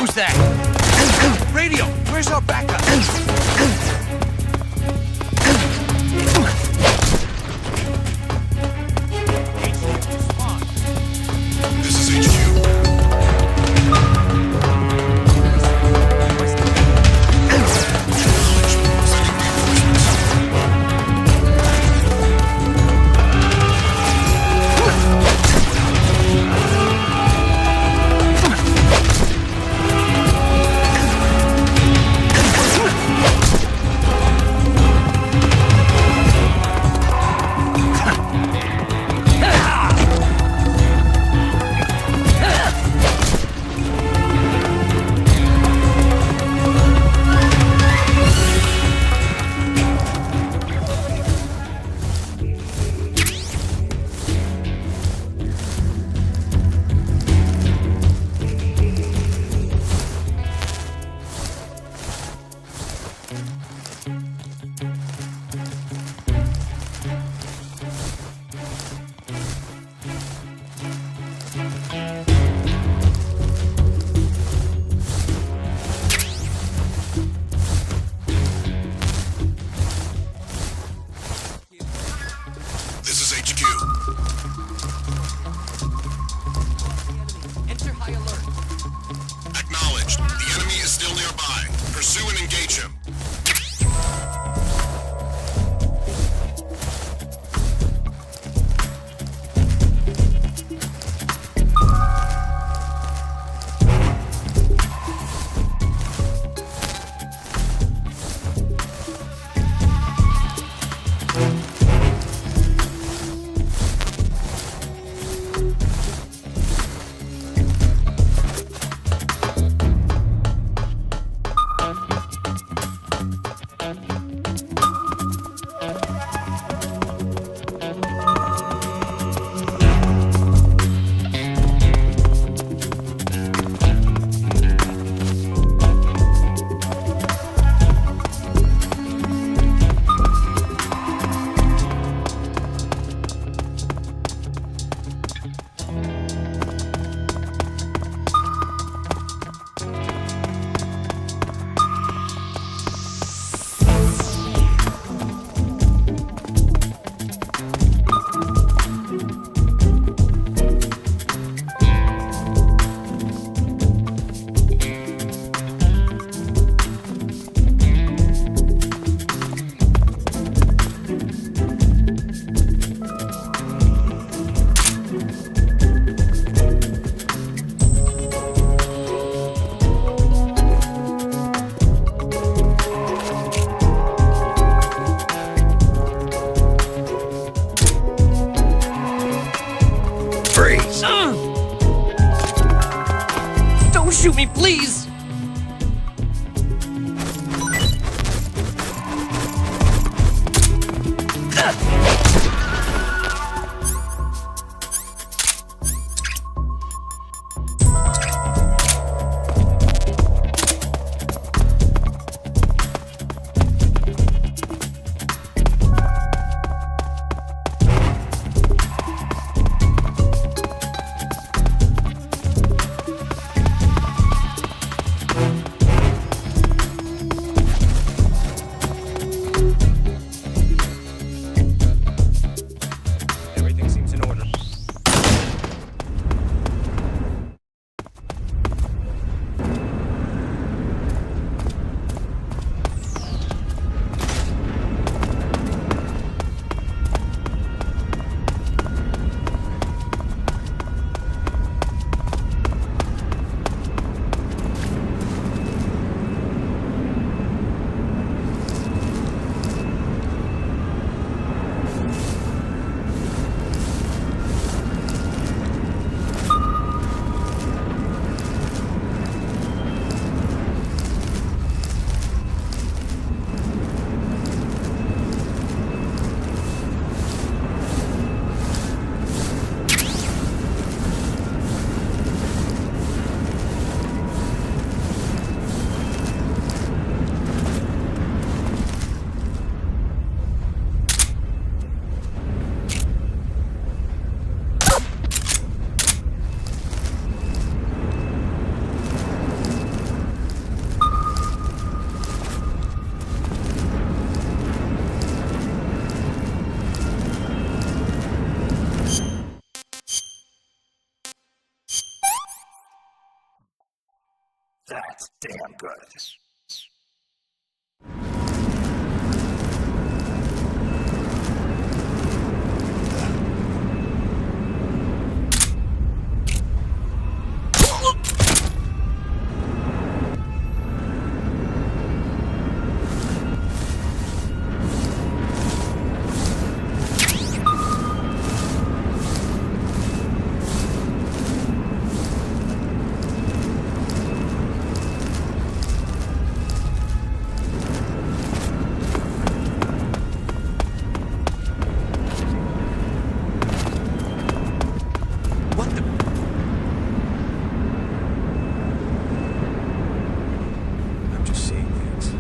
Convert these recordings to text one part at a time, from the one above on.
Who's that? Radio, where's our backup? This is HQ. This is HQ. Enter high alert. Acknowledged. The enemy is still nearby. Pursue and engage him. Freeze. Don't shoot me, please! That's damn good. What the? I'm just seeing things.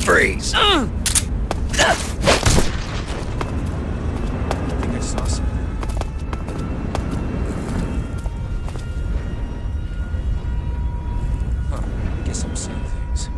Freeze! I think I saw something. Huh. Guess I'm seeing things.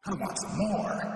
I want some more.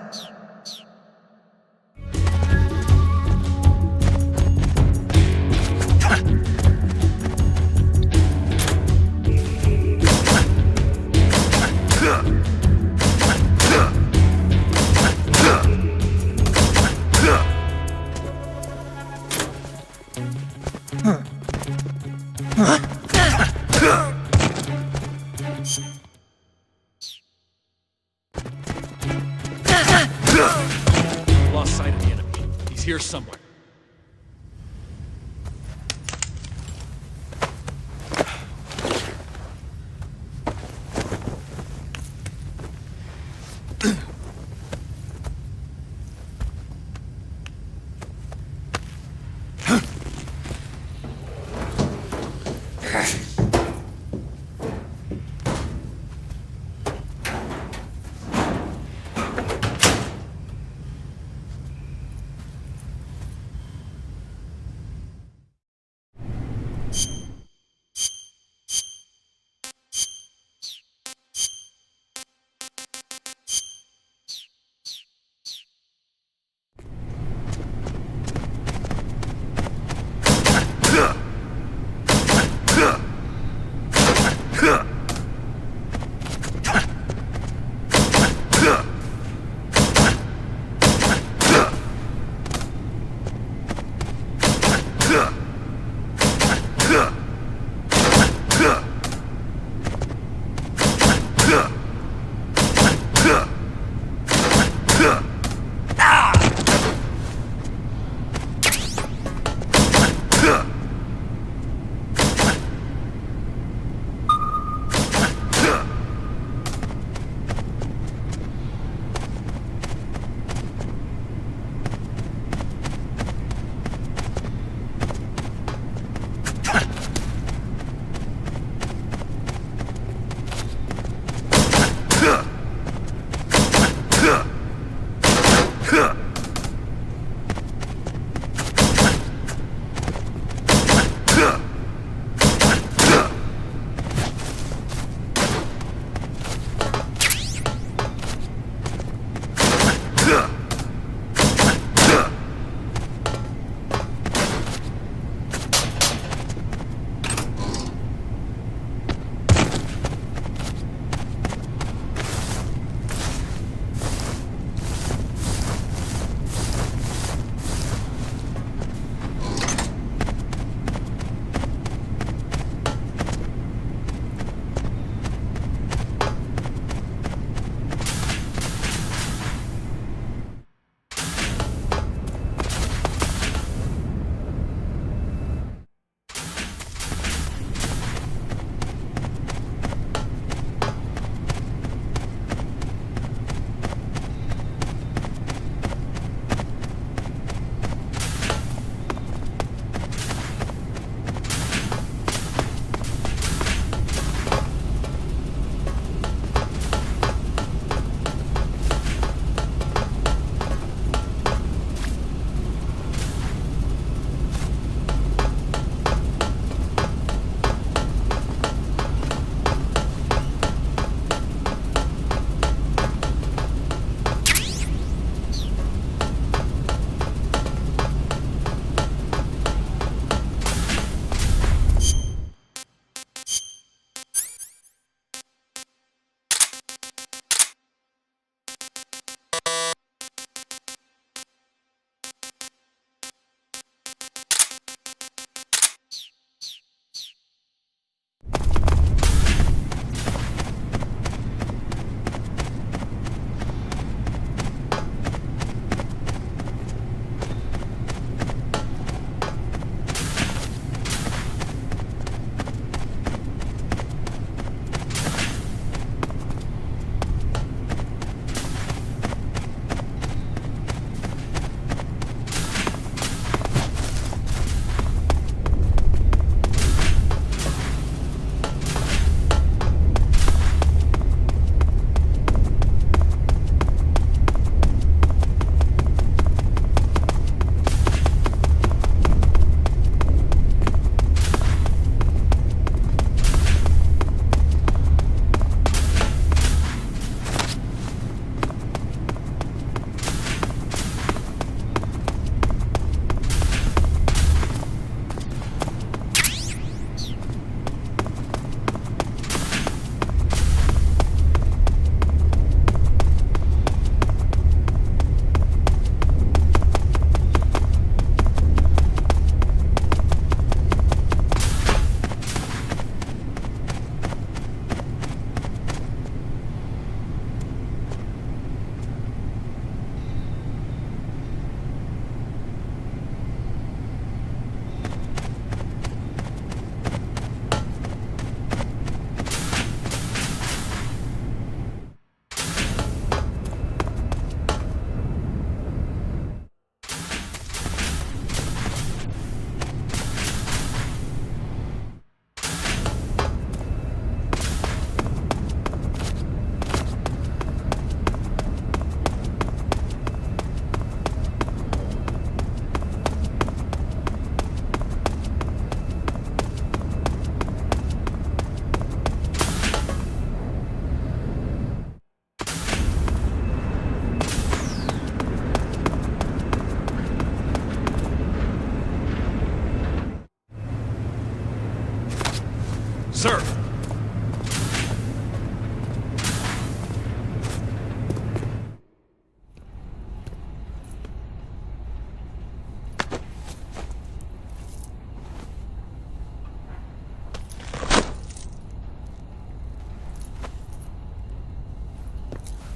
Sir!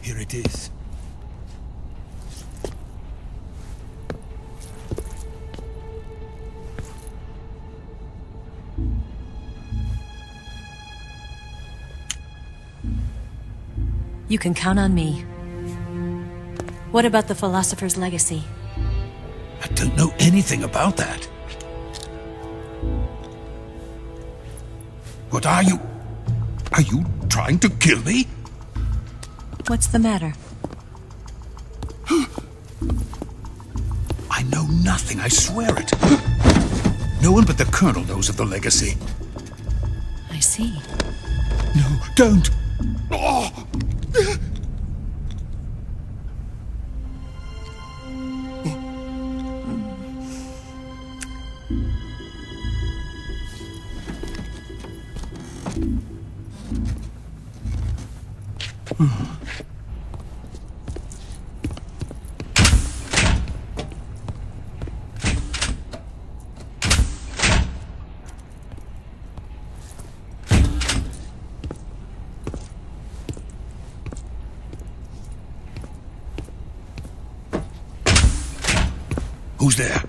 Here it is. You can count on me. What about the Philosopher's Legacy? I don't know anything about that. What are you? Are you trying to kill me? What's the matter? I know nothing, I swear it. No one but the Colonel knows of the legacy. I see. No, don't! Oh! Who's there?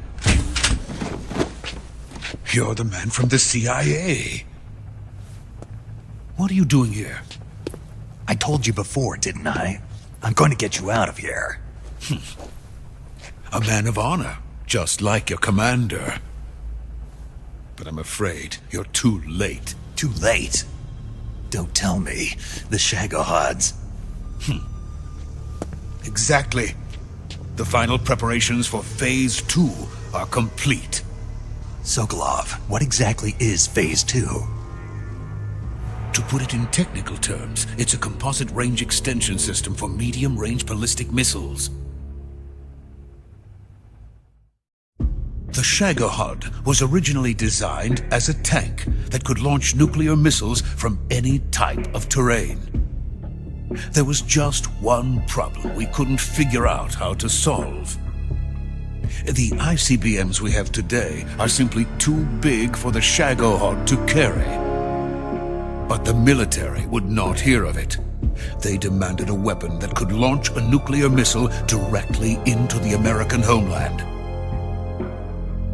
You're the man from the CIA. What are you doing here? I told you before, didn't I? I'm going to get you out of here. A man of honor, just like your commander. But I'm afraid you're too late. Too late? Don't tell me. The Shagohods. Exactly. The final preparations for Phase 2 are complete. Sokolov, what exactly is Phase 2? To put it in technical terms, it's a composite range extension system for medium-range ballistic missiles. The Shagohod was originally designed as a tank that could launch nuclear missiles from any type of terrain. There was just one problem we couldn't figure out how to solve. The ICBMs we have today are simply too big for the Shagohod to carry. But the military would not hear of it. They demanded a weapon that could launch a nuclear missile directly into the American homeland.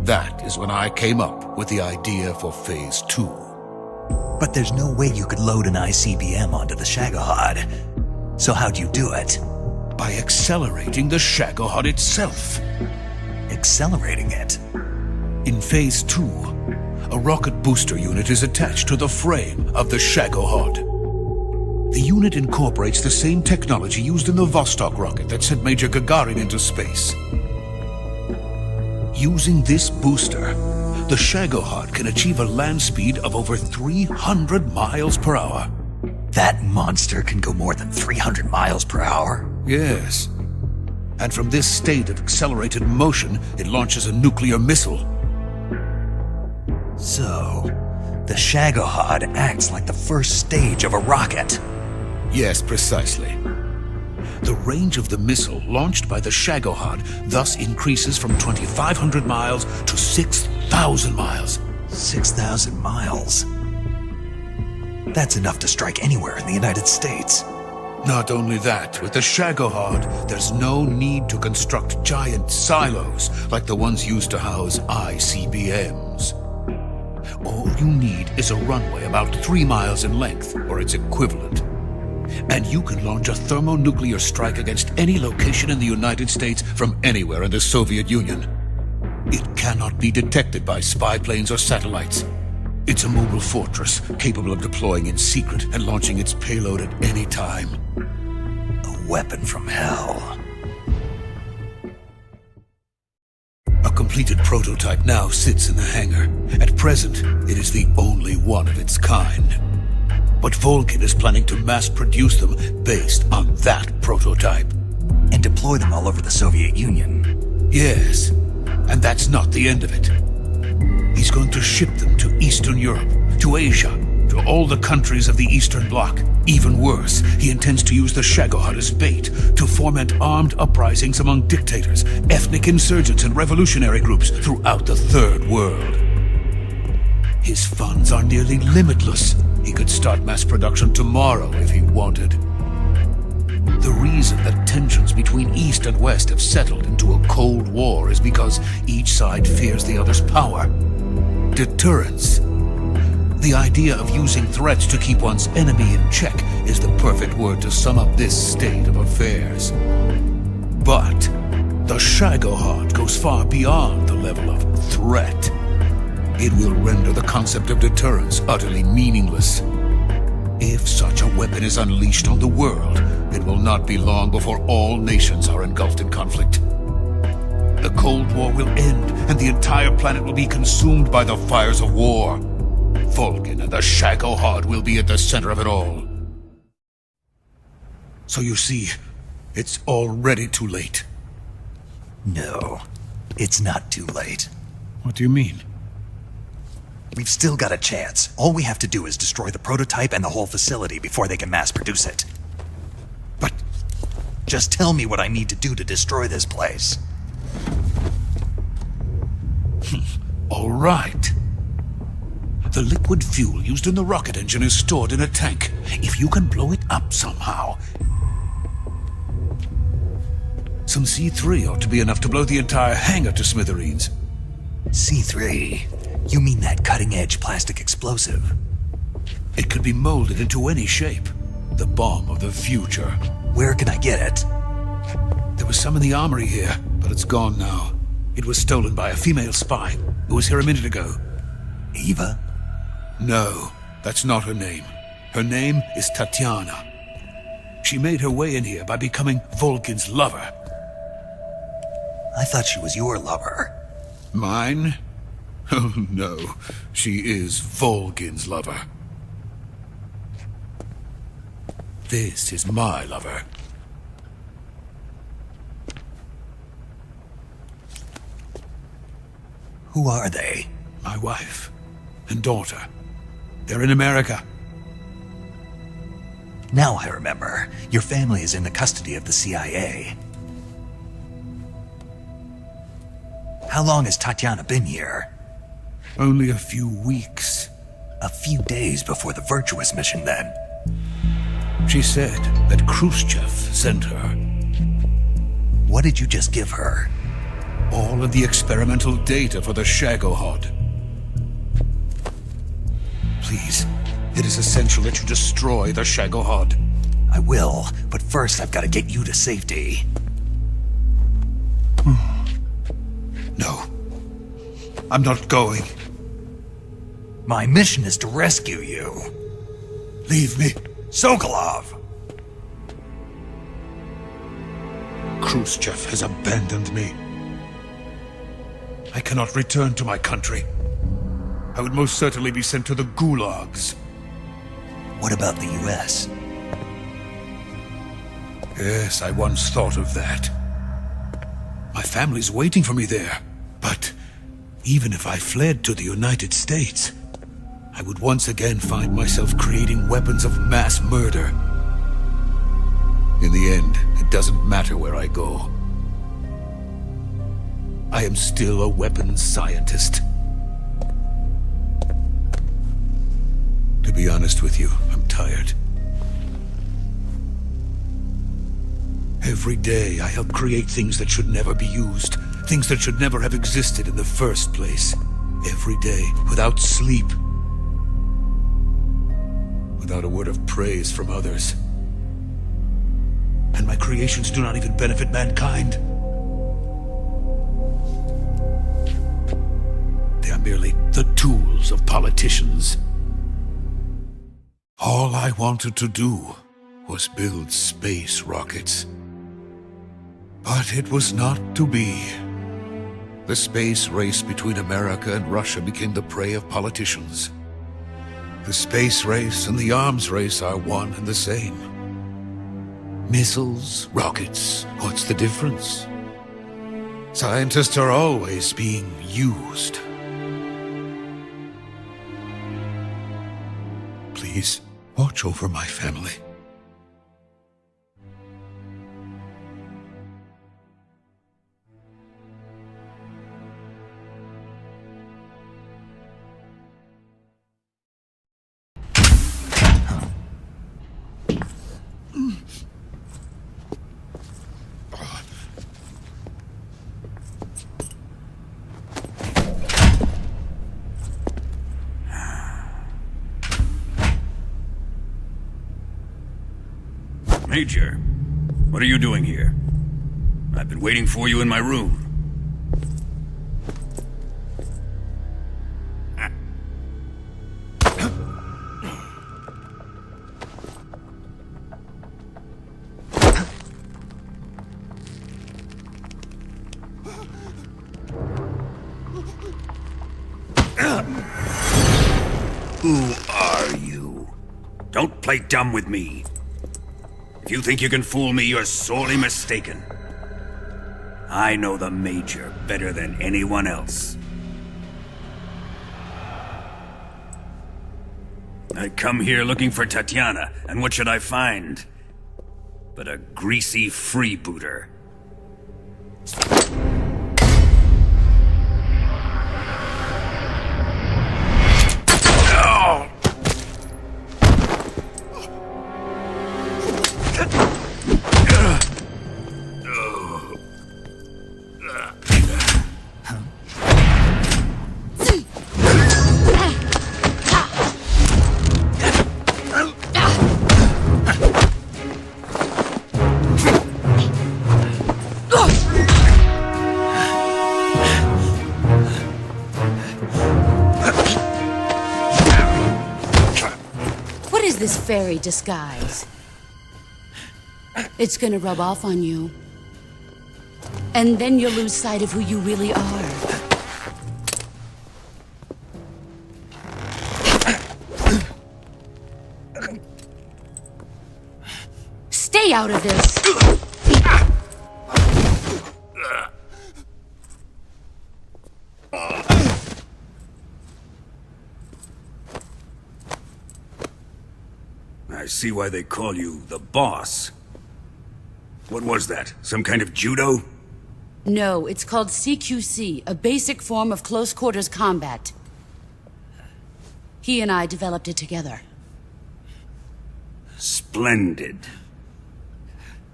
That is when I came up with the idea for Phase 2. But there's no way you could load an ICBM onto the Shagohod. So how'd you do it? By accelerating the Shagohod itself. Accelerating it? In Phase 2, a rocket booster unit is attached to the frame of the Shagohod. The unit incorporates the same technology used in the Vostok rocket that sent Major Gagarin into space. Using this booster, the Shagohod can achieve a land speed of over 300 miles per hour. That monster can go more than 300 miles per hour? Yes. And from this state of accelerated motion, it launches a nuclear missile. So, the Shagohod acts like the first stage of a rocket. Yes, precisely. The range of the missile launched by the Shagohod thus increases from 2,500 miles to 6,000 miles. 6,000 miles? That's enough to strike anywhere in the United States. Not only that, with the Shagohod, there's no need to construct giant silos like the ones used to house ICBMs. All you need is a runway about 3 miles in length, or its equivalent. And you can launch a thermonuclear strike against any location in the United States from anywhere in the Soviet Union. It cannot be detected by spy planes or satellites. It's a mobile fortress, capable of deploying in secret and launching its payload at any time. A weapon from hell. A completed prototype now sits in the hangar. At present, it is the only one of its kind. But Volgin is planning to mass-produce them based on that prototype. And deploy them all over the Soviet Union. Yes, and that's not the end of it. He's going to ship them to Eastern Europe, to Asia, to to all the countries of the Eastern Bloc. Even worse, he intends to use the Shagohod as bait to foment armed uprisings among dictators, ethnic insurgents, and revolutionary groups throughout the Third World. His funds are nearly limitless. He could start mass production tomorrow if he wanted. The reason that tensions between East and West have settled into a Cold War is because each side fears the other's power. Deterrence. The idea of using threats to keep one's enemy in check is the perfect word to sum up this state of affairs. But the Shagohod goes far beyond the level of threat. It will render the concept of deterrence utterly meaningless. If such a weapon is unleashed on the world, it will not be long before all nations are engulfed in conflict. The Cold War will end, and the entire planet will be consumed by the fires of war. Vulcan and the Shagohod will be at the center of it all. So you see, it's already too late. No, it's not too late. What do you mean? We've still got a chance. All we have to do is destroy the prototype and the whole facility before they can mass produce it. But just tell me what I need to do to destroy this place. All right. The liquid fuel used in the rocket engine is stored in a tank. If you can blow it up somehow... Some C3 ought to be enough to blow the entire hangar to smithereens. C3? You mean that cutting-edge plastic explosive? It could be molded into any shape. The bomb of the future. Where can I get it? There was some in the armory here, but it's gone now. It was stolen by a female spy who was here a minute ago. Eva? No, that's not her name. Her name is Tatiana. She made her way in here by becoming Vulcan's lover. I thought she was your lover. Mine? Oh no, she is Vulcan's lover. This is my lover. Who are they? My wife and daughter. They're in America. Now I remember. Your family is in the custody of the CIA. How long has Tatiana been here? Only a few weeks. A few days before the Virtuous mission, then. She said that Khrushchev sent her. What did you just give her? All of the experimental data for the Shagohod. Please, it is essential that you destroy the Shagohod. I will, but first I've got to get you to safety. No. I'm not going. My mission is to rescue you. Leave me. Sokolov! Khrushchev has abandoned me. I cannot return to my country. I would most certainly be sent to the gulags. What about the US? Yes, I once thought of that. My family's waiting for me there. But even if I fled to the United States, I would once again find myself creating weapons of mass murder. In the end, it doesn't matter where I go. I am still a weapons scientist. To be honest with you, I'm tired. Every day I help create things that should never be used, things that should never have existed in the first place. Every day, without sleep. Without a word of praise from others. And my creations do not even benefit mankind. They are merely the tools of politicians. All I wanted to do was build space rockets. But it was not to be. The space race between America and Russia became the prey of politicians. The space race and the arms race are one and the same. Missiles, rockets, what's the difference? Scientists are always being used. Please, watch over my family. Major, what are you doing here? I've been waiting for you in my room. Who are you? Don't play dumb with me. If you think you can fool me, you're sorely mistaken. I know the Major better than anyone else. I come here looking for Tatiana, and what should I find? But a greasy freebooter. This fairy disguise. It's gonna rub off on you. And then you'll lose sight of who you really are. Stay out of this! I see why they call you the boss. What was that? Some kind of judo? No, it's called CQC, a basic form of close quarters combat. He and I developed it together. Splendid.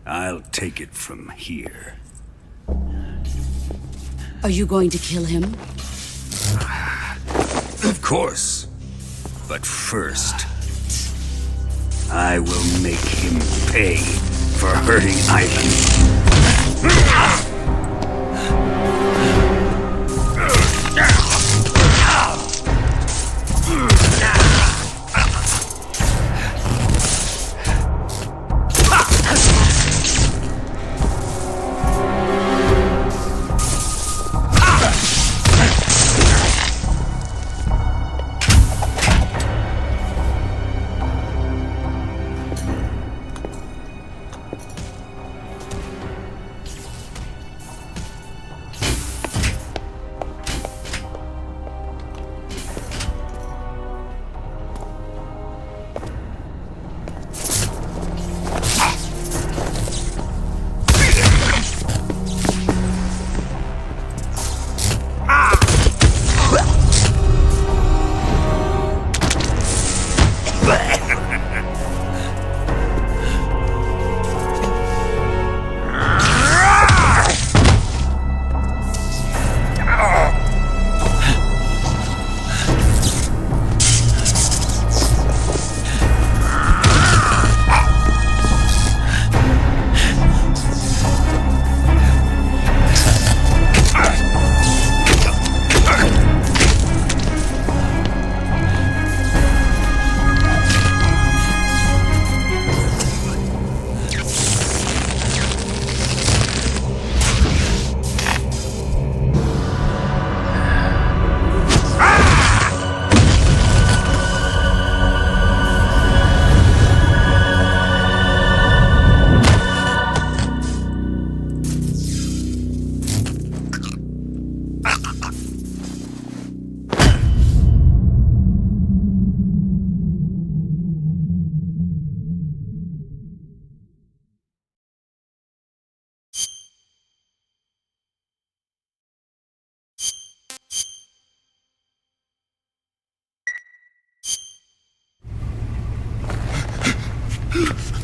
I'll take it from here. Are you going to kill him? Of course. But first, I will make him pay for hurting Ivan.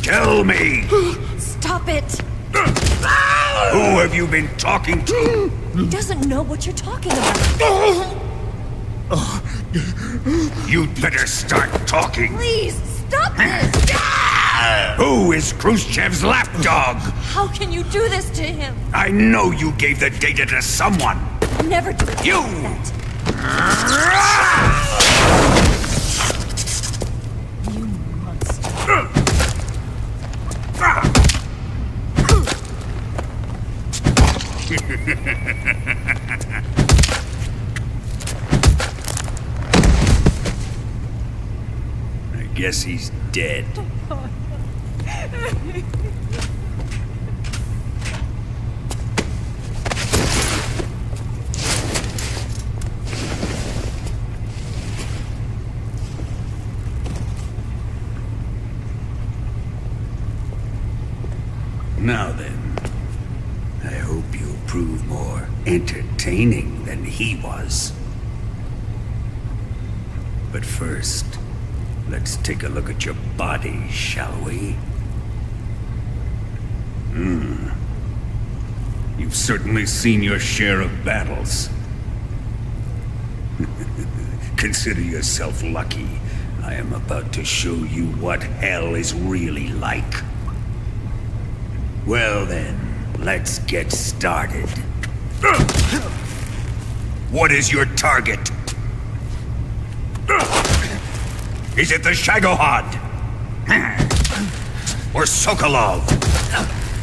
Tell me! Stop it! Who have you been talking to? He doesn't know what you're talking about. You'd better start talking. Please, stop this! Who is Khrushchev's lapdog? How can you do this to him? I know you gave the data to someone. Never do You! You monster. I guess he's dead. Now then, I hope you'll prove more entertaining than he was. But first, let's take a look at your body, shall we? You've certainly seen your share of battles. Consider yourself lucky. I am about to show you what hell is really like. Well then, let's get started. What is your target? Is it the Shagohod? Or Sokolov?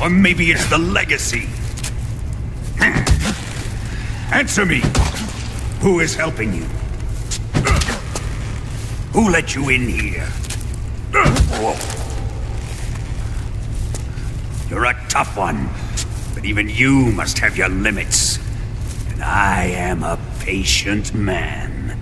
Or maybe it's the Legacy? Answer me! Who is helping you? Who let you in here? You're a tough one, but even you must have your limits. And I am a patient man.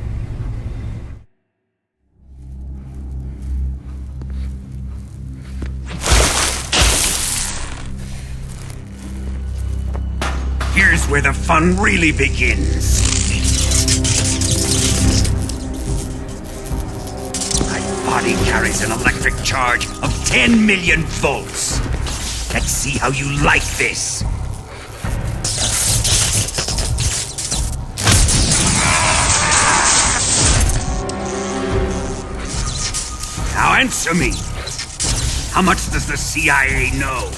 Here's where the fun really begins. My body carries an electric charge of 10 million volts. Let's see how you like this. Now answer me. How much does the CIA know?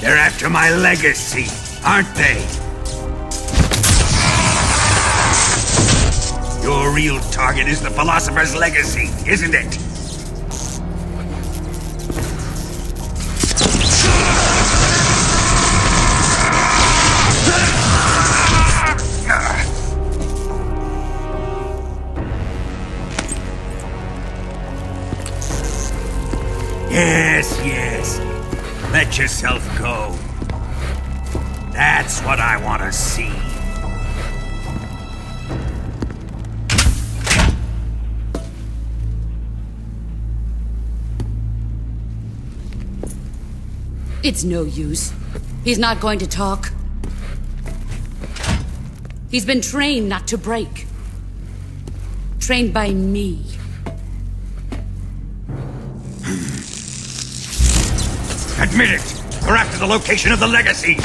They're after my legacy, aren't they? Your real target is the Philosopher's Legacy, isn't it? Yes. Let yourself go. That's what I want to see. It's no use. He's not going to talk. He's been trained not to break. Trained by me. Admit it! You're after the location of the Legacy!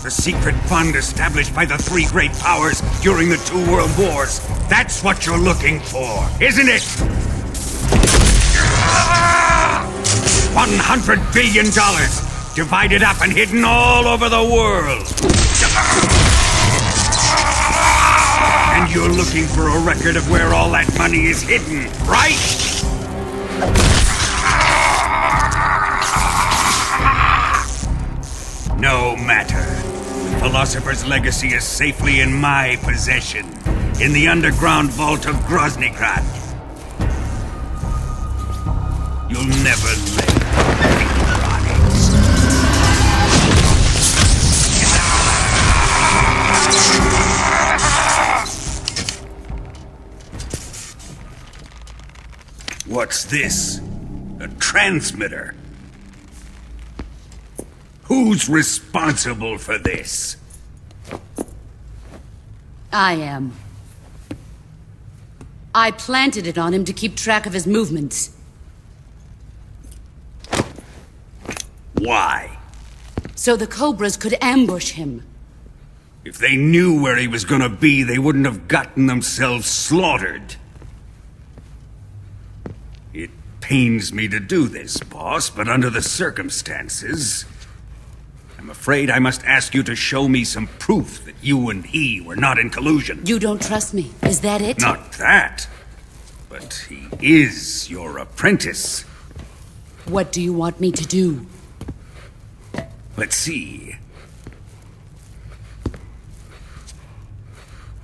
The secret fund established by the three great powers during the 2 world wars. That's what you're looking for, isn't it? $100 billion, divided up and hidden all over the world. And you're looking for a record of where all that money is hidden, right? No matter. The Philosopher's Legacy is safely in my possession, in the underground vault of Groznygrad. You'll never lay a finger on it. What's this? A transmitter? Who's responsible for this? I am. I planted it on him to keep track of his movements. Why? So the Cobras could ambush him. If they knew where he was gonna be, they wouldn't have gotten themselves slaughtered. It pains me to do this, boss, but under the circumstances, I'm afraid I must ask you to show me some proof that you and he were not in collusion. You don't trust me, is that it? Not that, but he is your apprentice. What do you want me to do? Let's see.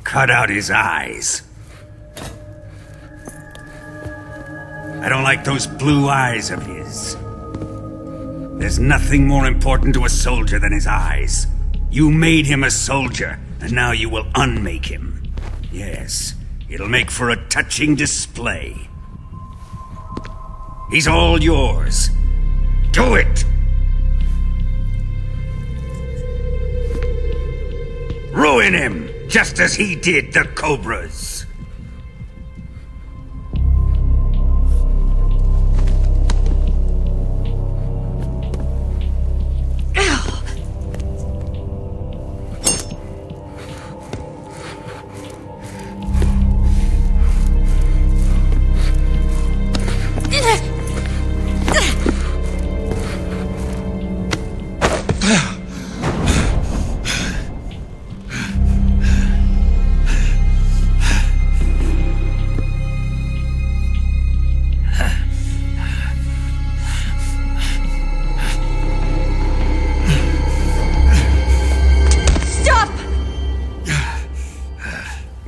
Cut out his eyes. I don't like those blue eyes of his. There's nothing more important to a soldier than his eyes. You made him a soldier, and now you will unmake him. Yes, it'll make for a touching display. He's all yours. Do it! Ruin him, just as he did the Cobras.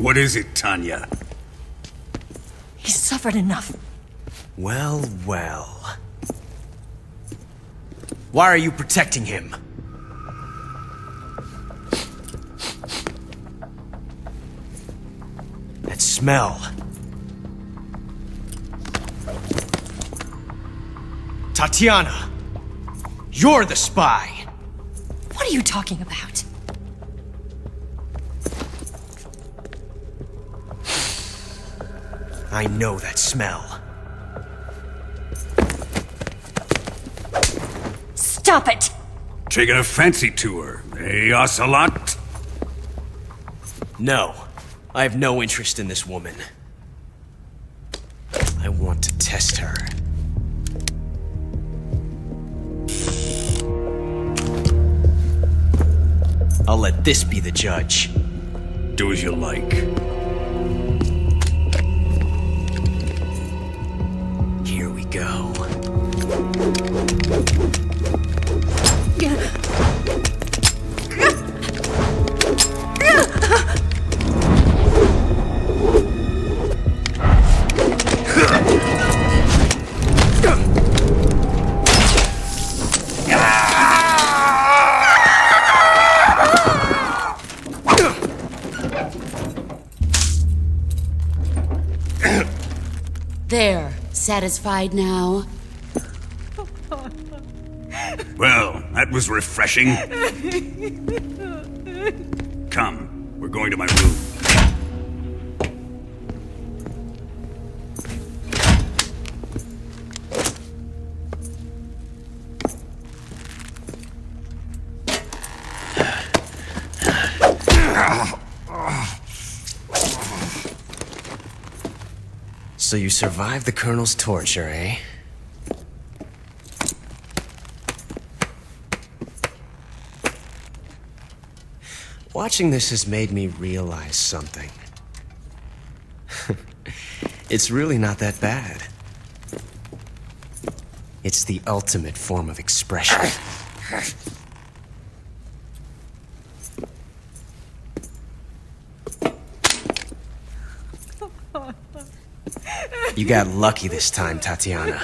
What is it, Tanya? He's suffered enough. Well, well. Why are you protecting him? That smell. Tatiana! You're the spy! What are you talking about? I know that smell. Stop it! Taking a fancy to her, eh, Ocelot? No, I have no interest in this woman. I want to test her. I'll let this be the judge. Do as you like. Here we go. There, satisfied now? Well, that was refreshing. Come, we're going to my room. So you survived the Colonel's torture, eh? Watching this has made me realize something. It's really not that bad. It's the ultimate form of expression. You got lucky this time, Tatiana.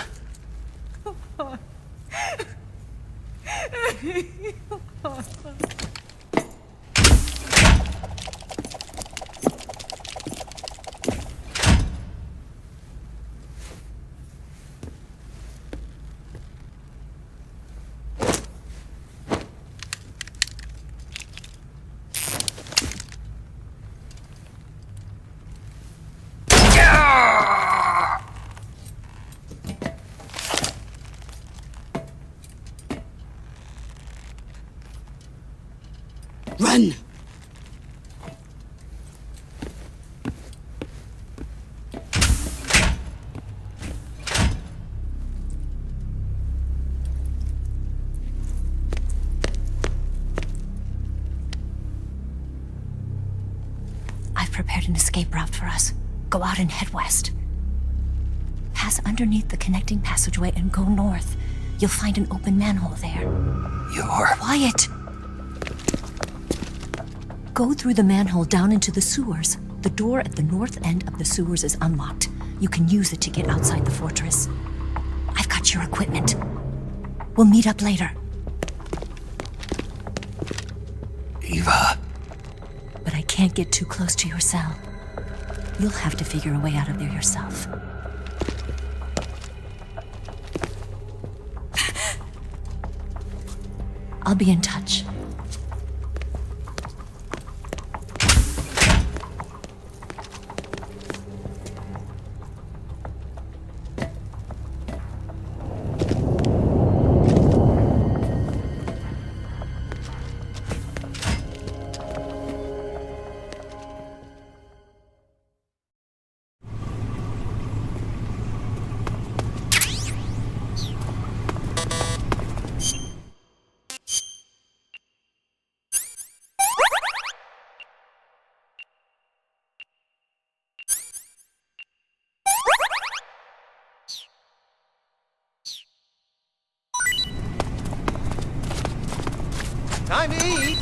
Run! I've prepared an escape route for us. Go out and head west. Pass underneath the connecting passageway and go north. You'll find an open manhole there. You're... Quiet! Go through the manhole down into the sewers. The door at the north end of the sewers is unlocked. You can use it to get outside the fortress. I've got your equipment. We'll meet up later. Eva. But I can't get too close to your cell. You'll have to figure a way out of there yourself. I'll be in touch. Time to eat!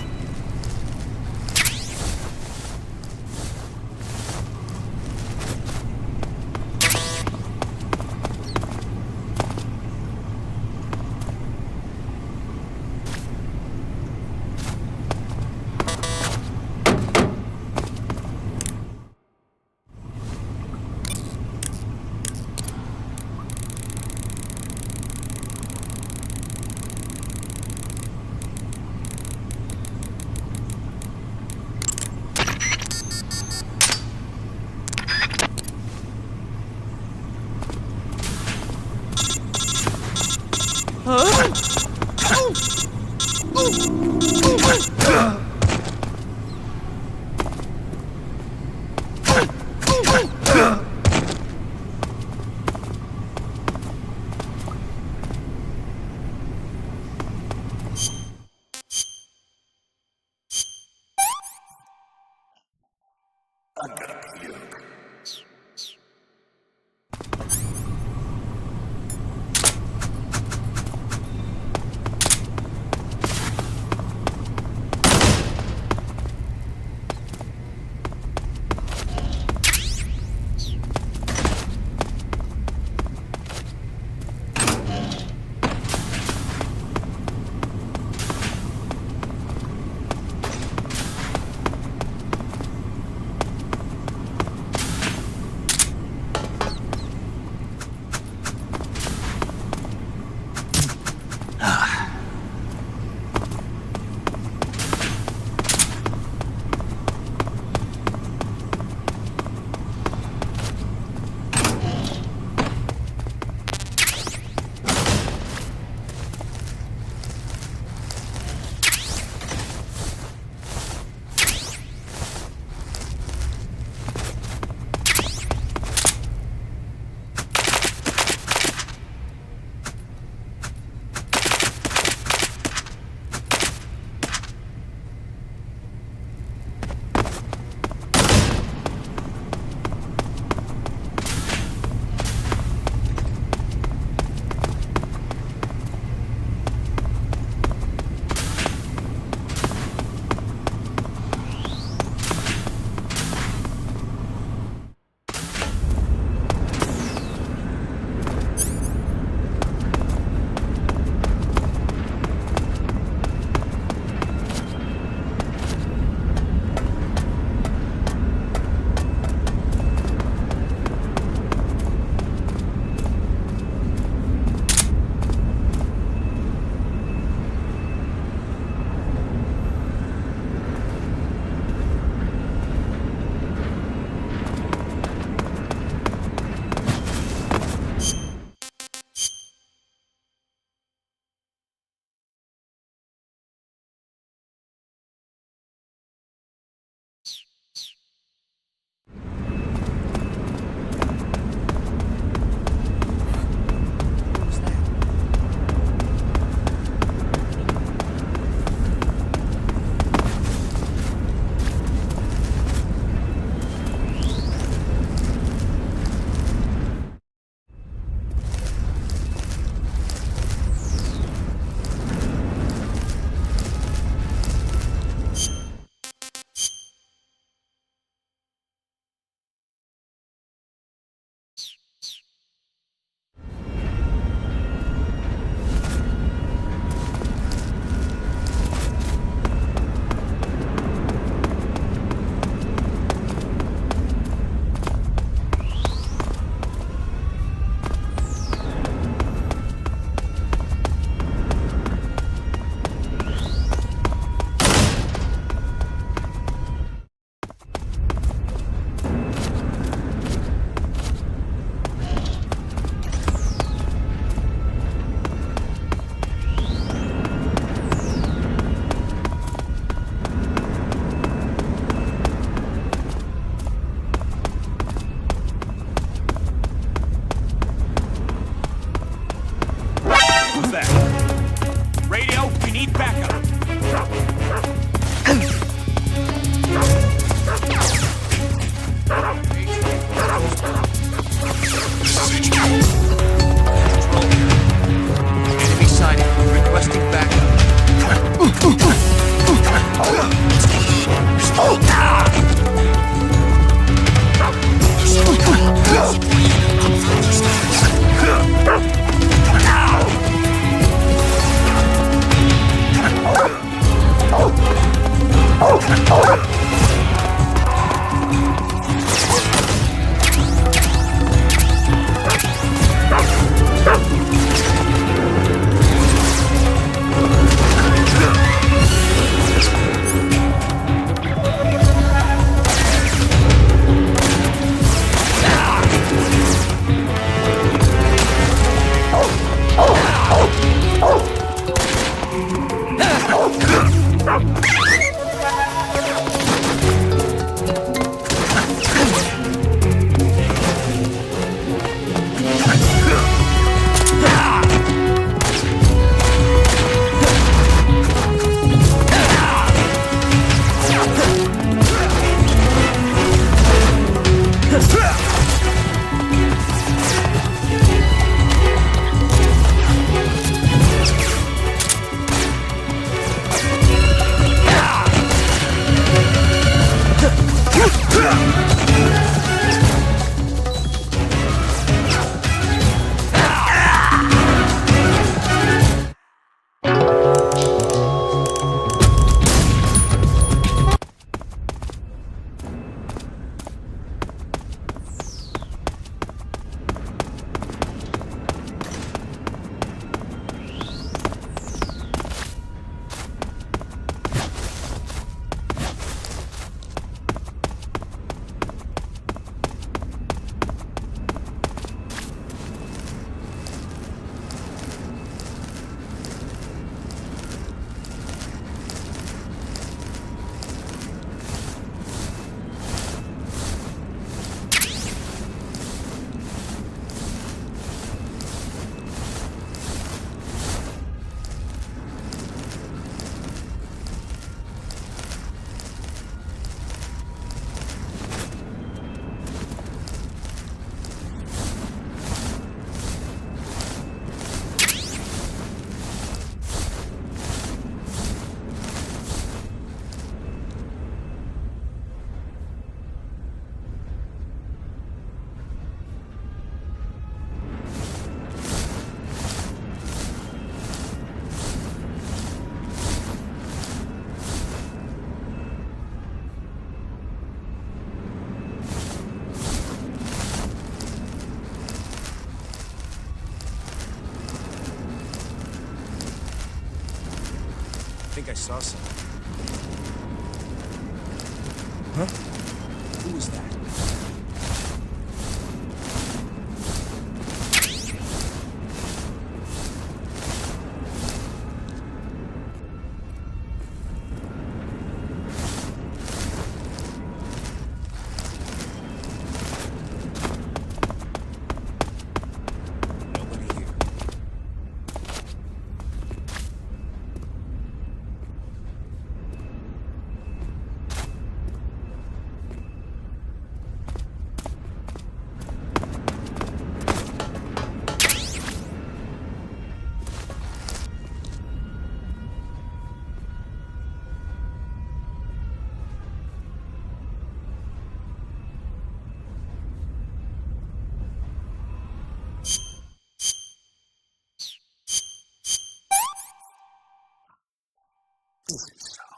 I think I saw something. Huh? Who was that?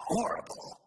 Horrible.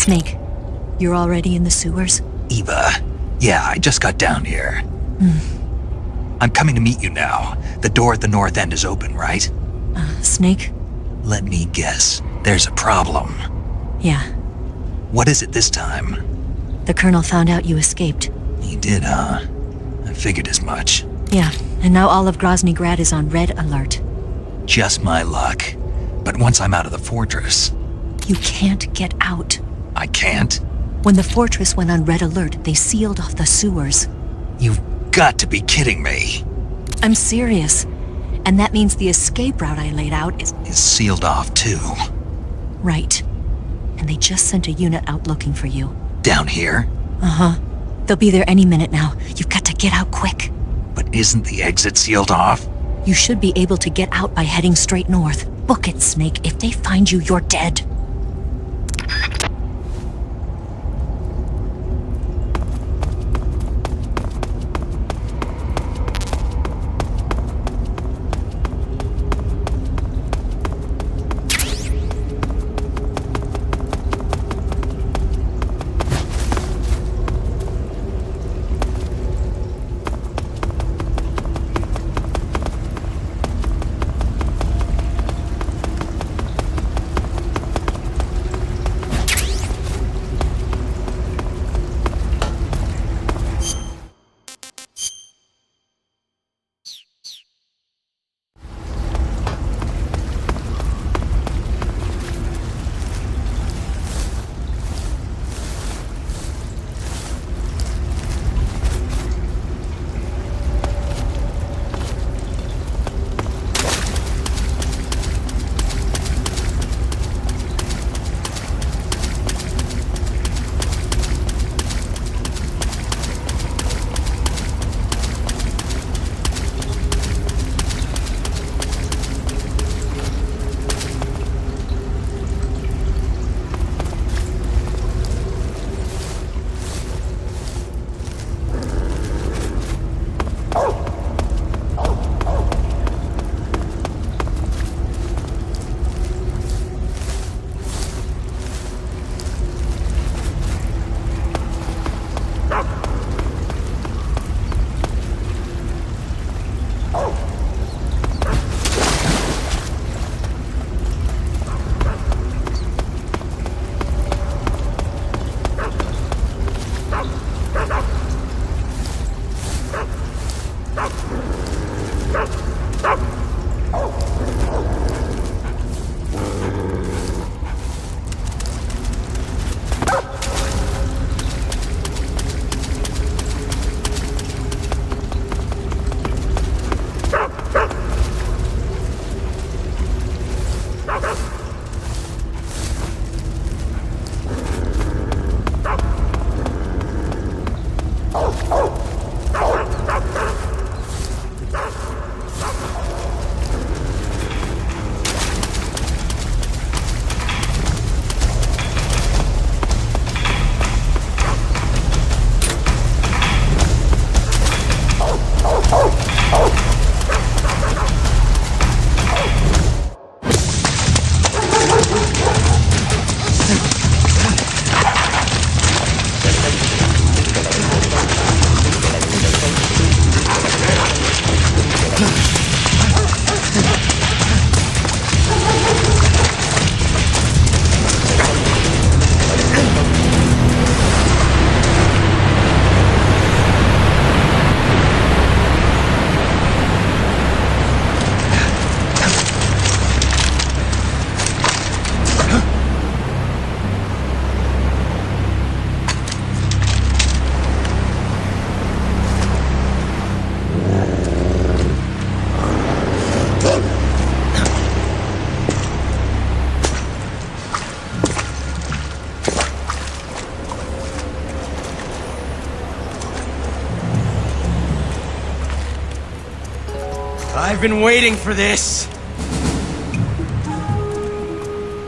Snake, you're already in the sewers? Eva, yeah, I just got down here. I'm coming to meet you now. The door at the north end is open, right? Snake? Let me guess. There's a problem. Yeah. What is it this time? The Colonel found out you escaped. He did, huh? I figured as much. Yeah, and now all of Grozny Grad is on red alert. Just my luck. But once I'm out of the fortress... You can't get out. I can't? When the fortress went on red alert, they sealed off the sewers. You've got to be kidding me. I'm serious. And that means the escape route I laid out is Sealed off, too. right. And they just sent a unit out looking for you. Down here? Uh-huh. They'll be there any minute now. You've got to get out quick. But isn't the exit sealed off? You should be able to get out by heading straight north. Book it, Snake. If they find you, you're dead. I've been waiting for this.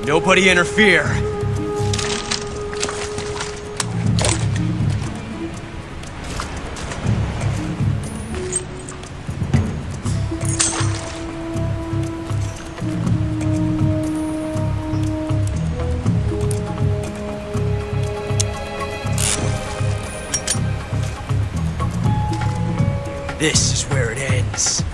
Nobody interfere. This is where it ends.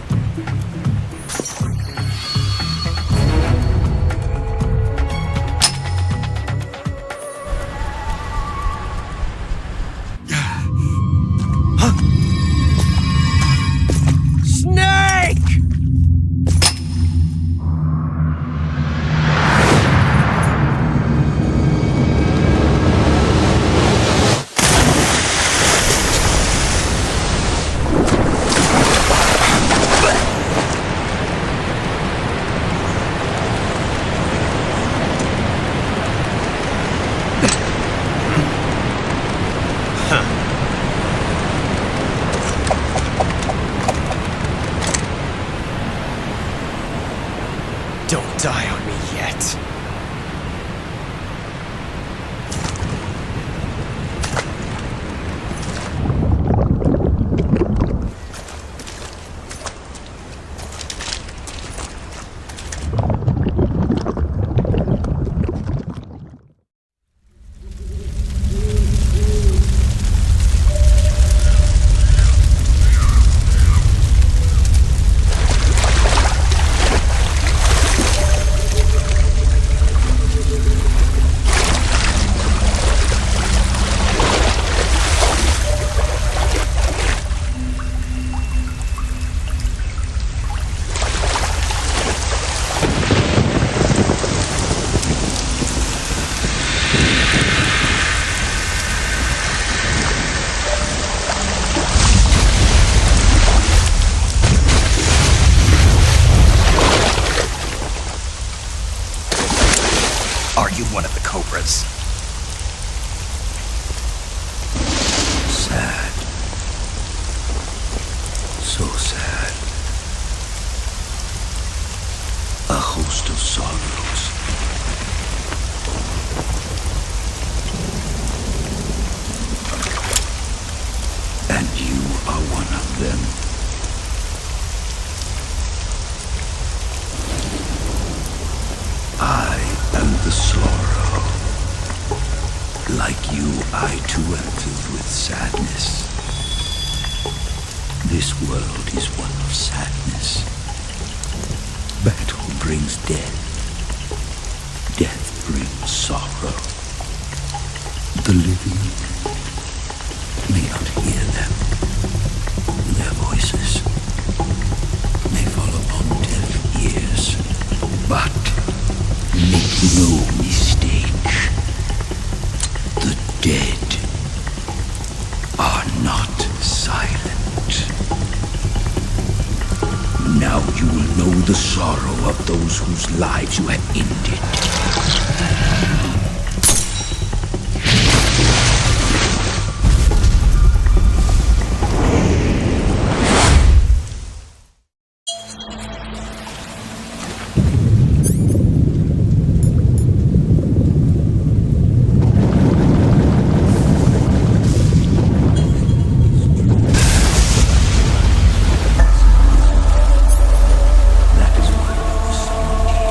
Don't die on me yet. Are you one of the Cobras? Sad. So sad. A host of sorrows. And you are one of them. I am the sorrow. Like you, I too am filled with sadness. This world is one of sadness. Battle brings death. Death brings sorrow. The living may not hear them. Their voices may fall upon deaf ears. But make no mistake, the dead are not silent. Now you will know the sorrow of those whose lives you have ended. That is why I was summoned here.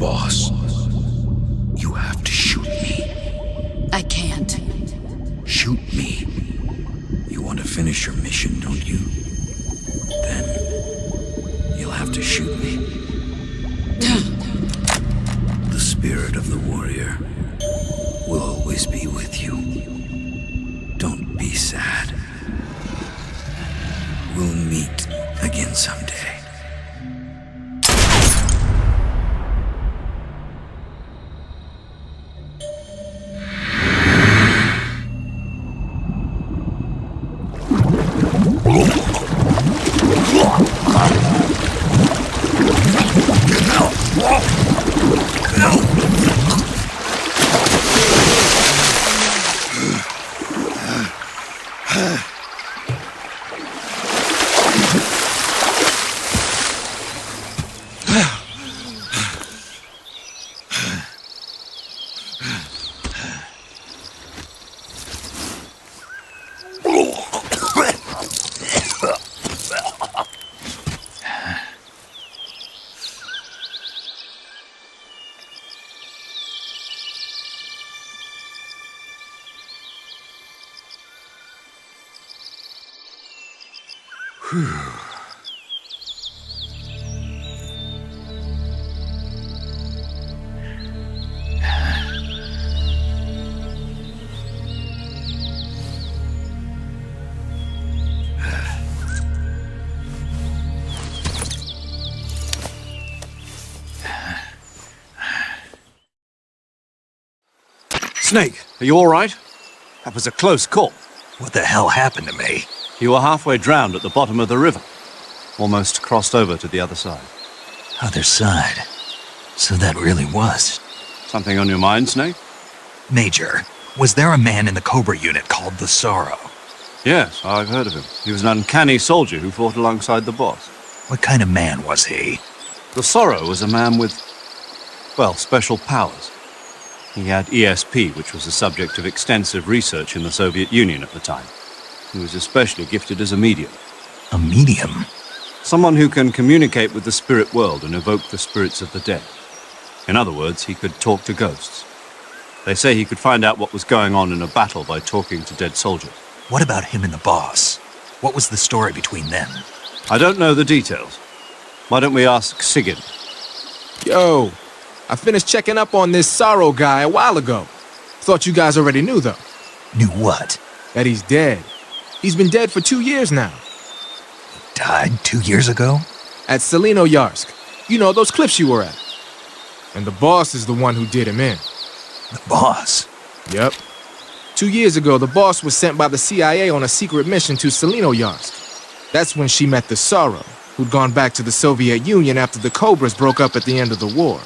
boss. You have to shoot me. I can't. Shoot me. You want to finish your mission, don't you? Then you'll have to shoot me. The spirit of the warrior will always be with you. Don't be sad. We'll meet again someday. Snake, are you all right? That was a close call. What the hell happened to me? You were halfway drowned at the bottom of the river. Almost crossed over to the other side. Other side. So that really was. Something on your mind, Snake? Major, was there a man in the Cobra unit called the Sorrow? Yes, I've heard of him. He was an uncanny soldier who fought alongside the boss. What kind of man was he? The Sorrow was a man with, well, special powers. He had ESP, which was the subject of extensive research in the Soviet Union at the time. He was especially gifted as a medium. A medium? Someone who can communicate with the spirit world and evoke the spirits of the dead. In other words, he could talk to ghosts. They say he could find out what was going on in a battle by talking to dead soldiers. What about him and the boss? What was the story between them? I don't know the details. Why don't we ask Sigyn? Yo, I finished checking up on this Sorrow guy a while ago. Thought you guys already knew, though. Knew what? That he's dead. He's been dead for 2 years now. Died 2 years ago? At Selino-Yarsk. You know, those cliffs you were at. And the boss is the one who did him in. The boss? Yep. 2 years ago, the boss was sent by the CIA on a secret mission to Selino-Yarsk. That's when she met the Sorrow, who'd gone back to the Soviet Union after the Cobras broke up at the end of the war.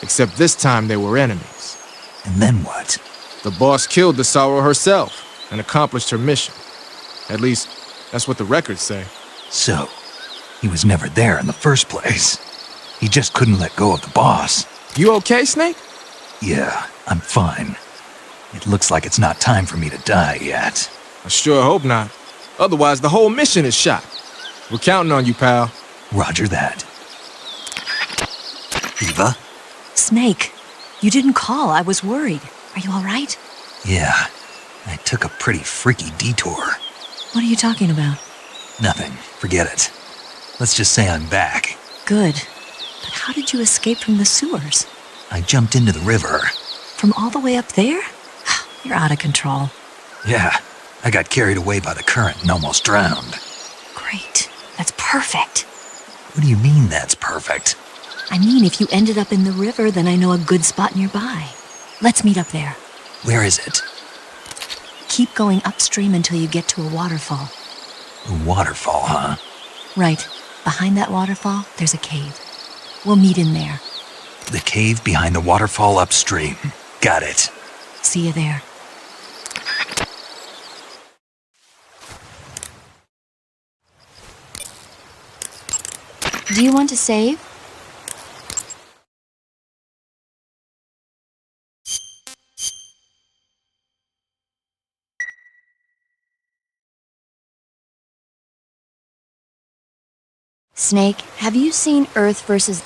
Except this time they were enemies. And then what? The boss killed the Sorrow herself and accomplished her mission. At least, that's what the records say. So, he was never there in the first place. He just couldn't let go of the boss. You okay, Snake? Yeah, I'm fine. It looks like it's not time for me to die yet. I sure hope not. Otherwise, the whole mission is shot. We're counting on you, pal. Roger that. Eva? Snake, you didn't call. I was worried. Are you all right? Yeah, I took a pretty freaky detour. What are you talking about? Nothing. Forget it. Let's just say I'm back. Good. But how did you escape from the sewers? I jumped into the river. From all the way up there? You're out of control. Yeah, I got carried away by the current and almost drowned. Great. That's perfect. What do you mean that's perfect? I mean, if you ended up in the river, then I know a good spot nearby. Let's meet up there. Where is it? Keep going upstream until you get to a waterfall. A waterfall, huh? Right. Behind that waterfall, there's a cave. We'll meet in there. The cave behind the waterfall upstream. Got it. See you there. Do you want to save? Snake, have you seen Earth versus...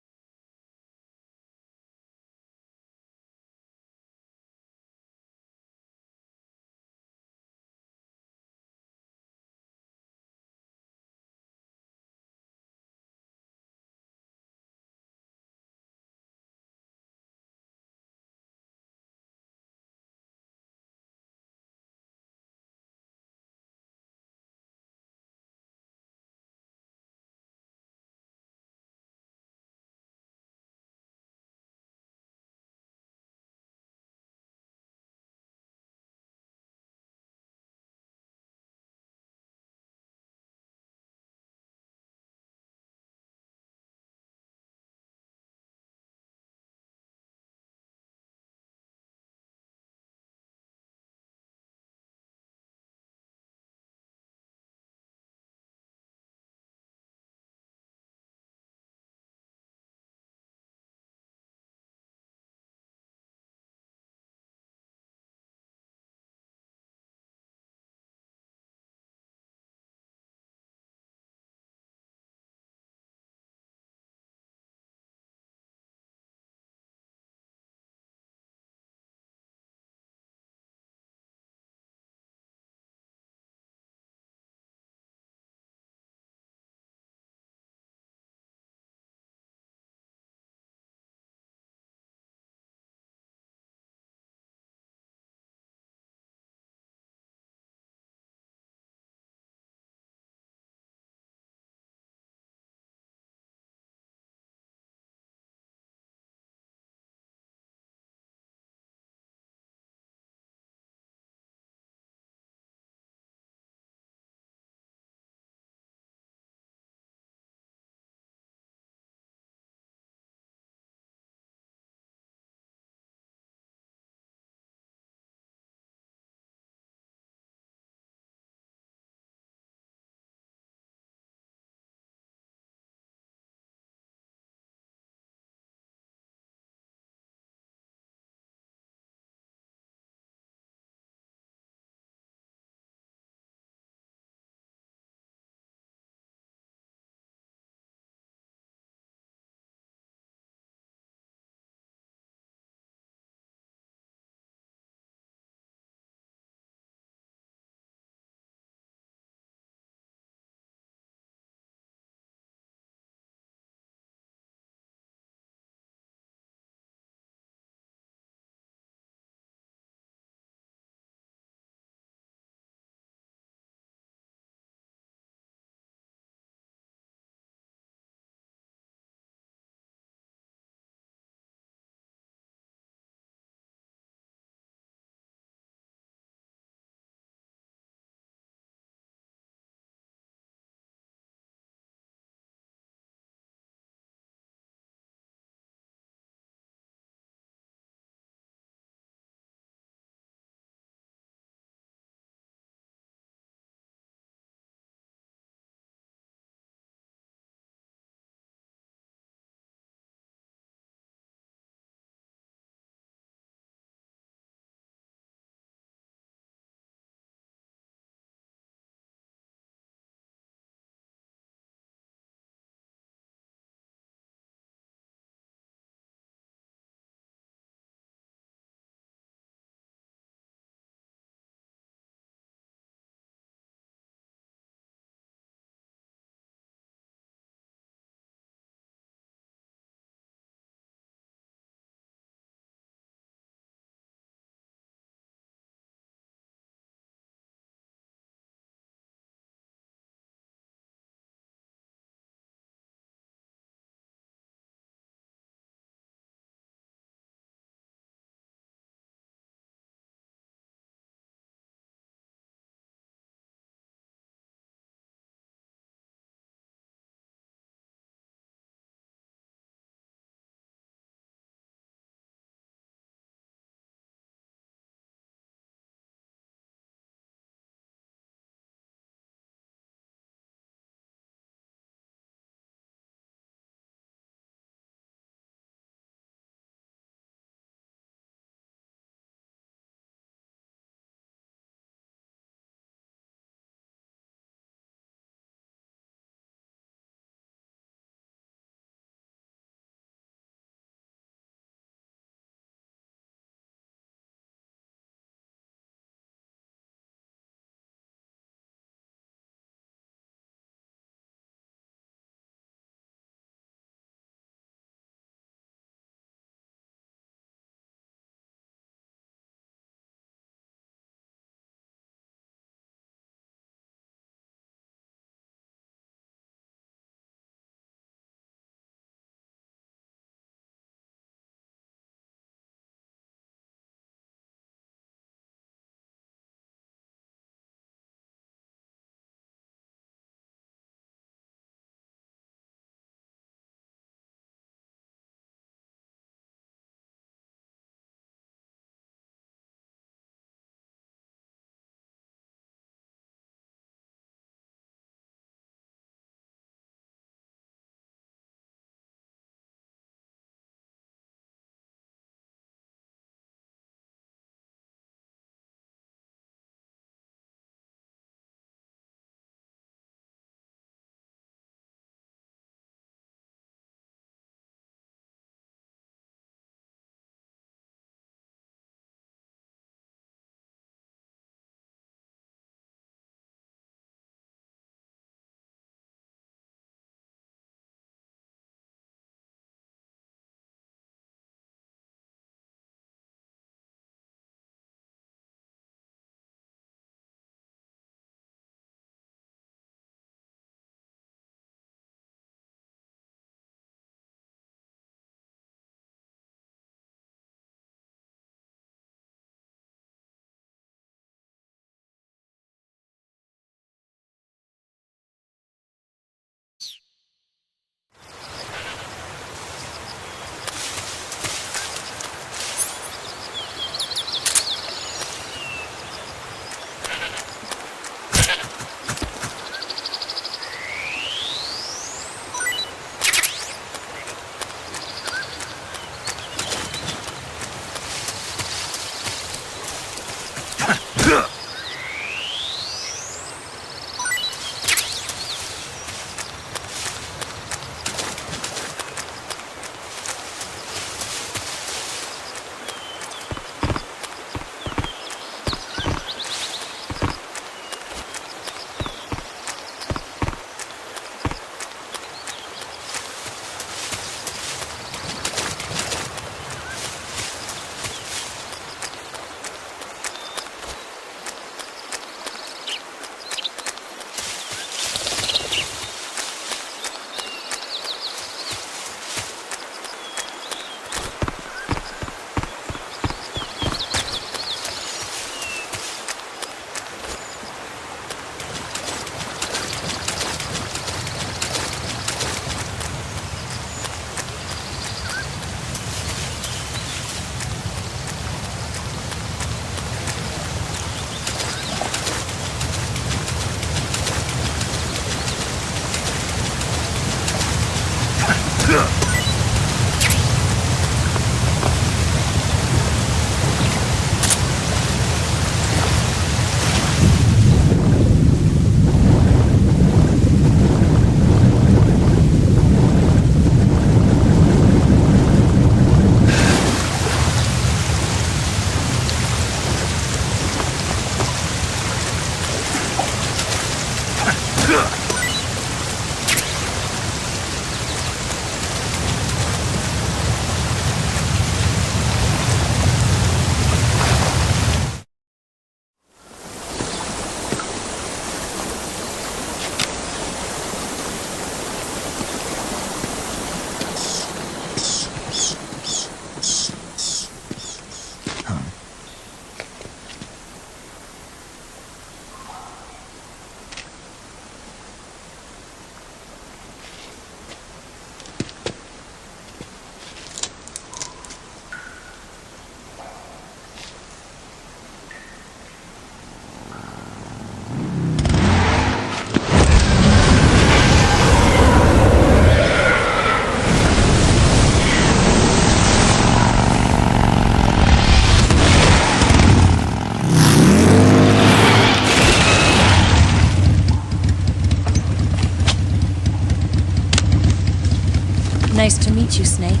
Nice to meet you, Snake.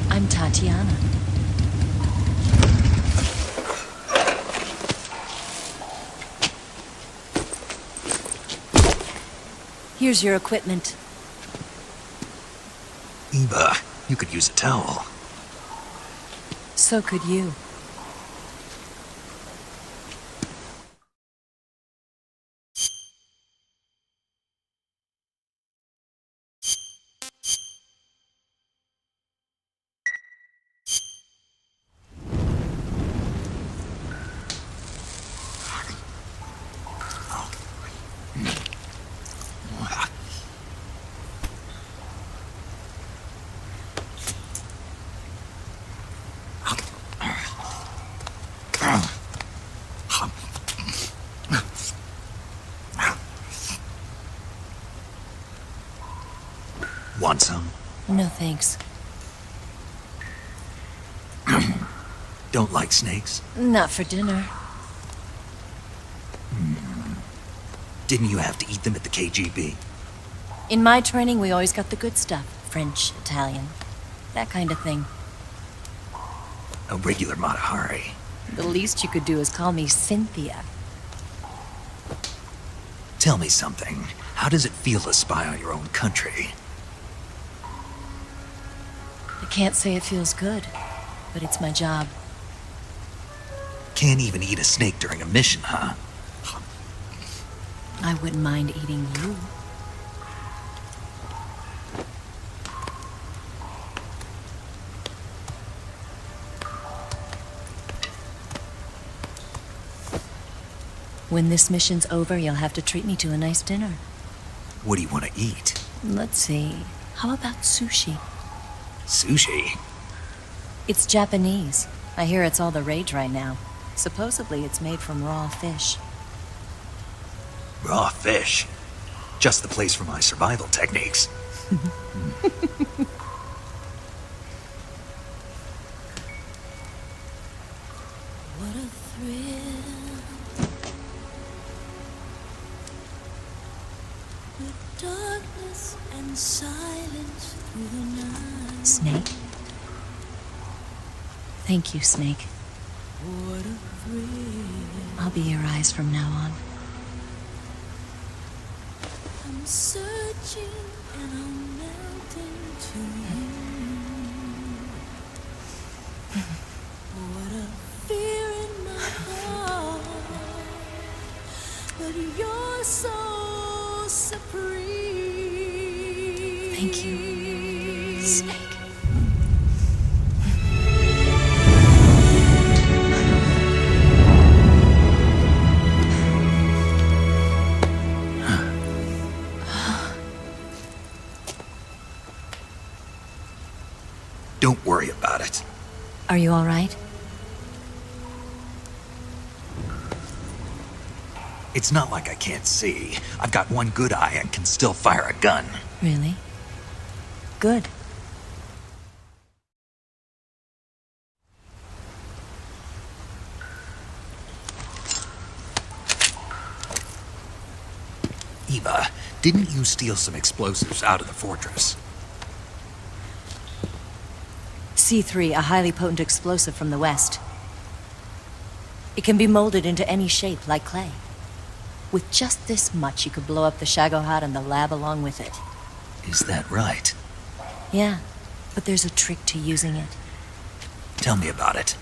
I'm Tatiana. Here's your equipment. Eva, you could use a towel. So could you. Want some? No thanks. Don't like snakes? Not for dinner. Didn't you have to eat them at the KGB? In my training, we always got the good stuff. French, Italian, that kind of thing. A regular Mata Hari. The least you could do is call me Cynthia. Tell me something. How does it feel to spy on your own country? I can't say it feels good, but it's my job. Can't even eat a snake during a mission, huh? I wouldn't mind eating you. When this mission's over, you'll have to treat me to a nice dinner. What do you want to eat? Let's see. How about sushi? Sushi? It's Japanese. I hear it's all the rage right now. Supposedly it's made from raw fish. Raw fish? Just the place for my survival techniques. What a thrill. The darkness and silence through the night. Snake? Thank you, Snake. What a thrill. I'll be your eyes from now on. I'm searching and I'm melting to you. What a fear in my heart, but you're so supreme. Thank you, Snake. Don't worry about it. Are you all right? It's not like I can't see. I've got one good eye and can still fire a gun. Really? Good. Eva, didn't you steal some explosives out of the fortress? C3, a highly potent explosive from the west. It can be molded into any shape, like clay. With just this much, you could blow up the Shagohod and the lab along with it. Is that right? Yeah, but there's a trick to using it. Tell me about it.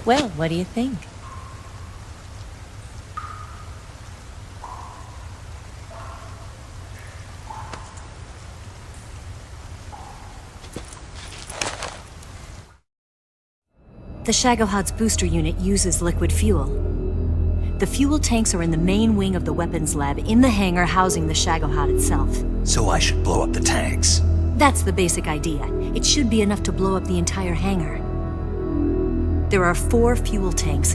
Well, what do you think? The Shagohod's booster unit uses liquid fuel. The fuel tanks are in the main wing of the weapons lab in the hangar housing the Shagohod itself. So I should blow up the tanks. That's the basic idea. It should be enough to blow up the entire hangar. There are 4 fuel tanks.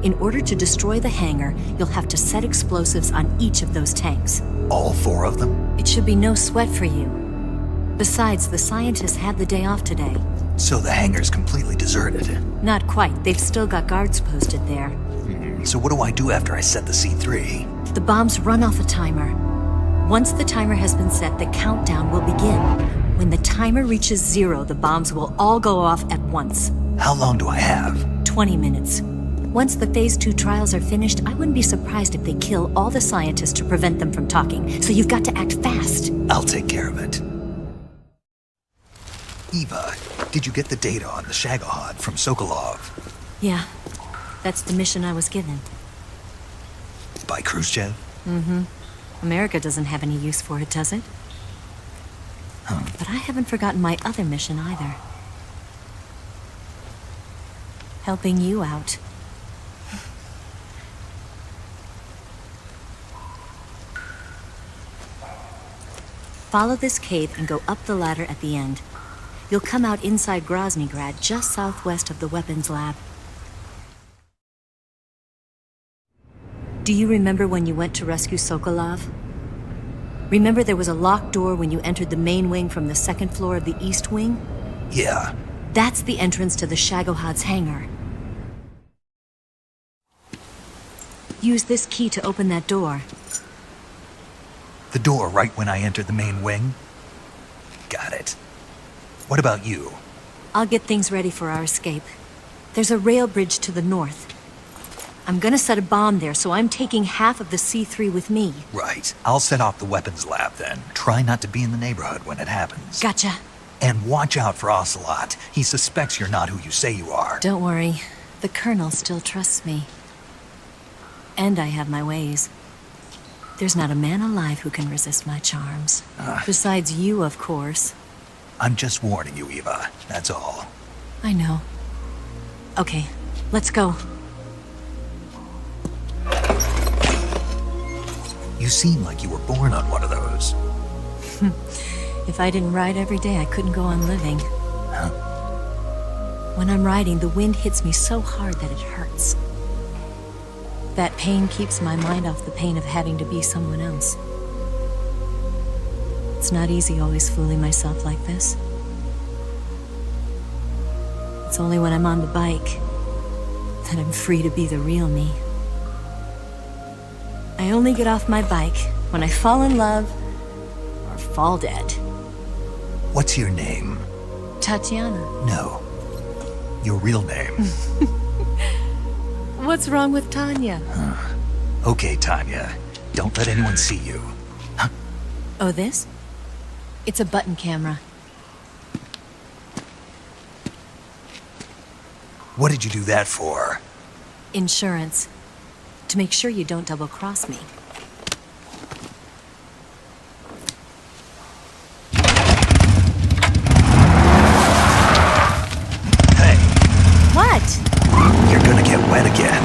In order to destroy the hangar, you'll have to set explosives on each of those tanks. All 4 of them? It should be no sweat for you. Besides, the scientists had the day off today. So the hangar's completely deserted. Not quite. They've still got guards posted there. So what do I do after I set the C3? The bombs run off a timer. Once the timer has been set, the countdown will begin. When the timer reaches 0, the bombs will all go off at once. How long do I have? 20 minutes. Once the Phase 2 trials are finished, I wouldn't be surprised if they kill all the scientists to prevent them from talking. So you've got to act fast. I'll take care of it. Eva, did you get the data on the Shagohod from Sokolov? Yeah, that's the mission I was given. By Khrushchev? Mm-hmm. America doesn't have any use for it, does it? But I haven't forgotten my other mission either. Helping you out. Follow this cave and go up the ladder at the end. You'll come out inside Groznygrad, just southwest of the weapons lab. Do you remember when you went to rescue Sokolov? Remember there was a locked door when you entered the main wing from the second floor of the east wing? Yeah. That's the entrance to the Shagohod's hangar. Use this key to open that door. The door right when I entered the main wing? Got it. What about you? I'll get things ready for our escape. There's a rail bridge to the north. I'm gonna set a bomb there, so I'm taking half of the C3 with me. Right. I'll set off the weapons lab then. Try not to be in the neighborhood when it happens. Gotcha. And watch out for Ocelot. He suspects you're not who you say you are. Don't worry. The Colonel still trusts me. And I have my ways. There's not a man alive who can resist my charms. Besides you, of course. I'm just warning you, Eva. That's all. I know. Okay, let's go. You seem like you were born on one of those. If I didn't ride every day, I couldn't go on living. Huh? When I'm riding, the wind hits me so hard that it hurts. That pain keeps my mind off the pain of having to be someone else. It's not easy always fooling myself like this. It's only when I'm on the bike that I'm free to be the real me. I only get off my bike when I fall in love or fall dead. What's your name? Tatiana. No. Your real name. What's wrong with Tanya? Okay, Tanya. Don't let anyone see you. Oh, this? It's a button camera. What did you do that for? Insurance. To make sure you don't double-cross me. Hey. What? You're gonna get wet again.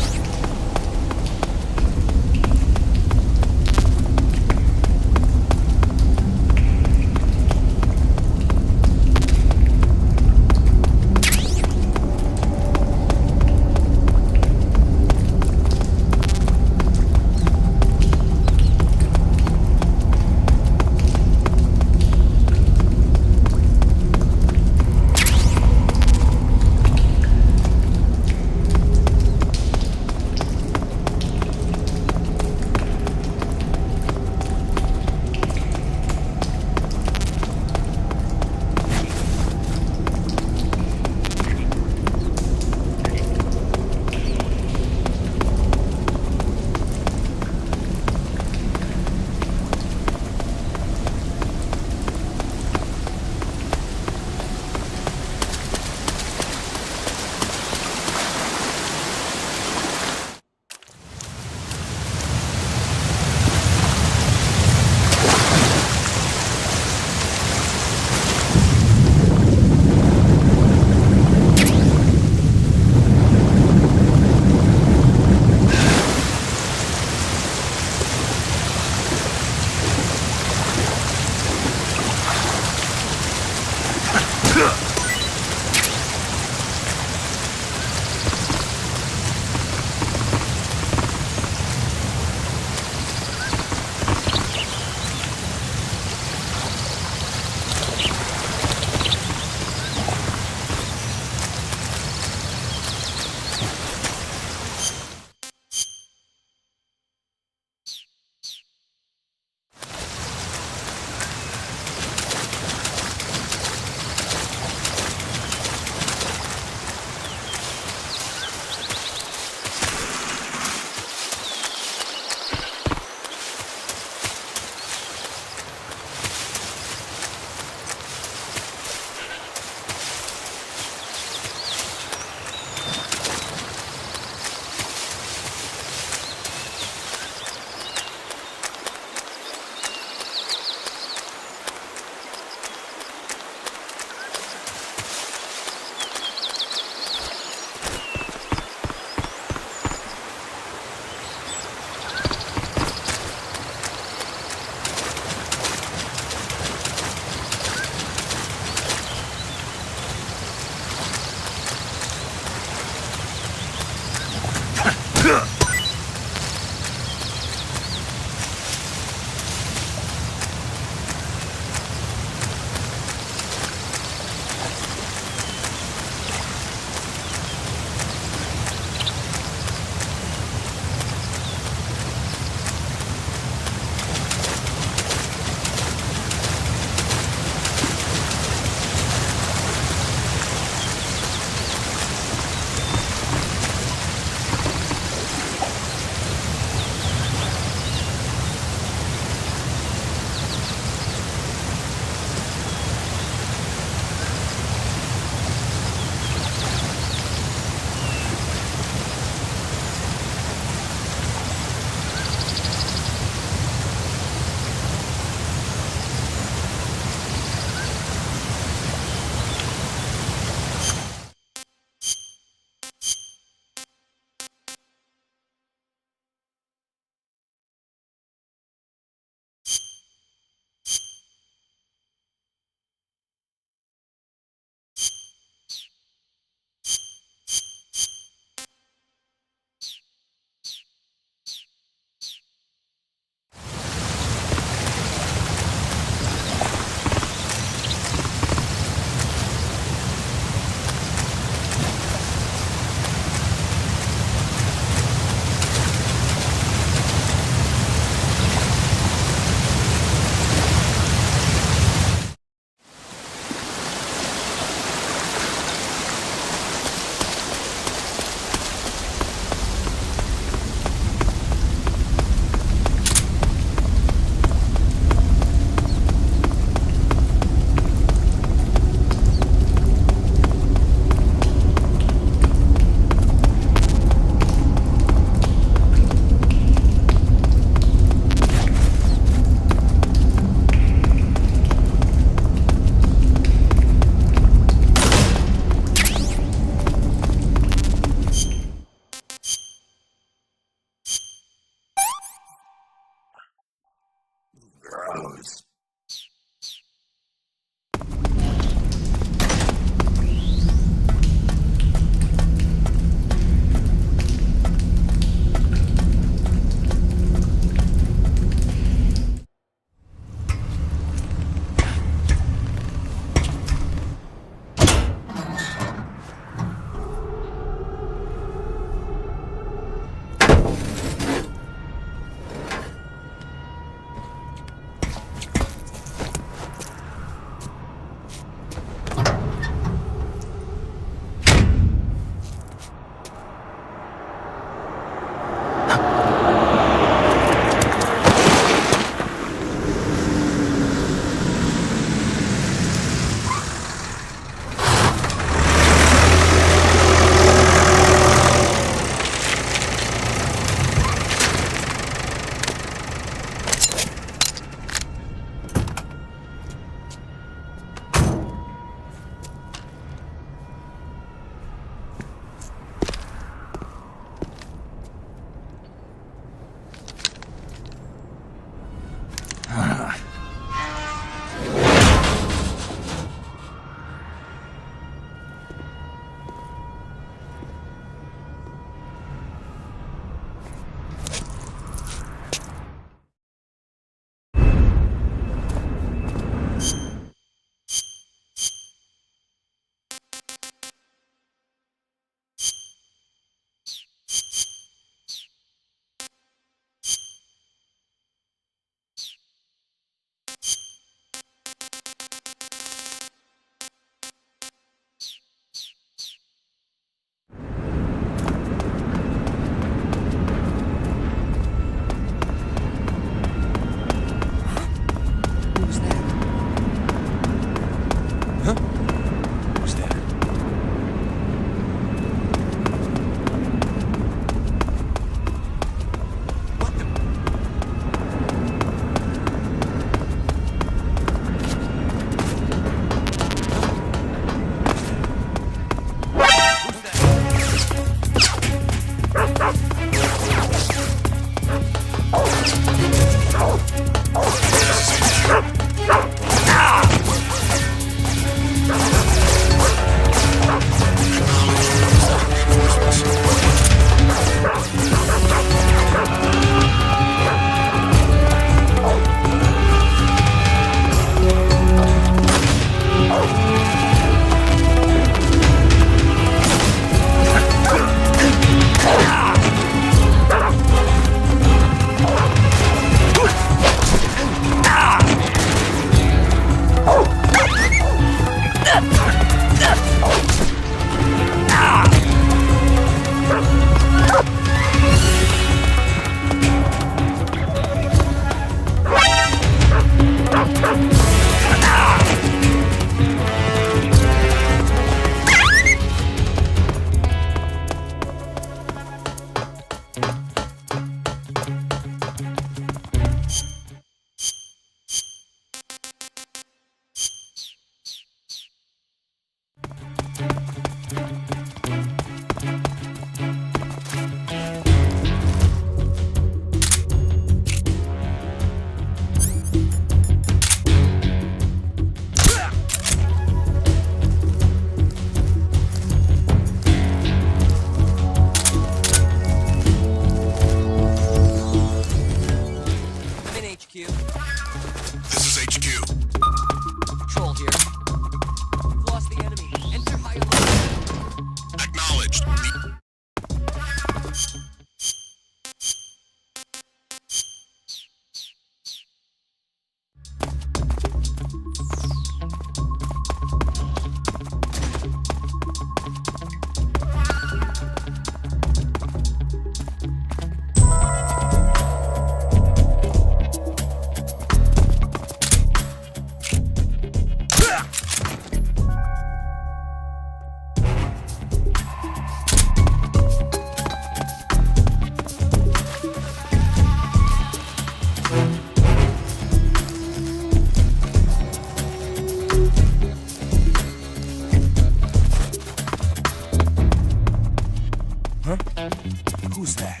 Who's that?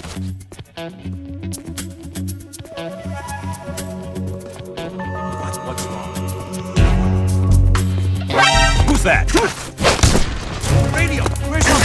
What's wrong? Who's that? Radio! Where's your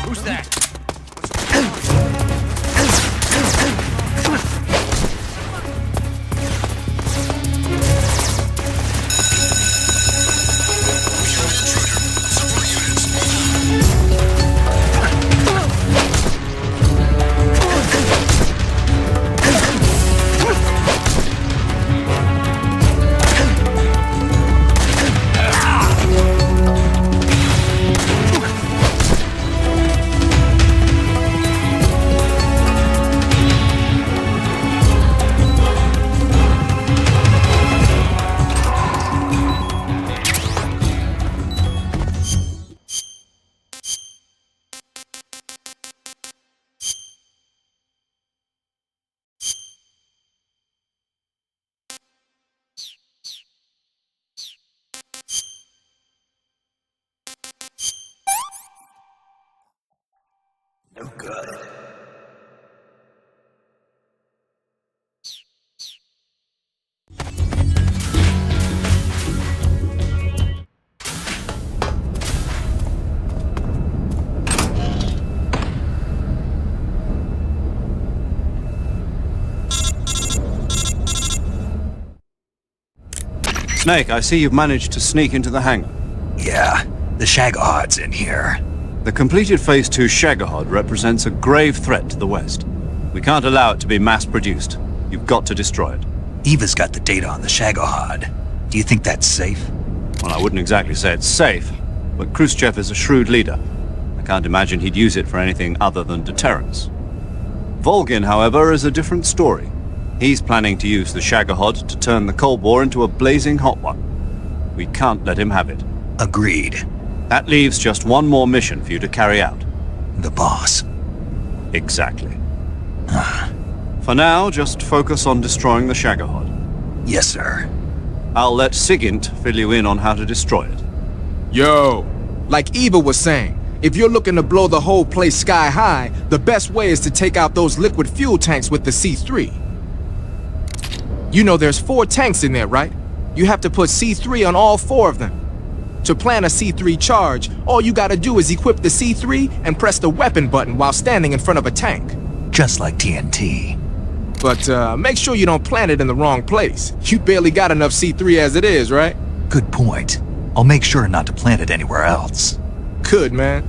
Who's that? No good. Snake, I see you've managed to sneak into the hangar. Yeah, the Shagohod's in here. The completed Phase 2 Shagohod represents a grave threat to the West. We can't allow it to be mass-produced. You've got to destroy it. Eva's got the data on the Shagohod. Do you think that's safe? Well, I wouldn't exactly say it's safe, but Khrushchev is a shrewd leader. I can't imagine he'd use it for anything other than deterrence. Volgin, however, is a different story. He's planning to use the Shagohod to turn the Cold War into a blazing hot one. We can't let him have it. Agreed. That leaves just one more mission for you to carry out. The boss. Exactly. For now, just focus on destroying the Shagohod. Yes, sir. I'll let Sigint fill you in on how to destroy it. Yo, like Eva was saying, if you're looking to blow the whole place sky high, the best way is to take out those liquid fuel tanks with the C3. You know there's 4 tanks in there, right? You have to put C3 on all 4 of them. To plan a C3 charge, all you gotta do is equip the C3 and press the weapon button while standing in front of a tank. Just like TNT. But make sure you don't plant it in the wrong place. You barely got enough C3 as it is, right? Good point. I'll make sure not to plant it anywhere else. Good, man.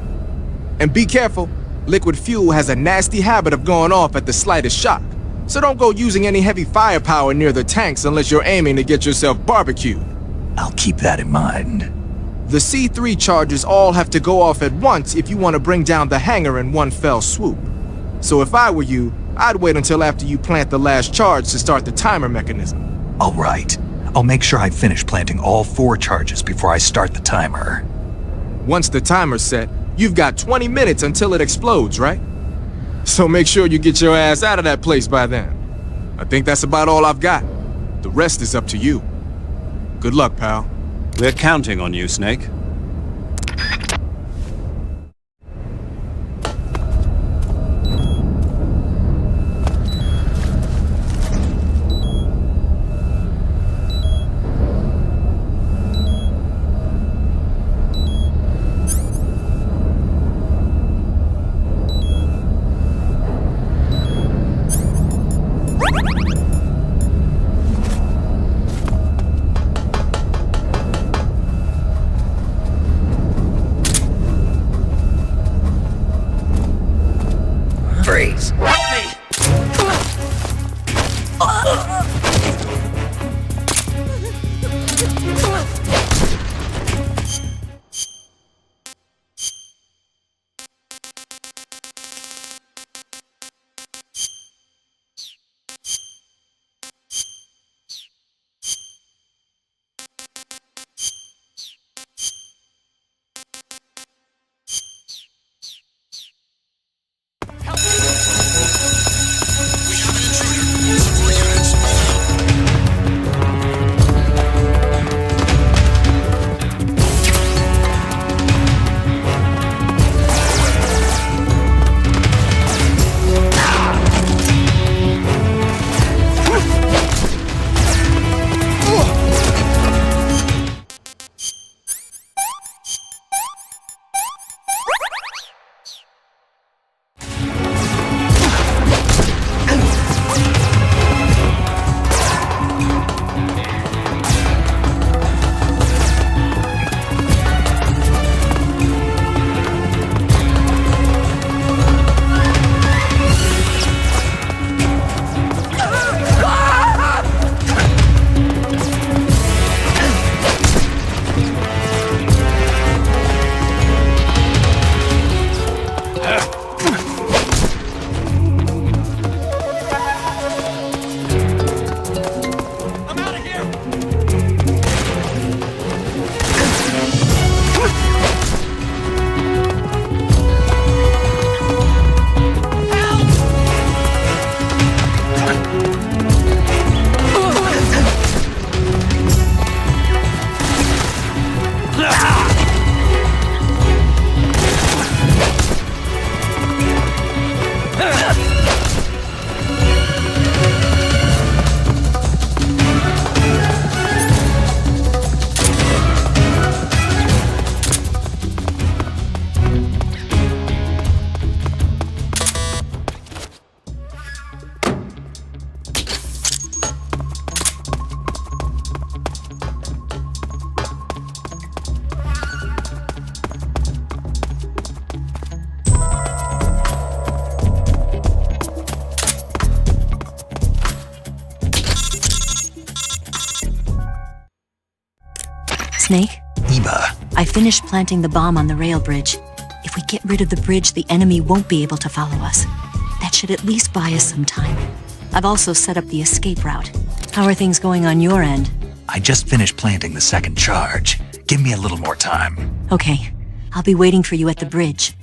And be careful. Liquid fuel has a nasty habit of going off at the slightest shock. So don't go using any heavy firepower near the tanks unless you're aiming to get yourself barbecued. I'll keep that in mind. The C3 charges all have to go off at once if you want to bring down the hangar in one fell swoop. So if I were you, I'd wait until after you plant the last charge to start the timer mechanism. All right. I'll make sure I finish planting all 4 charges before I start the timer. Once the timer's set, you've got 20 minutes until it explodes, right? So make sure you get your ass out of that place by then. I think that's about all I've got. The rest is up to you. Good luck, pal. We're counting on you, Snake. Freeze. Snake? Eva, I finished planting the bomb on the rail bridge. If we get rid of the bridge, the enemy won't be able to follow us. That should at least buy us some time. I've also set up the escape route. How are things going on your end? I just finished planting the second charge. Give me a little more time. Okay, I'll be waiting for you at the bridge.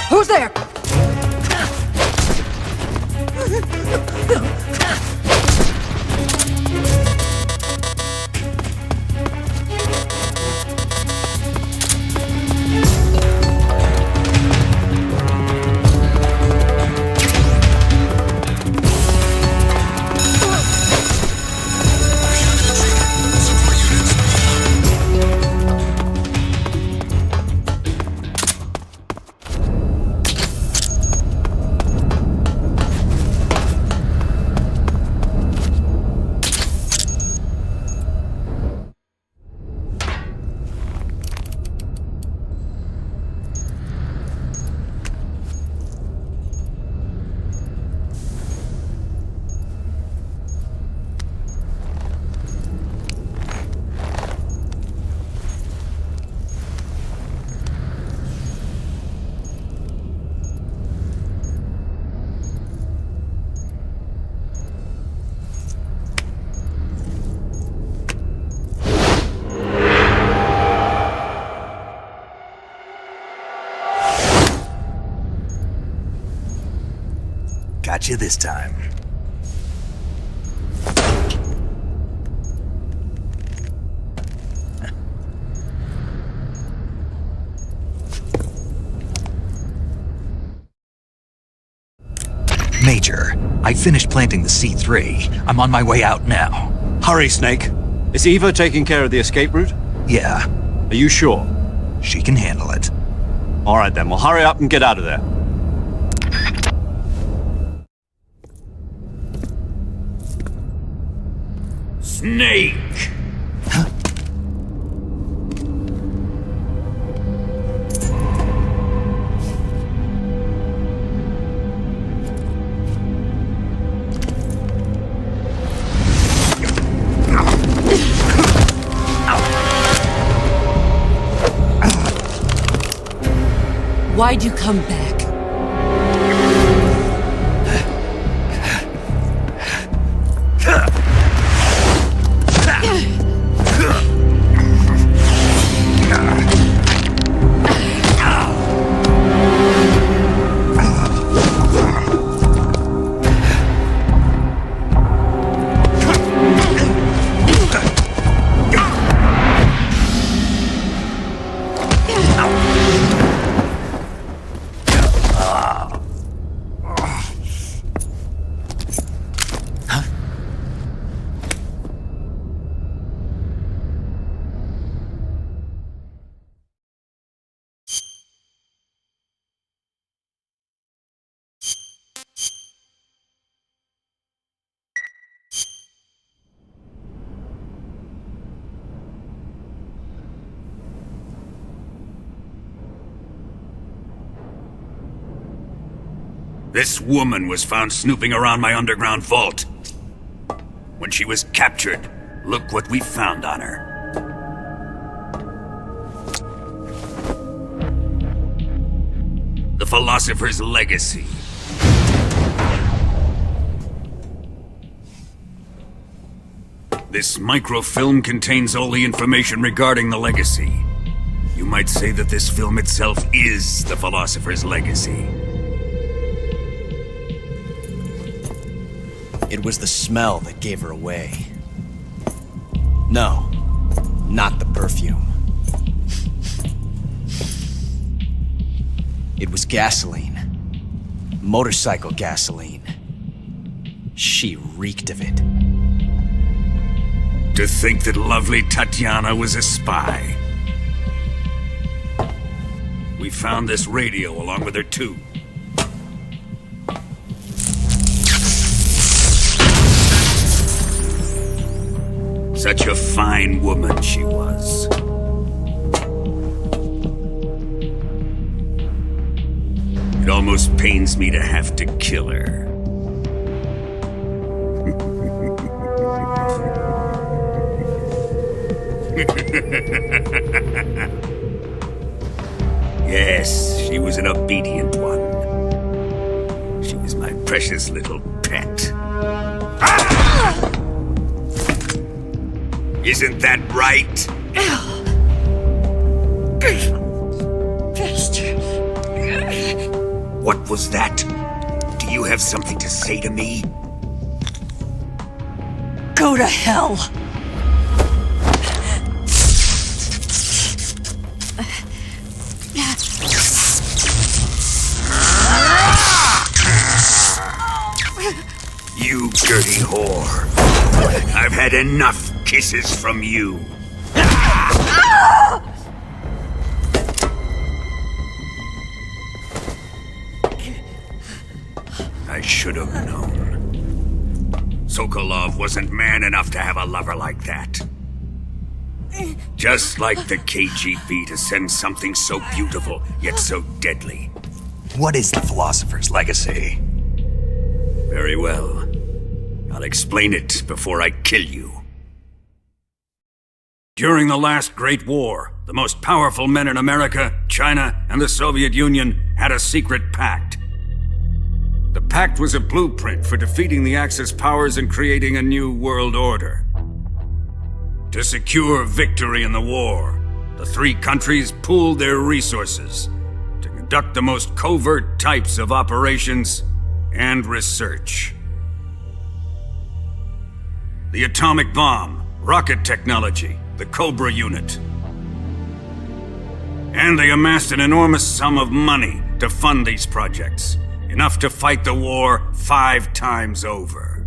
Who's there? Got you this time. Major, I finished planting the C3. I'm on my way out now. Hurry, Snake. Is Eva taking care of the escape route? Yeah, Are you sure? she can handle it. All right then, well hurry up and get out of there. Snake! Why'd you come back? This woman was found snooping around my underground vault. When she was captured, look what we found on her. The Philosopher's Legacy. This microfilm contains all the information regarding the Legacy. You might say that this film itself is the Philosopher's Legacy. It was the smell that gave her away. No, not the perfume. It was gasoline. Motorcycle gasoline. She reeked of it. To think that lovely Tatiana was a spy. We found this radio along with her too. Such a fine woman she was. It almost pains me to have to kill her. Yes, she was an obedient one. She was my precious little pet. Ah! Isn't that right? What was that? Do you have something to say to me? Go to hell! You dirty whore. I've had enough kisses from you. I should have known. Sokolov wasn't man enough to have a lover like that. Just like the KGB to send something so beautiful, yet so deadly. What is the Philosopher's Legacy? Very well. I'll explain it before I kill you. During the last Great War, the most powerful men in America, China, and the Soviet Union had a secret pact. The pact was a blueprint for defeating the Axis powers and creating a new world order. To secure victory in the war, the three countries pooled their resources to conduct the most covert types of operations and research. The atomic bomb, rocket technology, the Cobra unit. And they amassed an enormous sum of money to fund these projects, enough to fight the war 5 times over.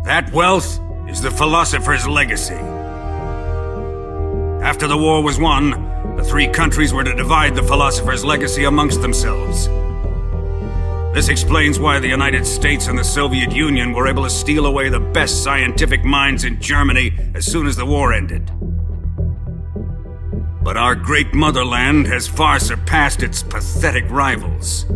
That wealth is the Philosopher's Legacy. After the war was won, the three countries were to divide the Philosopher's Legacy amongst themselves. This explains why the United States and the Soviet Union were able to steal away the best scientific minds in Germany as soon as the war ended. But our great motherland has far surpassed its pathetic rivals.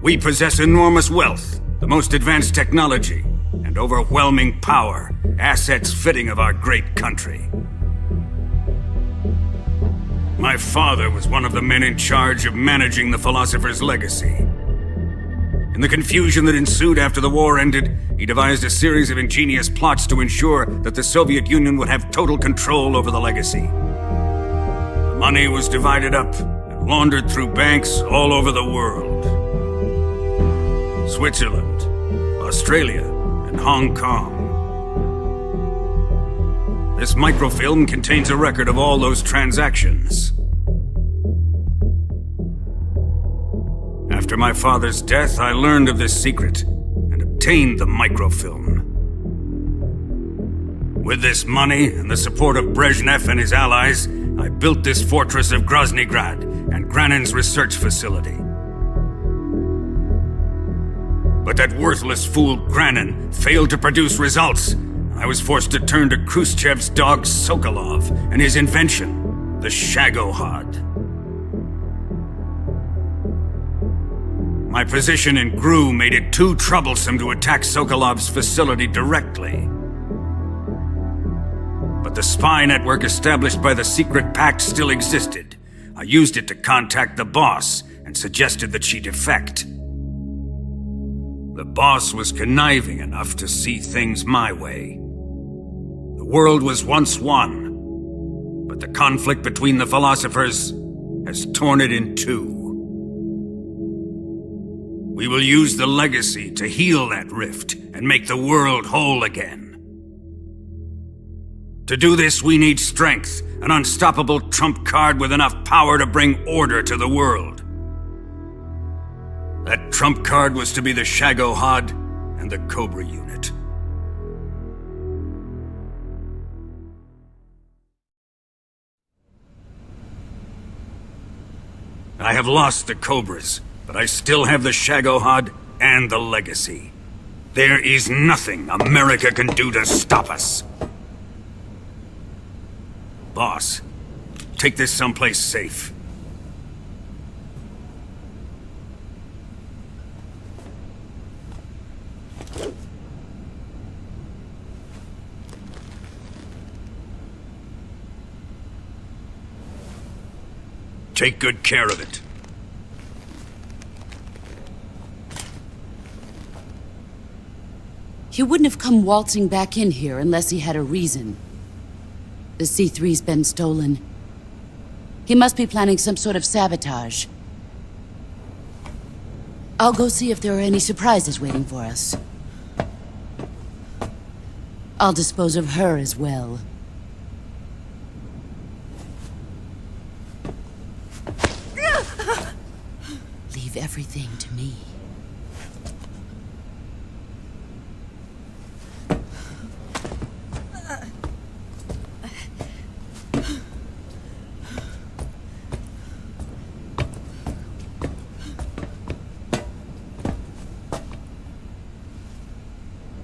We possess enormous wealth, the most advanced technology, and overwhelming power, assets fitting of our great country. My father was one of the men in charge of managing the Philosopher's Legacy. In the confusion that ensued after the war ended, he devised a series of ingenious plots to ensure that the Soviet Union would have total control over the legacy. The money was divided up and laundered through banks all over the world. Switzerland, Australia, and Hong Kong. This microfilm contains a record of all those transactions. After my father's death, I learned of this secret and obtained the microfilm. With this money and the support of Brezhnev and his allies, I built this fortress of Groznygrad and Granin's research facility. But that worthless fool Granin failed to produce results. I was forced to turn to Khrushchev's dog Sokolov and his invention, the Shagohod. My position in GRU made it too troublesome to attack Sokolov's facility directly. But the spy network established by the secret pact still existed. I used it to contact the boss and suggested that she defect. The boss was conniving enough to see things my way. The world was once one, but the conflict between the philosophers has torn it in two. We will use the legacy to heal that rift and make the world whole again. To do this, we need strength, an unstoppable trump card with enough power to bring order to the world. That trump card was to be the Shagohod and the Cobra unit. I have lost the Cobras, but I still have the Shagohod and the Legacy. There is nothing America can do to stop us. Boss, take this someplace safe. Take good care of it. He wouldn't have come waltzing back in here unless he had a reason. The C3's been stolen. He must be planning some sort of sabotage. I'll go see if there are any surprises waiting for us. I'll dispose of her as well. Leave everything to me.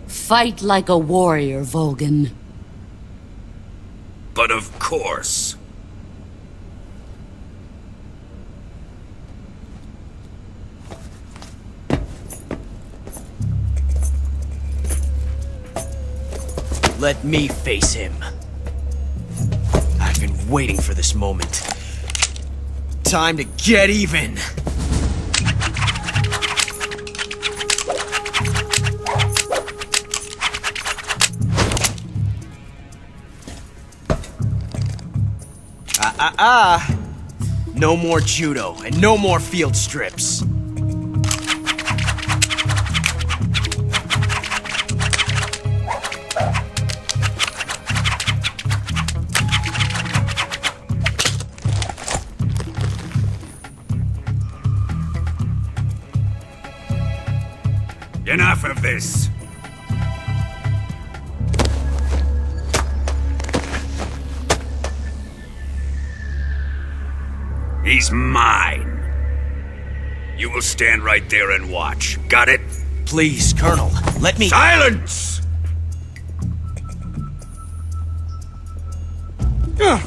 Fight like a warrior, Volgin. But of course. Let me face him. I've been waiting for this moment. Time to get even! No more judo, and no more field strips. Enough of this. He's mine. You will stand right there and watch. Got it? Please, Colonel, let me— Silence! Huh?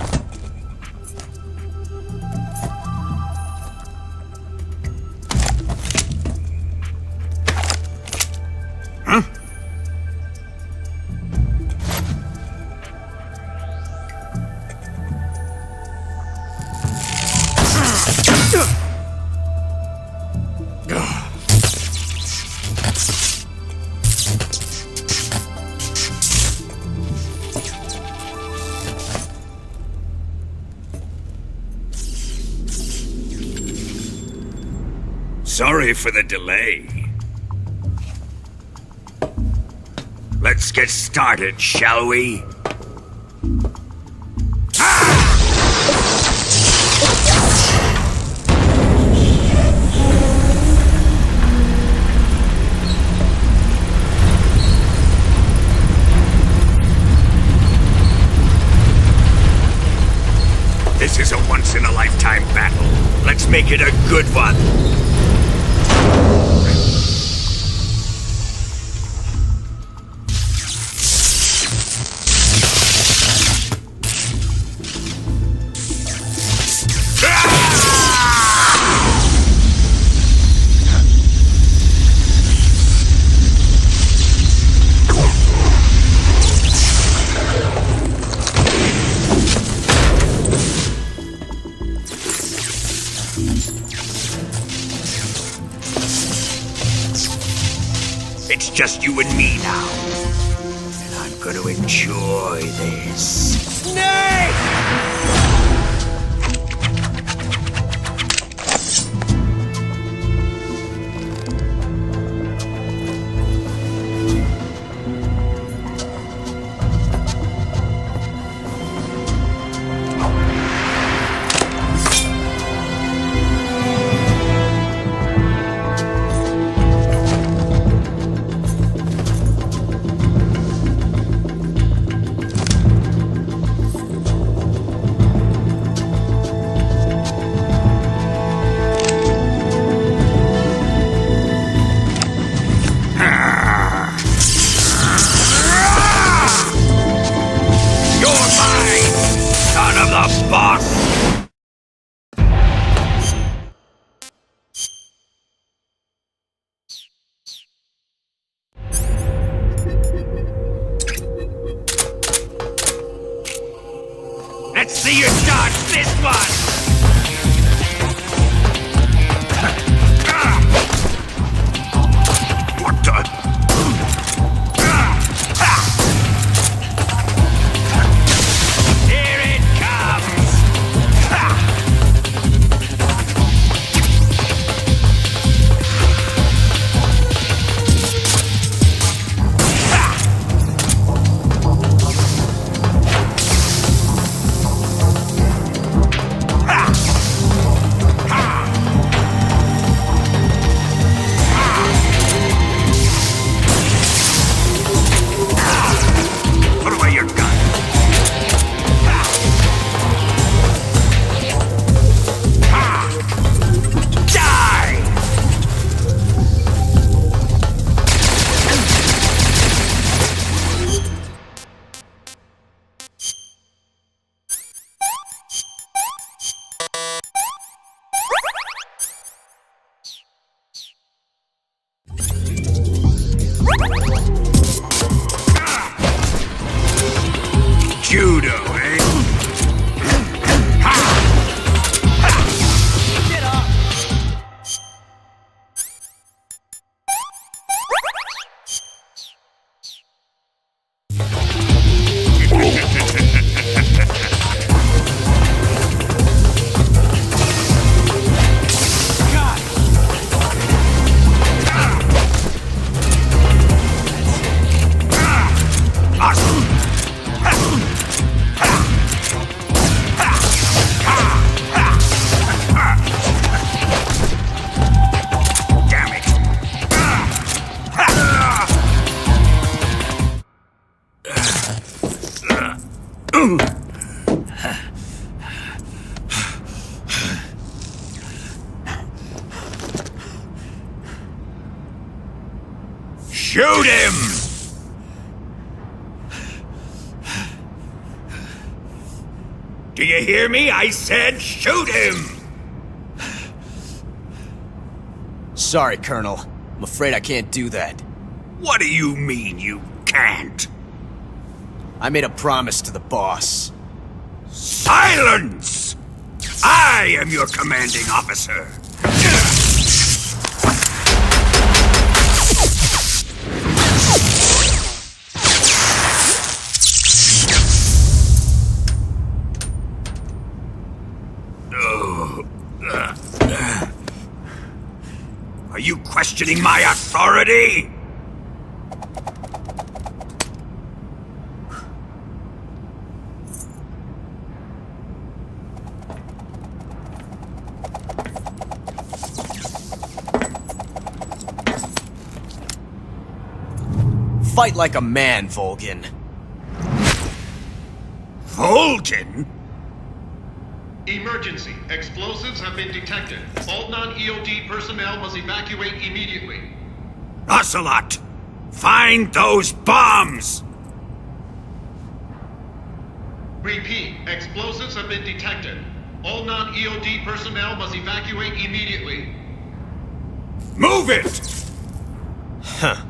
Sorry for the delay. Let's get started, shall we? This is a once-in-a-lifetime battle. Let's make it a good one. It's just you and me now. And I'm gonna enjoy this. Snake! Let's see you dodge this one! What the? Here it comes! Put away your gun! Die! Judo, eh? Damn it! Shoot him! Do you hear me? I said shoot him! Sorry, Colonel. I'm afraid I can't do that. What do you mean you can't? I made a promise to the boss. Silence! I am your commanding officer. Are you questioning my authority? Fight like a man, Volgin. Volgin? Emergency. Explosives have been detected. All non-EOD personnel must evacuate immediately. Ocelot! Find those bombs! Repeat. Explosives have been detected. All non-EOD personnel must evacuate immediately. Move it! Huh.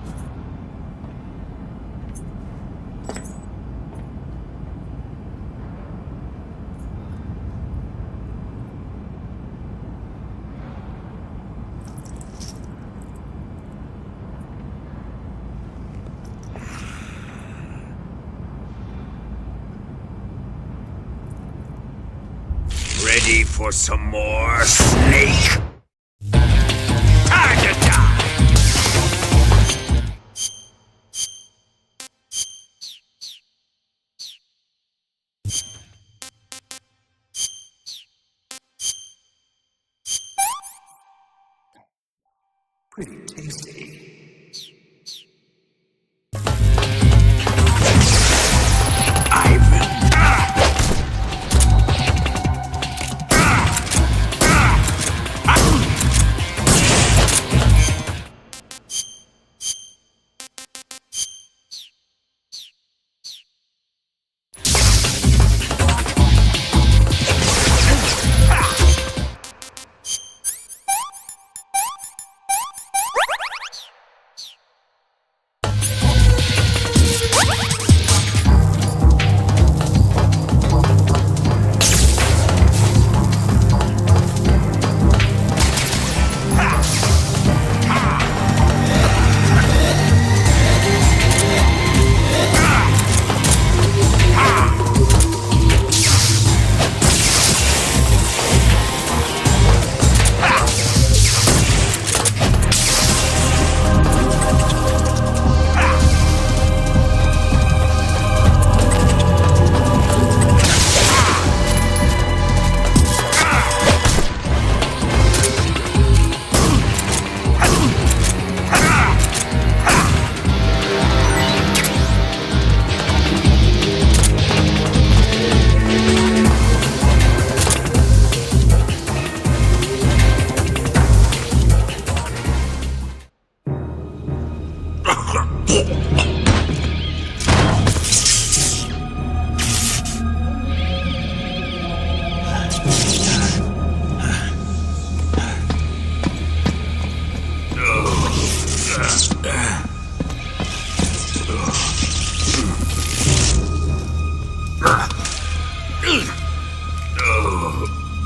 Ready for some more, Snake? Time to die! Pretty tasty.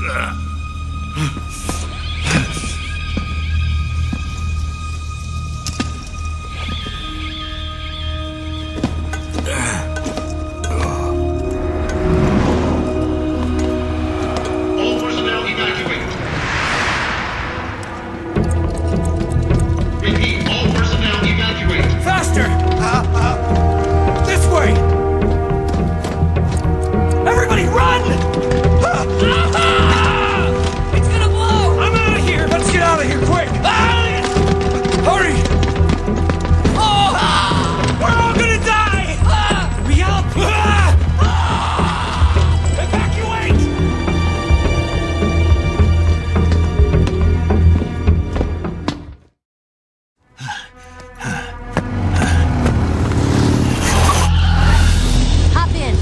All personnel evacuate. Repeat, all personnel evacuate. Faster! This way! Everybody run! It's gonna blow! I'm out of here! Let's get out of here quick! Hurry! We're all gonna die! We help! Evacuate! Hop in.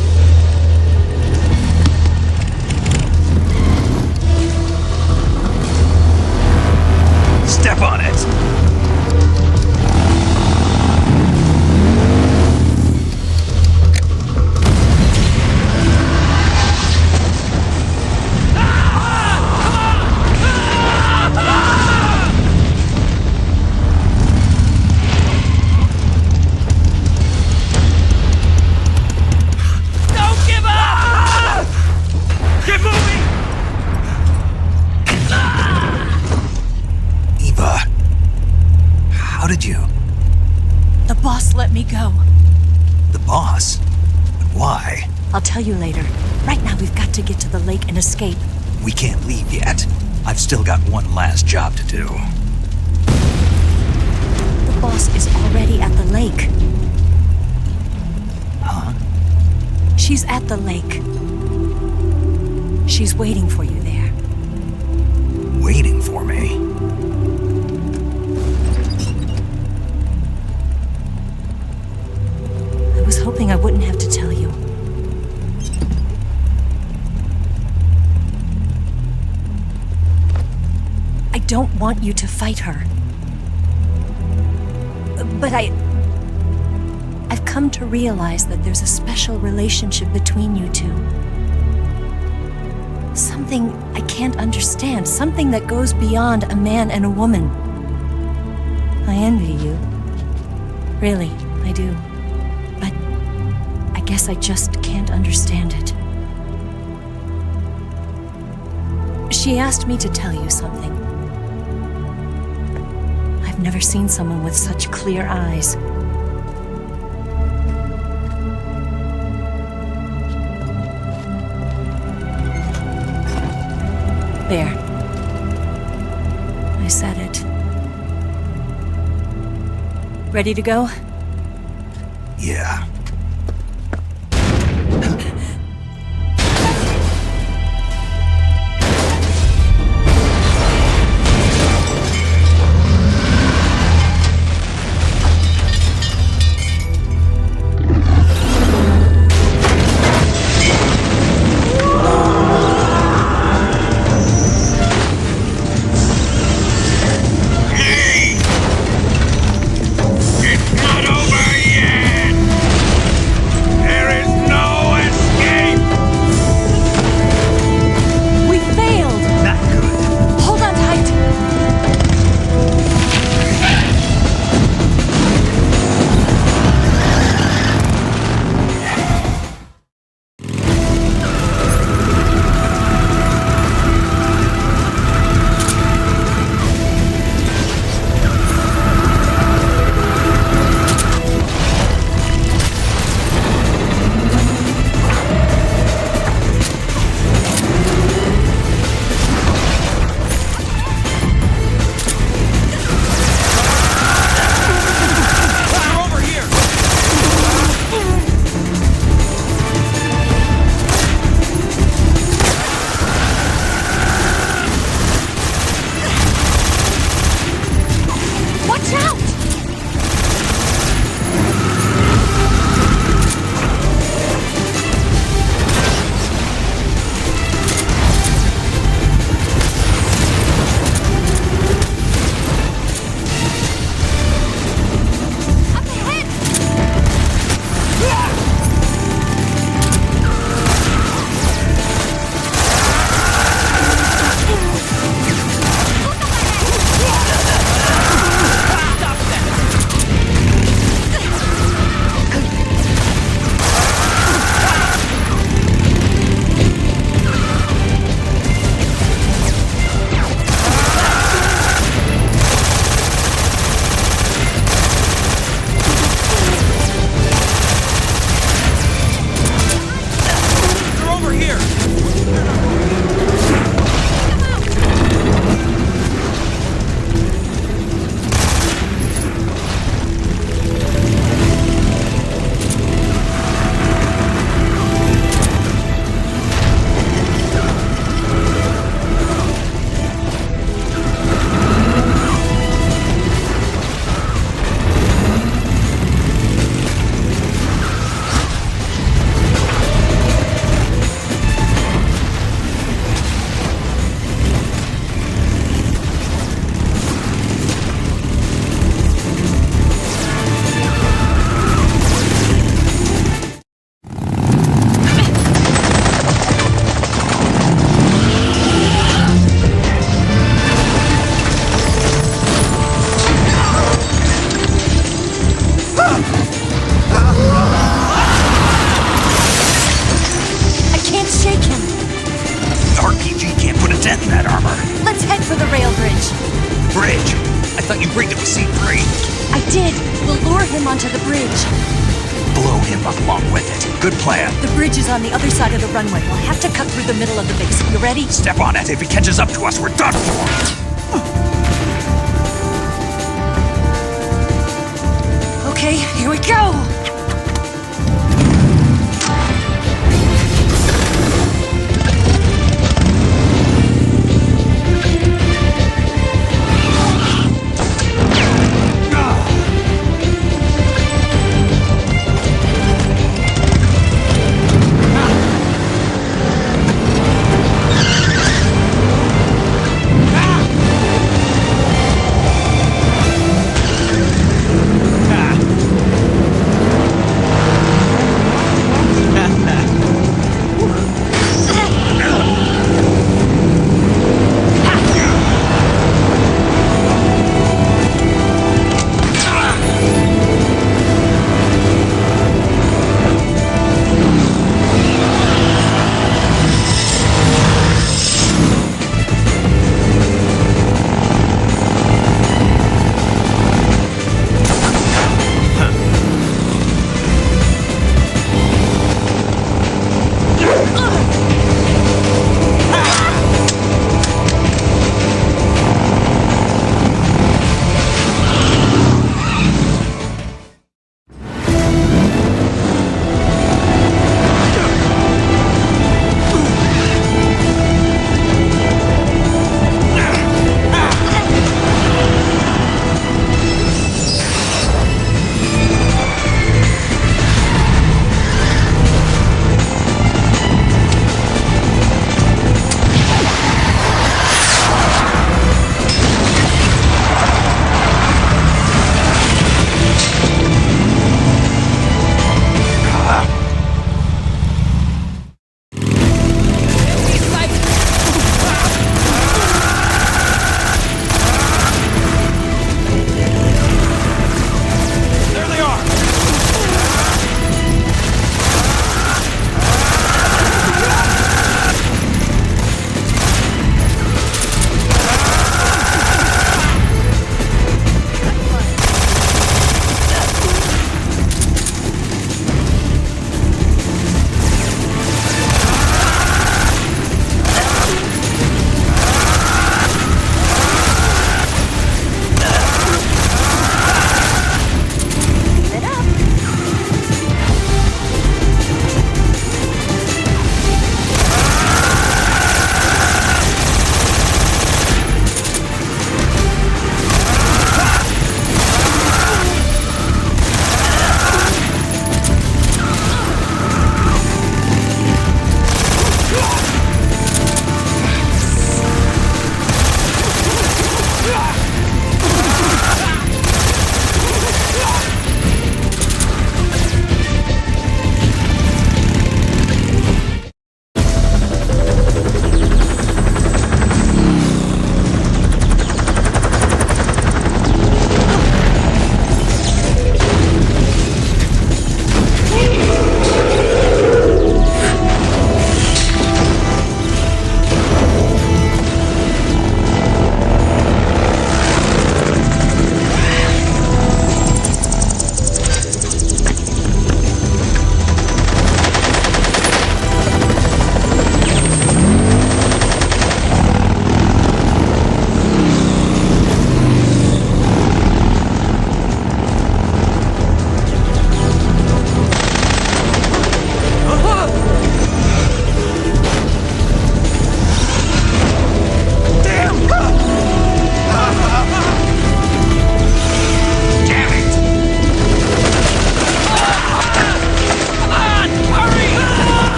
Step on it! Don't give up! Get moving! Eva, how did you? The boss let me go. The boss? But why? I'll tell you later. Right now, we've got to get to the lake and escape. We can't leave yet. I've still got one last job to do. The boss is already at the lake. Huh? She's at the lake. She's waiting for you there. Waiting for me? I was hoping I wouldn't have to tell you. I don't want you to fight her. But I've come to realize that there's a special relationship between you two. Something I can't understand, something that goes beyond a man and a woman. I envy you. Really, I do. But I guess I just can't understand it. She asked me to tell you something. I've never seen someone with such clear eyes. There. I said it. Ready to go? Yeah. It's not over yet! I can't shake him. RPG can't put a dent in that armor. Let's head for the rail bridge. Bridge? I thought you rigged it with C3. I did. We'll lure him onto the bridge. Blow him up along with it. Good plan. The bridge is on the other side of the runway. We'll have to cut through the middle of the base. You ready? Step on it. If he catches up to us, we're done for. Okay, here we go!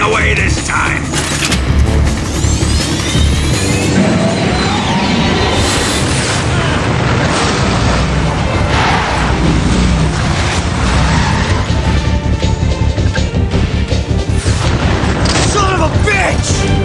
away this time! Son of a bitch!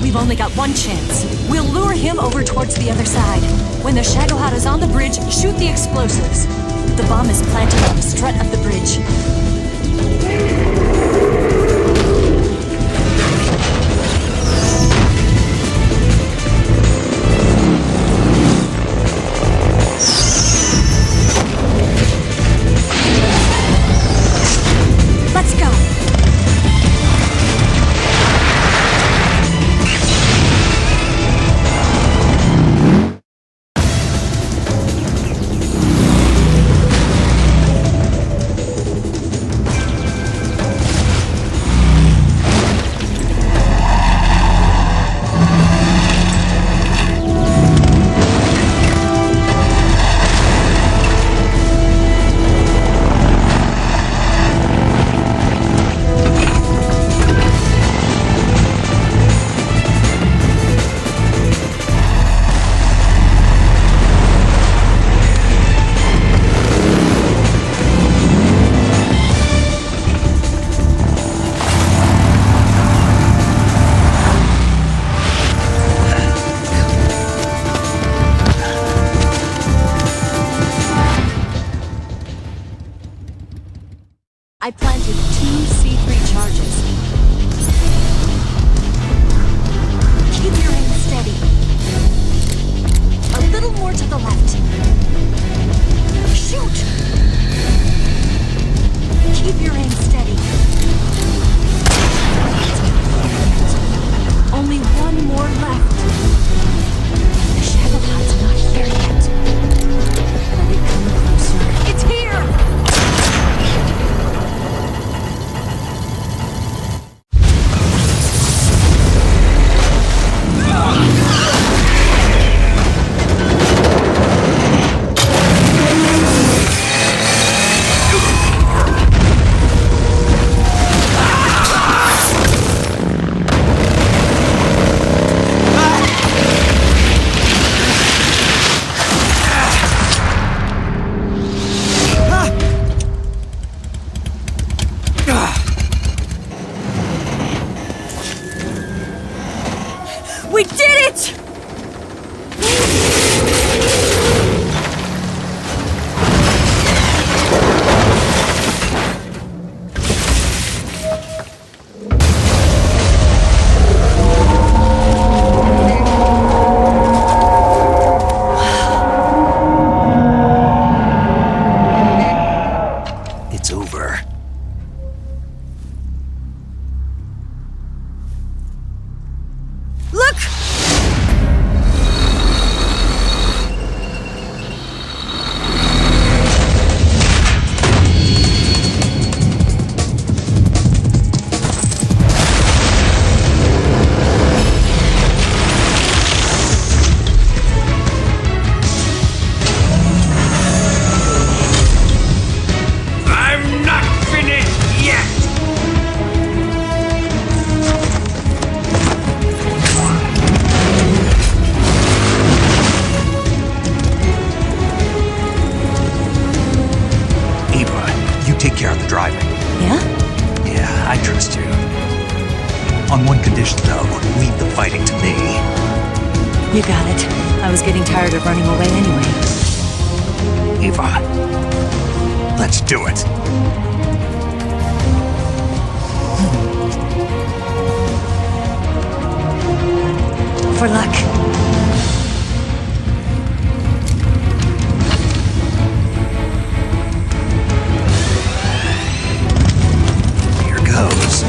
We've only got one chance. We'll lure him over towards the other side. When the Shagohod is on the bridge, shoot the explosives. The bomb is planted on the strut of the bridge. Let's go! I planted 2 C3 charges. Keep your aim steady. A little more to the left. Shoot! Keep your aim steady. Only one more left. The Shagohod's not here yet. Let it come closer. It's here! We did it! It's over. Look! I'm not finished yet! Eva, you take care of the driving. Yeah? Yeah, I trust you. On one condition, though, leave the fighting to me. You got it. I was getting tired of running away anyway. Eva, let's do it. For luck. Here goes.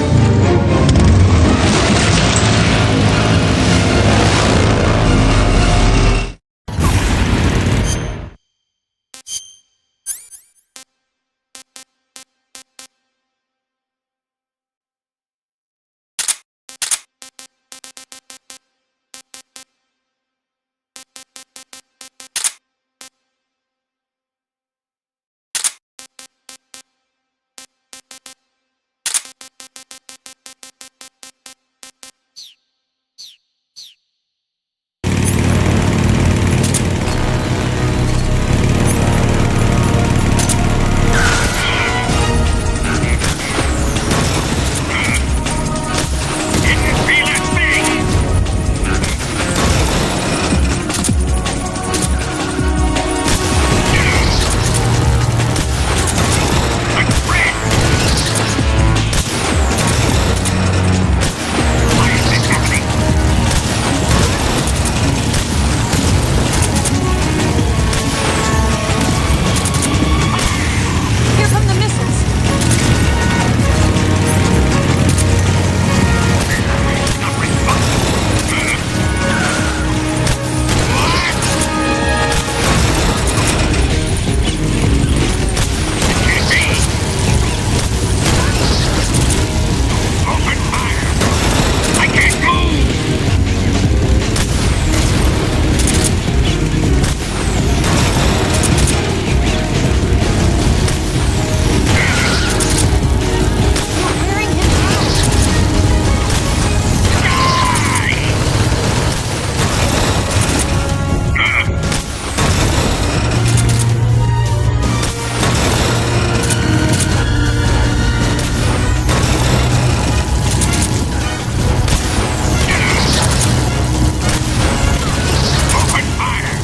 Here come the missiles! I can't move! Wearing him out! Open fire!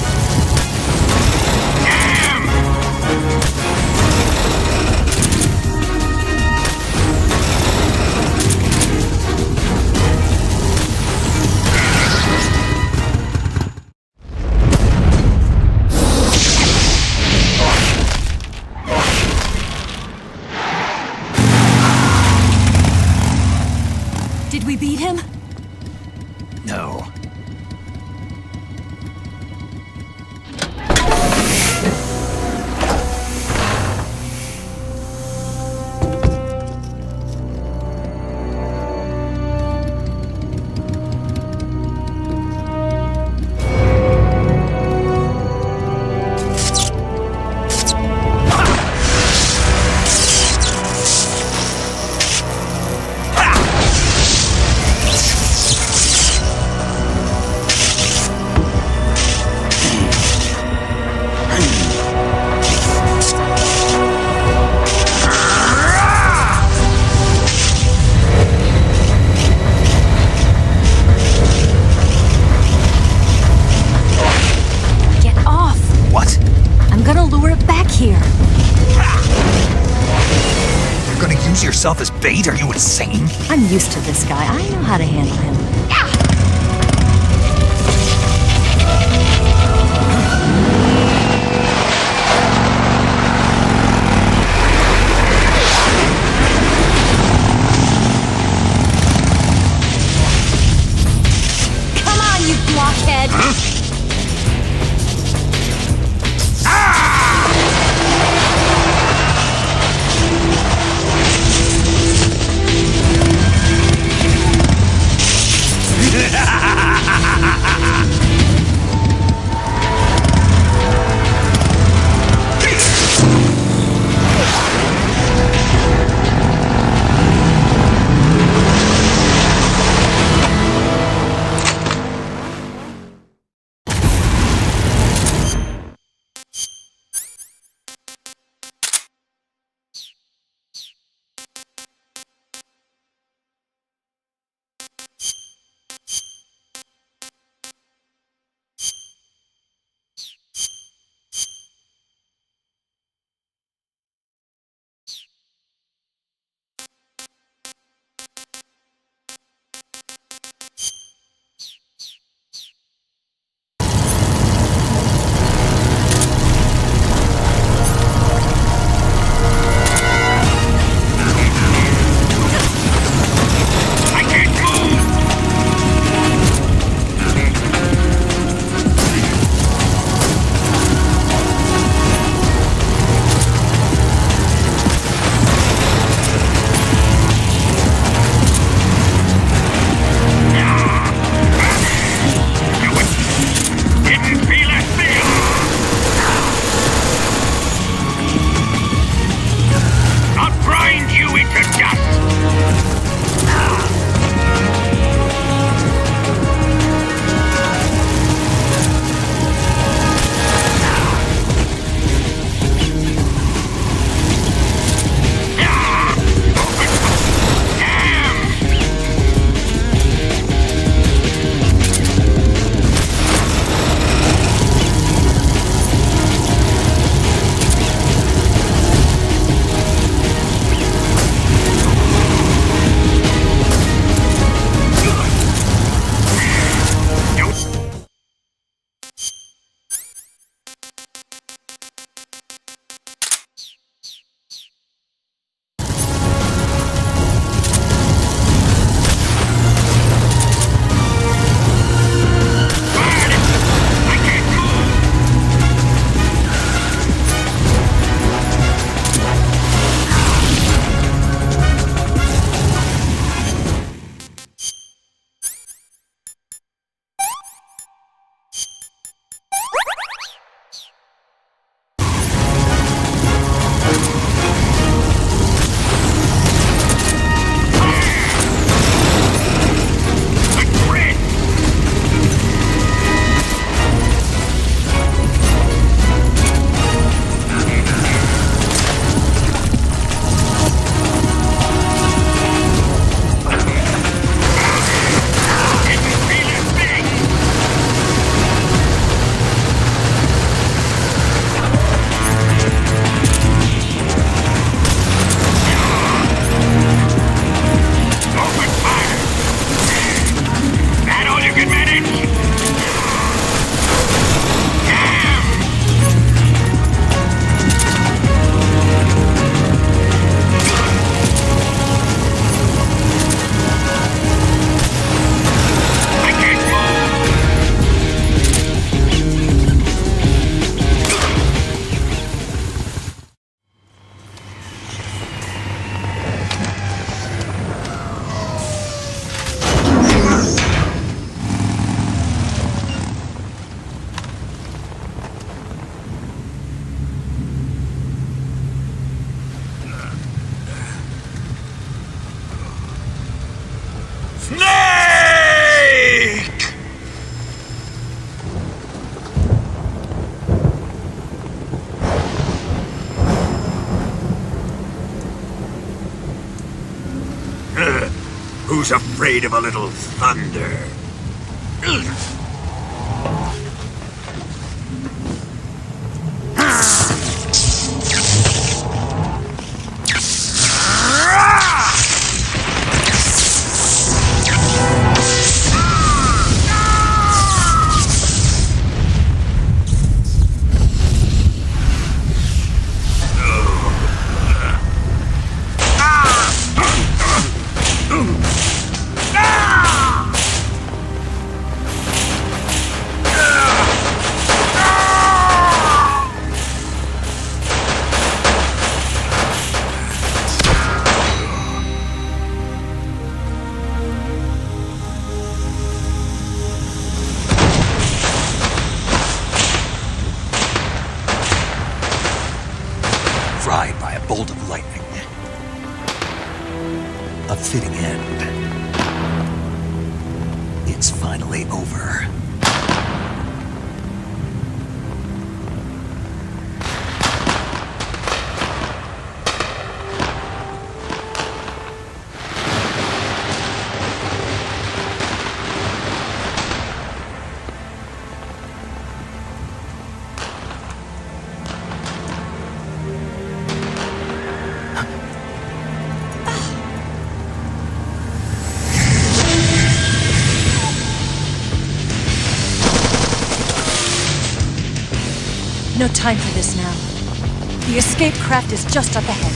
Damn! Did we beat him? No. yourself as bait? Are you insane? I'm used to this guy. I know how to handle him. Come on, you blockhead! Who's afraid of a little thunder? A fitting end. It's finally over. No time for this now. The escape craft is just up ahead.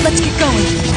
Let's get going.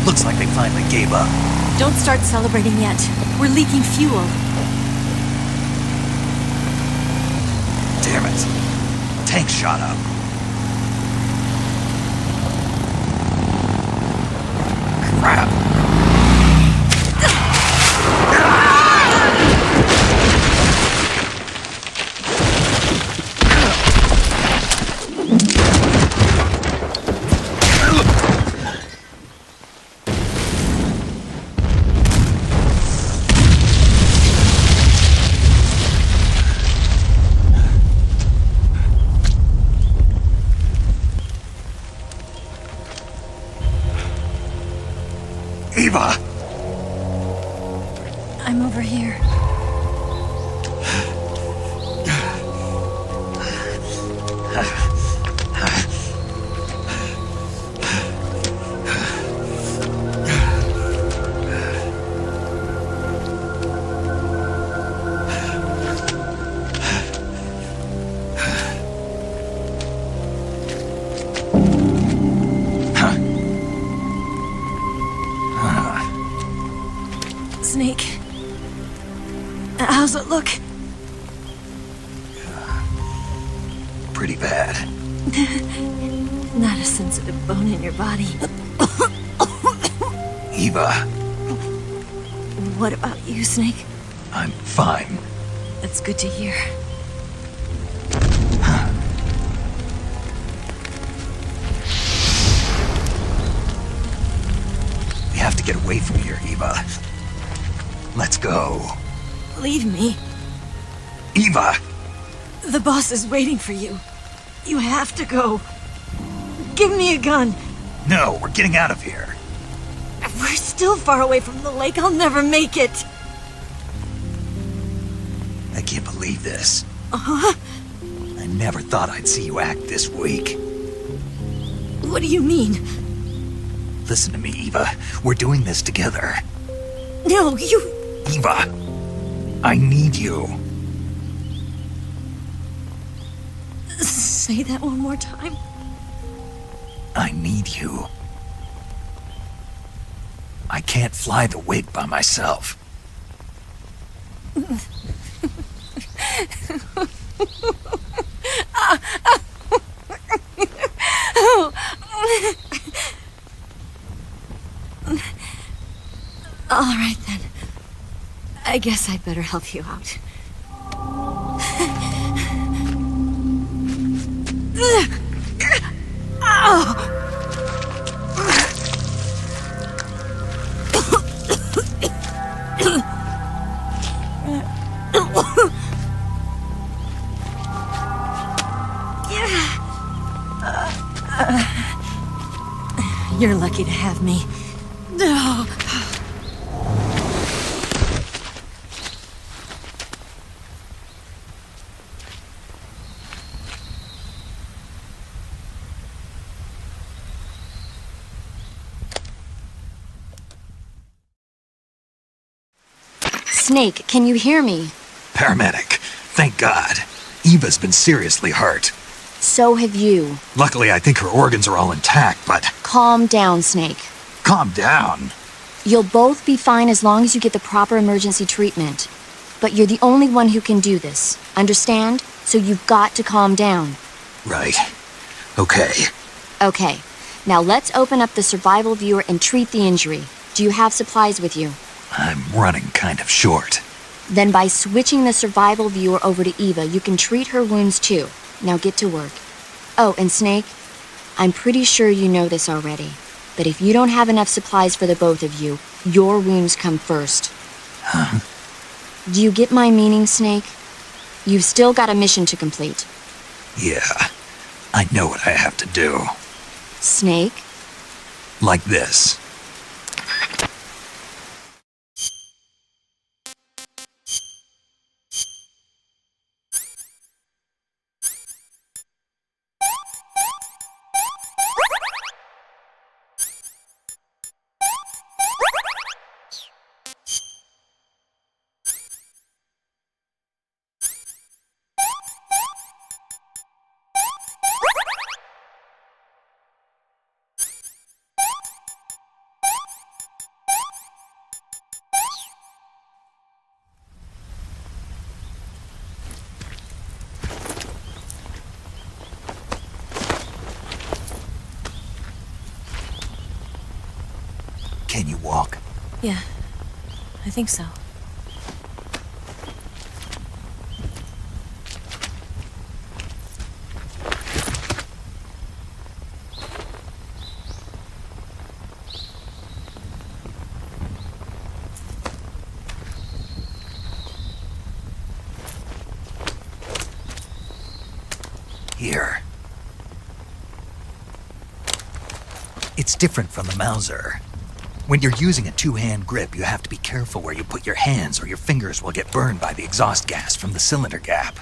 Looks like they finally gave up. Don't start celebrating yet. We're leaking fuel. Damn it. Tank shot up. Crap. Eva! I'm over here. Snake. How's it look? Pretty bad. Not a sensitive bone in your body. Eva, What about you, Snake? I'm fine. That's good to hear. We have to get away from here, Eva. Let's go. Leave me. Eva! The boss is waiting for you. You have to go. Give me a gun. No, we're getting out of here. We're still far away from the lake. I'll never make it. I can't believe this. Uh-huh. I never thought I'd see you act this weak. What do you mean? Listen to me, Eva. We're doing this together. No, you... Eva! I need you. Say that one more time. I need you. I can't fly the wig by myself. All right, then. I guess I'd better help you out. You're lucky to have me. No. Snake, can you hear me? Paramedic. Thank God. Eva's been seriously hurt. So have you. Luckily, I think her organs are all intact, but... Calm down, Snake. Calm down. You'll both be fine as long as you get the proper emergency treatment. But you're the only one who can do this. Understand? So you've got to calm down. Right. Okay. Okay. Now let's open up the survival viewer and treat the injury. Do you have supplies with you? I'm running kind of short. Then by switching the survival viewer over to Eva, you can treat her wounds too. Now get to work. Oh, and Snake, I'm pretty sure you know this already, but if you don't have enough supplies for the both of you, your wounds come first. Huh? Do you get my meaning, Snake? You've still got a mission to complete. Yeah, I know what I have to do. Snake? Like this. Can you walk? Yeah, I think so. Here. It's different from the Mauser. When you're using a two-hand grip, you have to be careful where you put your hands or your fingers will get burned by the exhaust gas from the cylinder gap.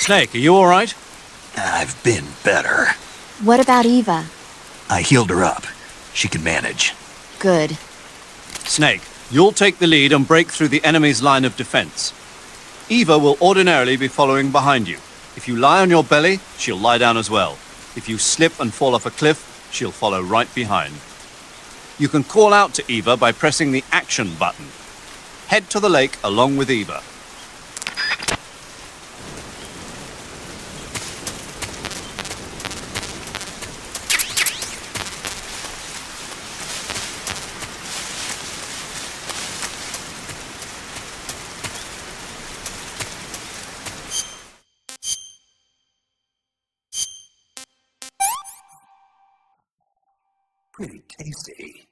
Snake, are you all right? I've been better. What about Eva? I healed her up. She can manage. Good. Snake, you'll take the lead and break through the enemy's line of defense. Eva will ordinarily be following behind you. If you lie on your belly, she'll lie down as well. If you slip and fall off a cliff, she'll follow right behind. You can call out to Eva by pressing the action button. Head to the lake along with Eva. Pretty tasty.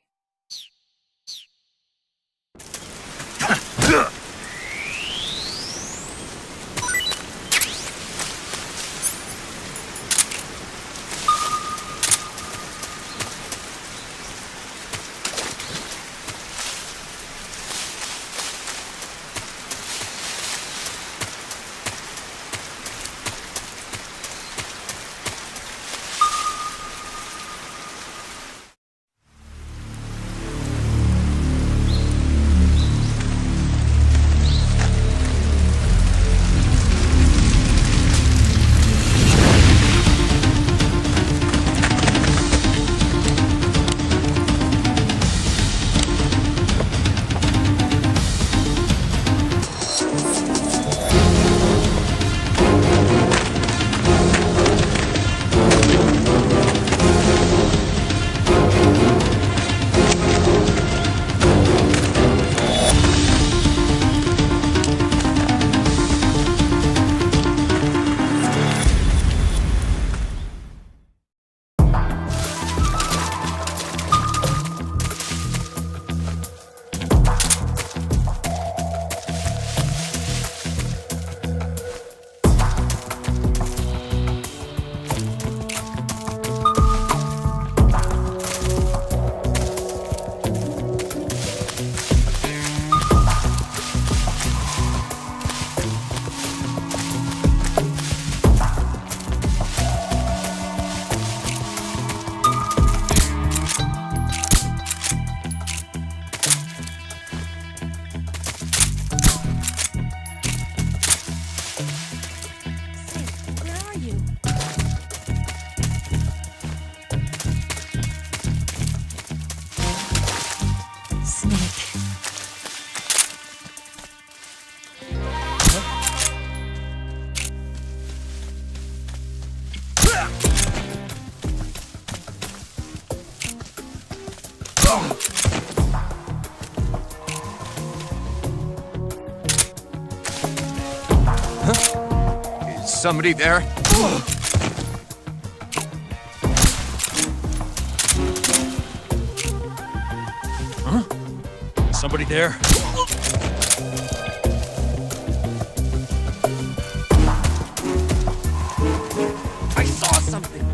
Somebody there? Huh? Somebody there? I saw something.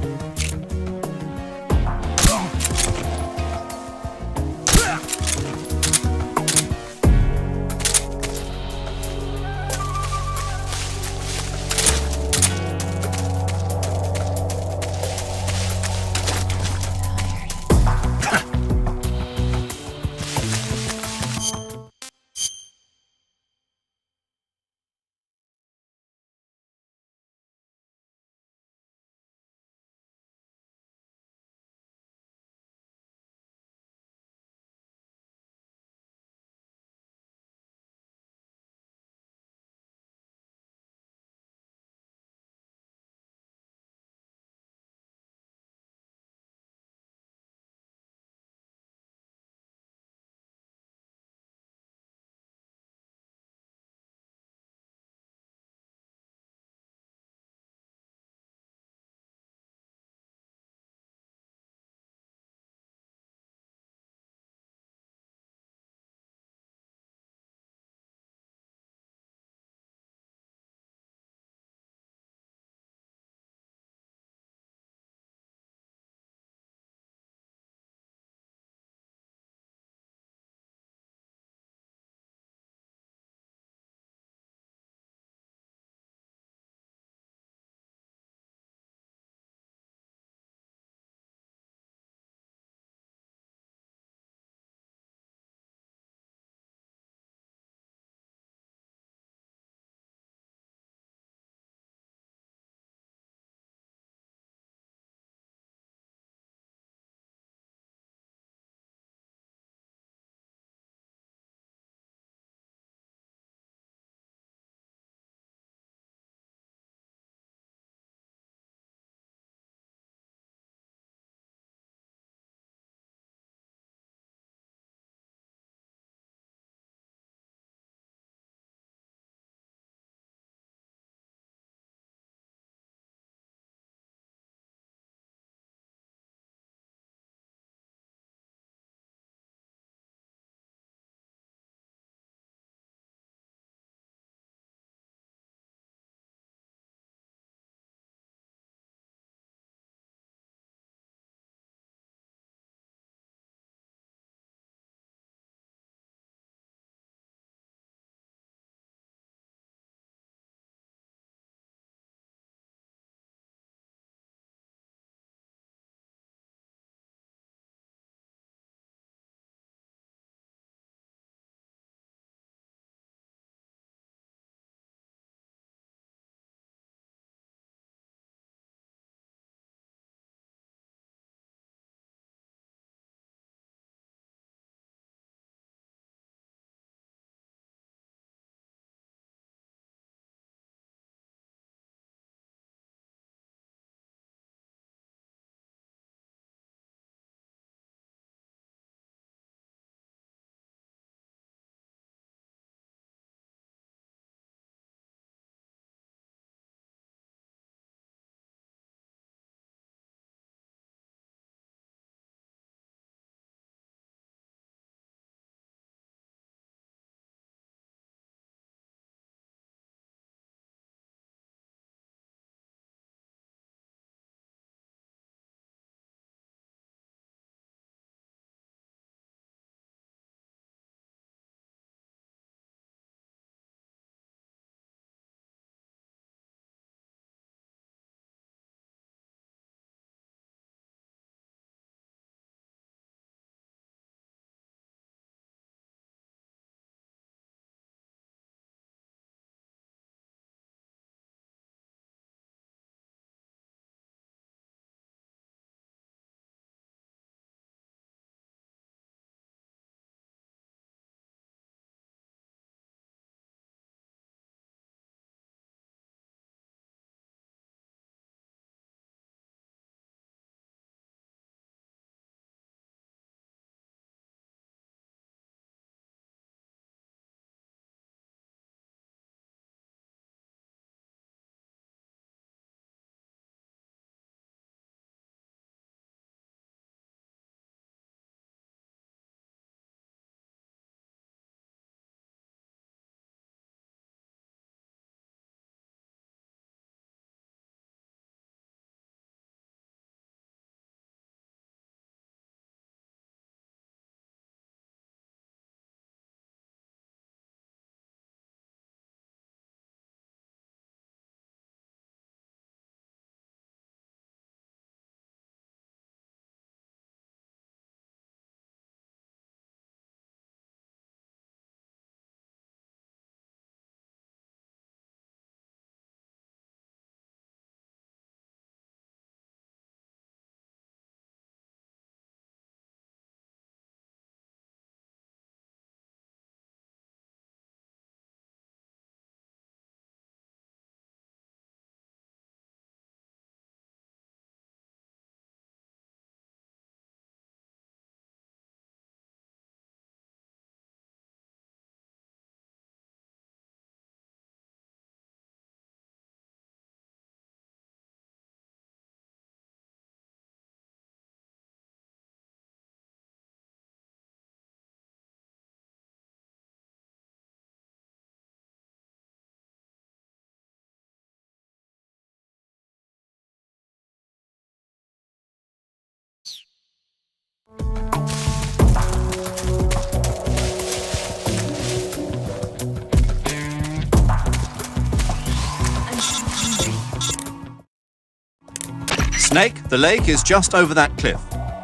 Snake, the lake is just over that cliff.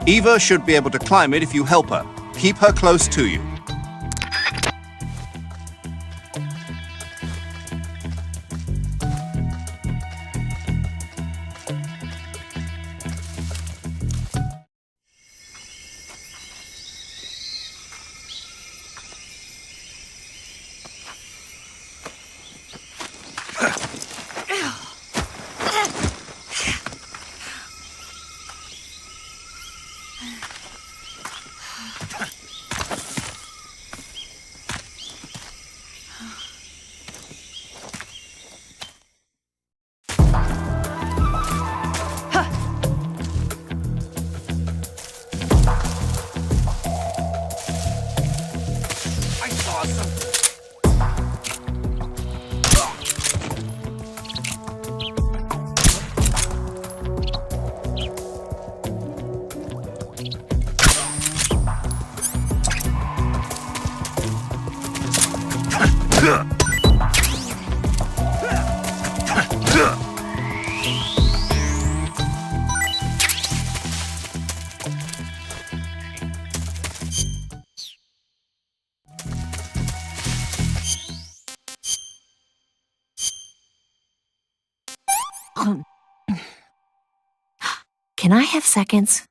Eva should be able to climb it if you help her. Keep her close to you. Can I have seconds?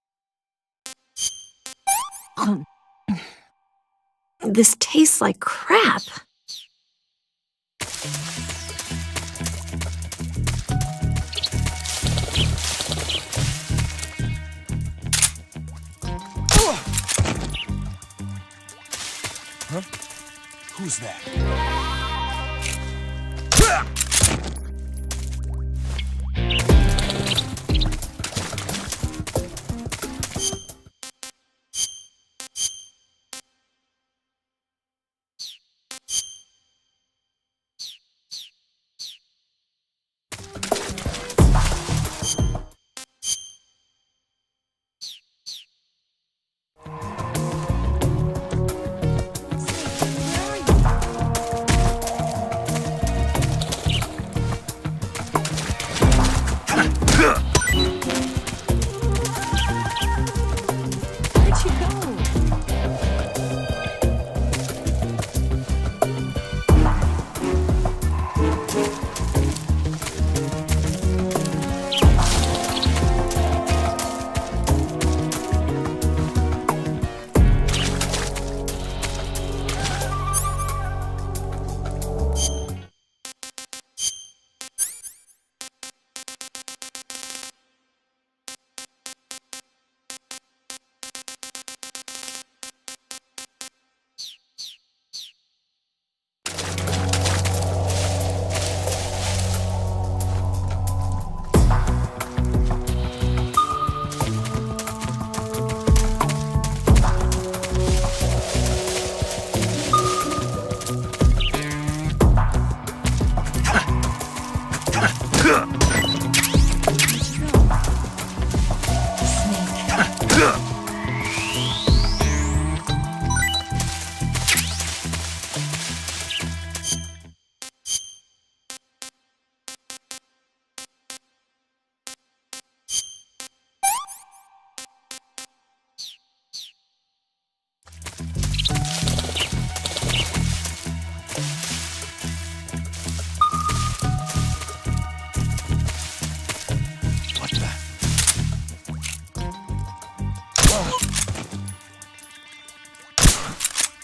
This tastes like crap. Huh? Who's that?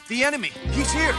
The enemy! He's here!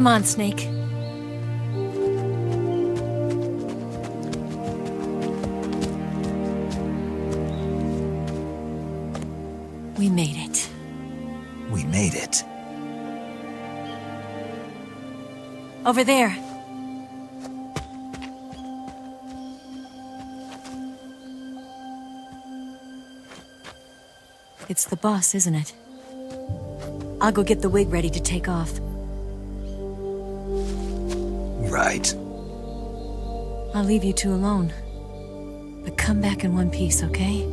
Come on, Snake. We made it. We made it. Over there. It's the boss, isn't it? I'll go get the wig ready to take off. Right. I'll leave you two alone. But come back in one piece, okay?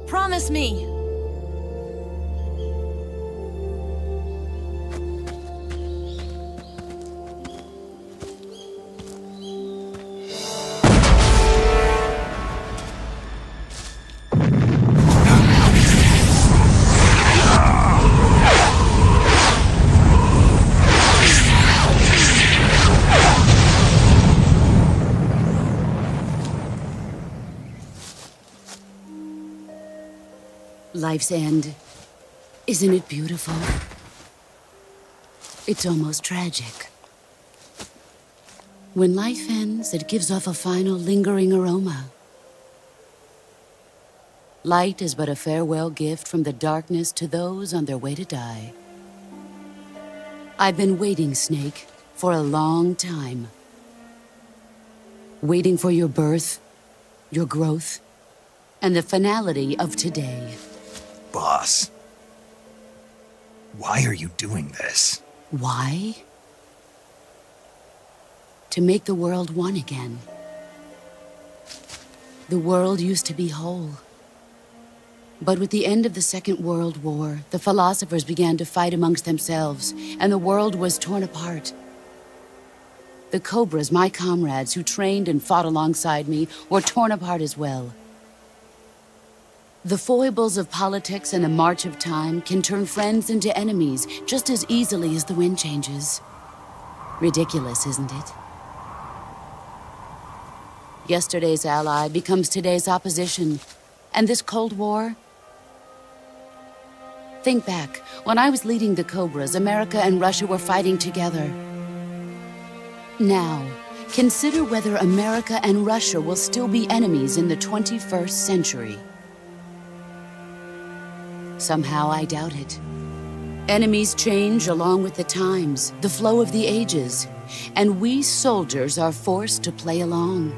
Promise me! Life's end. Isn't it beautiful? It's almost tragic. When life ends, it gives off a final lingering aroma. Light is but a farewell gift from the darkness to those on their way to die. I've been waiting, Snake, for a long time. Waiting for your birth, your growth, and the finality of today. Boss, why are you doing this? Why? To make the world one again. The world used to be whole. But with the end of the Second World War, the philosophers began to fight amongst themselves, and the world was torn apart. The Cobras, my comrades who trained and fought alongside me, were torn apart as well. The foibles of politics and the march of time can turn friends into enemies just as easily as the wind changes. Ridiculous, isn't it? Yesterday's ally becomes today's opposition. And this Cold War? Think back. When I was leading the Cobras, America and Russia were fighting together. Now, consider whether America and Russia will still be enemies in the 21st century. Somehow I doubt it. Enemies change along with the times, the flow of the ages, and we soldiers are forced to play along.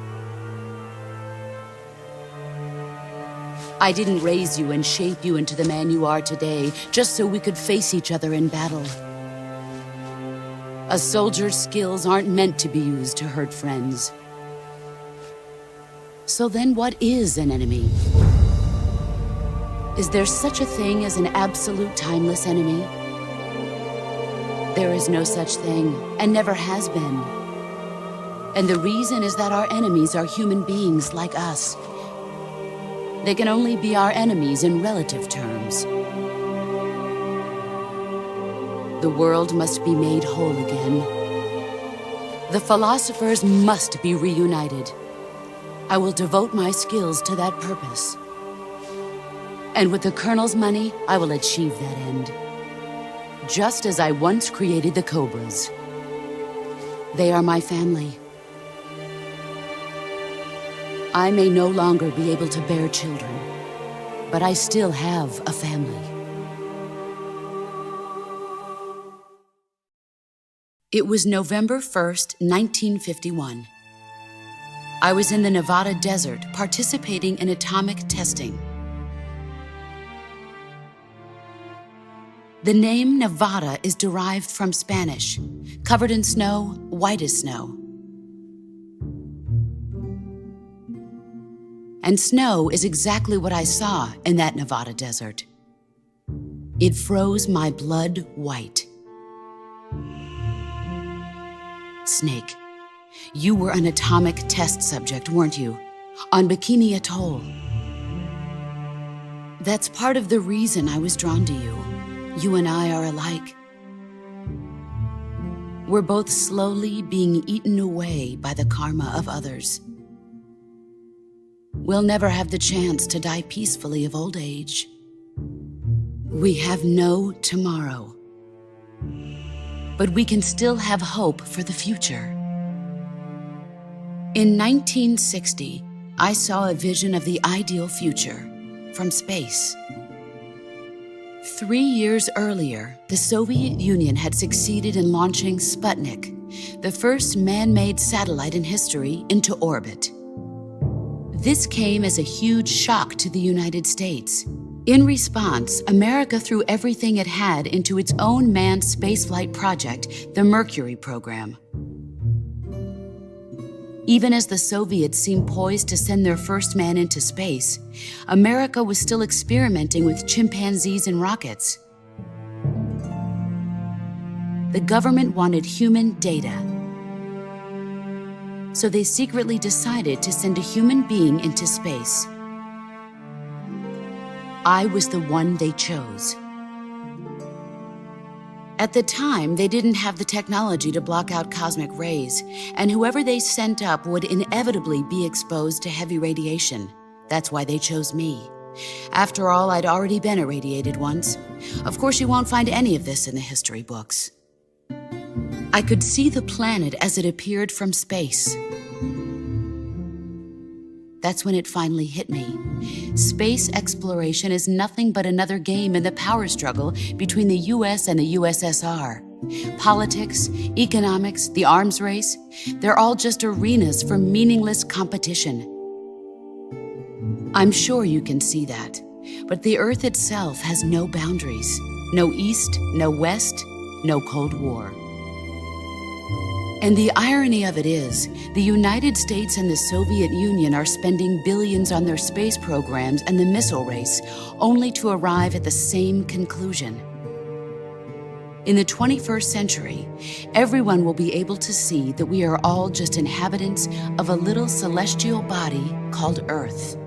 I didn't raise you and shape you into the man you are today just so we could face each other in battle. A soldier's skills aren't meant to be used to hurt friends. So then what is an enemy? Is there such a thing as an absolute timeless enemy? There is no such thing, and never has been. And the reason is that our enemies are human beings like us. They can only be our enemies in relative terms. The world must be made whole again. The philosophers must be reunited. I will devote my skills to that purpose. And with the Colonel's money, I will achieve that end. Just as I once created the Cobras. They are my family. I may no longer be able to bear children, but I still have a family. It was November 1st, 1951. I was in the Nevada desert participating in atomic testing. The name Nevada is derived from Spanish, covered in snow, white as snow. And snow is exactly what I saw in that Nevada desert. It froze my blood white. Snake, you were an atomic test subject, weren't you? On Bikini Atoll. That's part of the reason I was drawn to you. You and I are alike. We're both slowly being eaten away by the karma of others. we'll never have the chance to die peacefully of old age. We have no tomorrow. But we can still have hope for the future. In 1960, I saw a vision of the ideal future from space. 3 years earlier, the Soviet Union had succeeded in launching Sputnik, the first man-made satellite in history, into orbit. This came as a huge shock to the United States. In response, America threw everything it had into its own manned spaceflight project, the Mercury program. Even as the Soviets seemed poised to send their first man into space, America was still experimenting with chimpanzees and rockets. The government wanted human data, so they secretly decided to send a human being into space. I was the one they chose. At the time, they didn't have the technology to block out cosmic rays, and whoever they sent up would inevitably be exposed to heavy radiation. That's why they chose me. After all, I'd already been irradiated once. Of course, you won't find any of this in the history books. I could see the planet as it appeared from space. That's when it finally hit me. Space exploration is nothing but another game in the power struggle between the US and the USSR. Politics, economics, the arms race, they're all just arenas for meaningless competition. I'm sure you can see that, but the Earth itself has no boundaries. No East, no West, no Cold War. And the irony of it is, the United States and the Soviet Union are spending billions on their space programs and the missile race, only to arrive at the same conclusion. In the 21st century, everyone will be able to see that we are all just inhabitants of a little celestial body called Earth.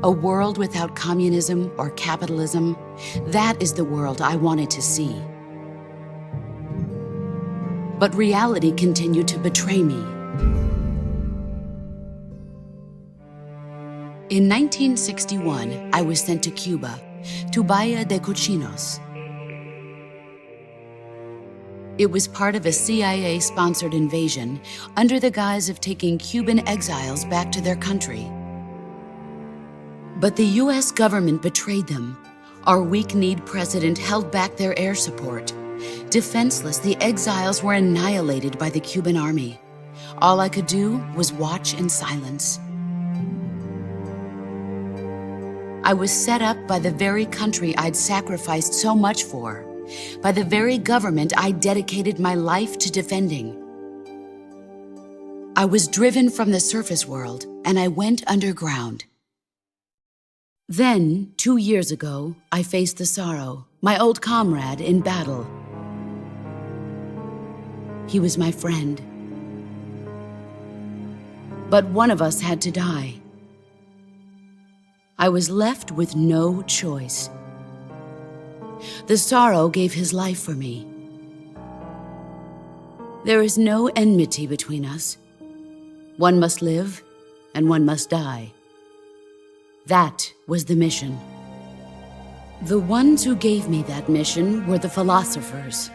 A world without communism or capitalism, that is the world I wanted to see. But reality continued to betray me. In 1961, I was sent to Cuba, to Bahia de Cochinos. It was part of a CIA-sponsored invasion under the guise of taking Cuban exiles back to their country. But the US government betrayed them. Our weak-kneed president held back their air support. Defenseless, the exiles were annihilated by the Cuban army. All I could do was watch in silence. I was set up by the very country I'd sacrificed so much for, by the very government I dedicated my life to defending. I was driven from the surface world, and I went underground. Then, 2 years ago, I faced the Sorrow, my old comrade in battle. He was my friend. But one of us had to die. I was left with no choice. The Sorrow gave his life for me. There is no enmity between us. One must live, and one must die. That was the mission. The ones who gave me that mission were the philosophers.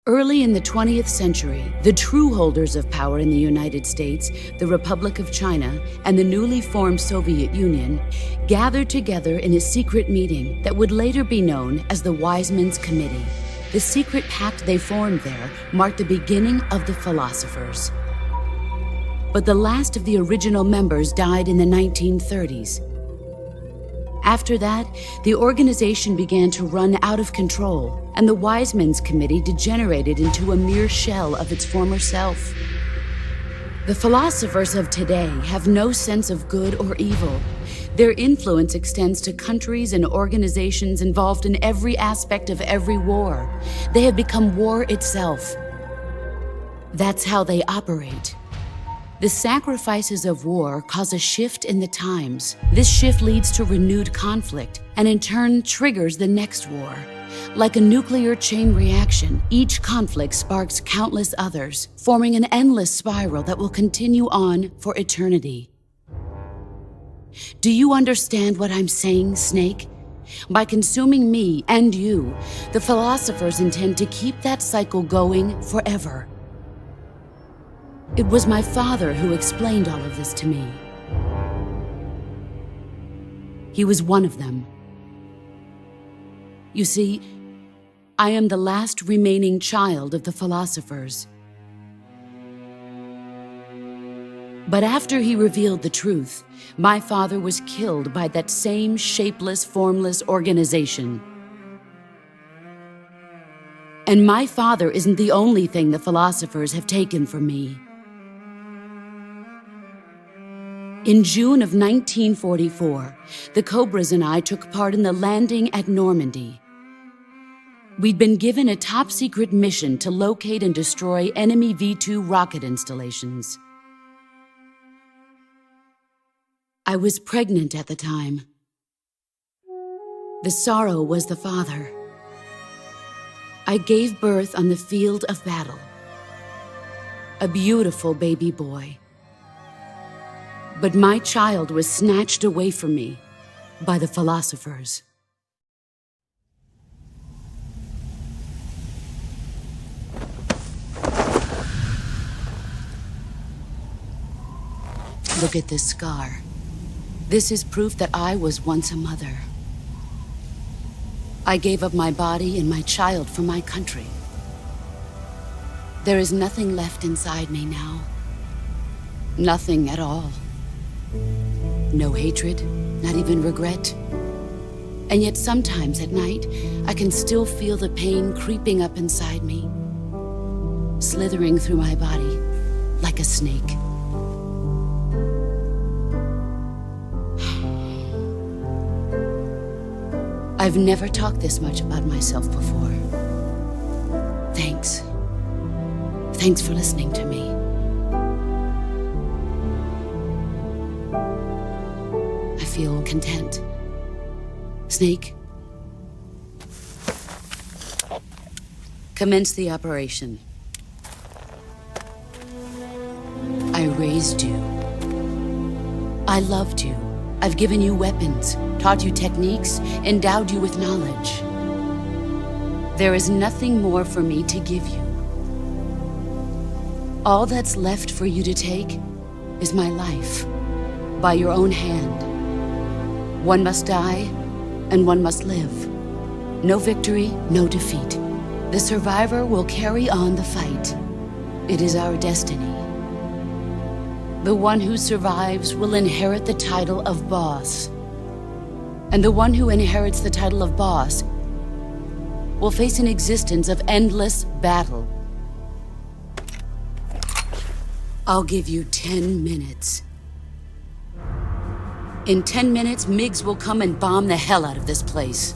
Early in the 20th century, the true holders of power in the United States, the Republic of China, and the newly formed Soviet Union gathered together in a secret meeting that would later be known as the Wiseman's Committee. The secret pact they formed there marked the beginning of the philosophers. But the last of the original members died in the 1930s. After that, the organization began to run out of control, and the Wiseman's Committee degenerated into a mere shell of its former self. The philosophers of today have no sense of good or evil. Their influence extends to countries and organizations involved in every aspect of every war. They have become war itself. That's how they operate. The sacrifices of war cause a shift in the times. This shift leads to renewed conflict, and in turn triggers the next war. Like a nuclear chain reaction, each conflict sparks countless others, forming an endless spiral that will continue on for eternity. Do you understand what I'm saying, Snake? By consuming me and you, the philosophers intend to keep that cycle going forever. It was my father who explained all of this to me. He was one of them. You see, I am the last remaining child of the philosophers. But after he revealed the truth, my father was killed by that same shapeless, formless organization. And my father isn't the only thing the philosophers have taken from me. In June of 1944, the Cobras and I took part in the landing at Normandy. We'd been given a top-secret mission to locate and destroy enemy V-2 rocket installations. I was pregnant at the time. The sorrow was the father. I gave birth on the field of battle. A beautiful baby boy. But my child was snatched away from me by the philosophers. Look at this scar. This is proof that I was once a mother. I gave up my body and my child for my country. There is nothing left inside me now. Nothing at all. No hatred, not even regret. And yet sometimes at night, I can still feel the pain creeping up inside me, slithering through my body like a snake. I've never talked this much about myself before. Thanks. Thanks for listening to me. I feel content. Snake, commence the operation. I raised you. I loved you. I've given you weapons, taught you techniques, endowed you with knowledge. There is nothing more for me to give you. All that's left for you to take is my life, by your own hand. One must die, and one must live. No victory, no defeat. The survivor will carry on the fight. It is our destiny. The one who survives will inherit the title of boss. And the one who inherits the title of boss will face an existence of endless battle. I'll give you 10 minutes. In 10 minutes, MiGs will come and bomb the hell out of this place.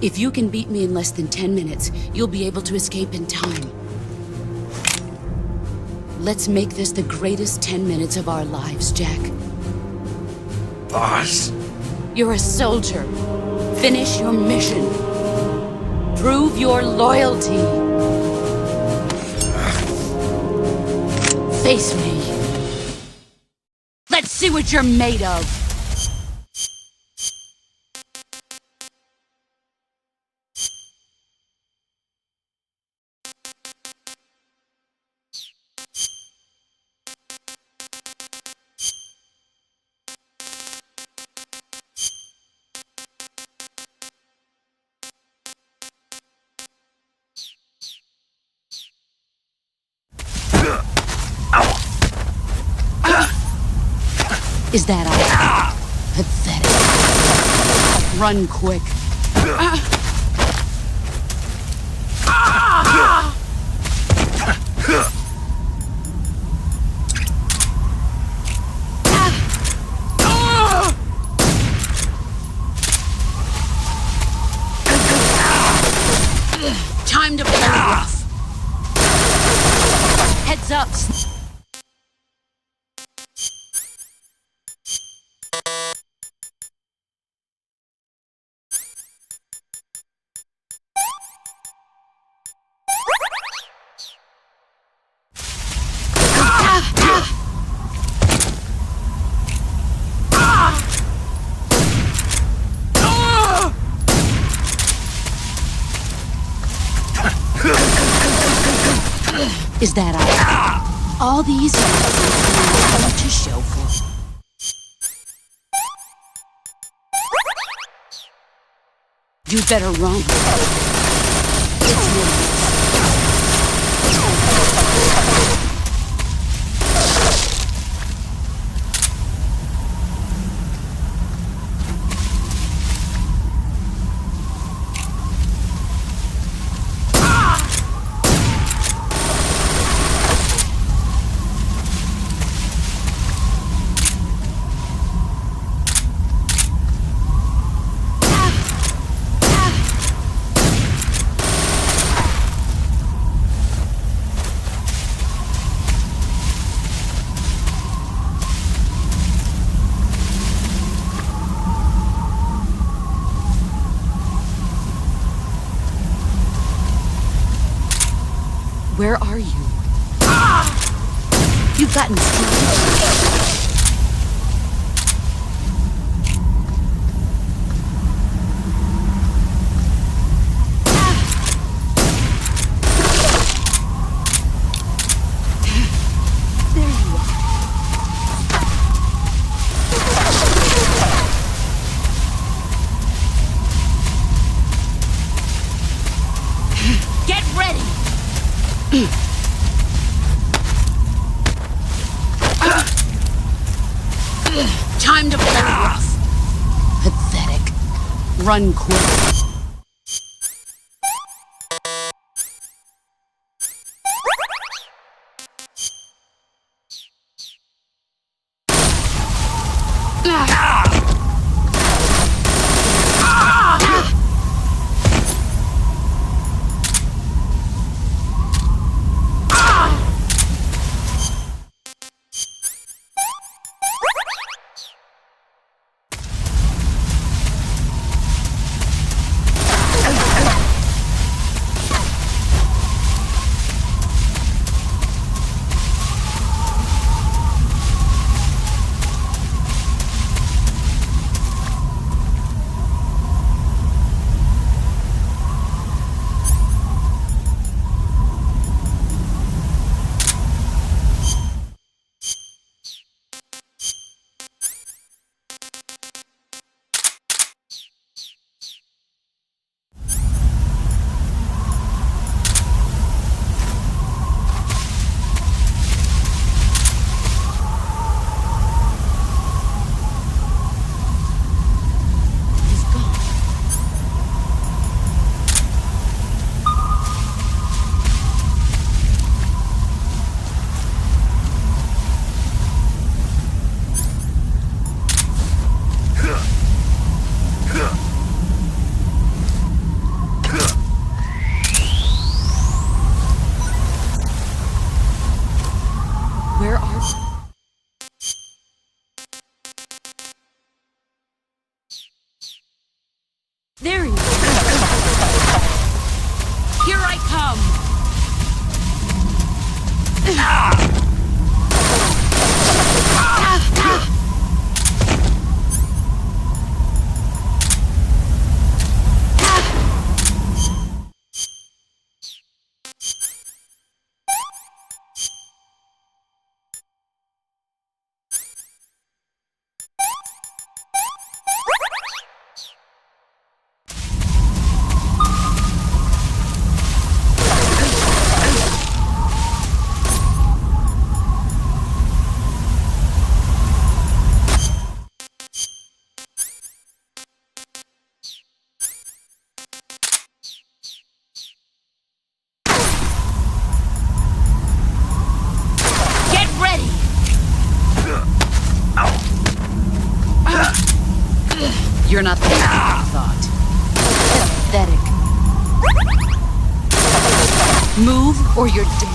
If you can beat me in less than 10 minutes, you'll be able to escape in time. Let's make this the greatest 10 minutes of our lives, Jack. Boss? You're a soldier. Finish your mission. Prove your loyalty. Face me. Let's see what you're made of. Is that all? Pathetic. Run quick. Time to play rough. Heads up. Is that all these are to show for? You'd better run. It's no use. Where are you? You've gotten scared. Time to play rough. Pathetic. Run quick. Where are you? There you are. Here I come. You're not the man I thought. Pathetic. Move or you're dead.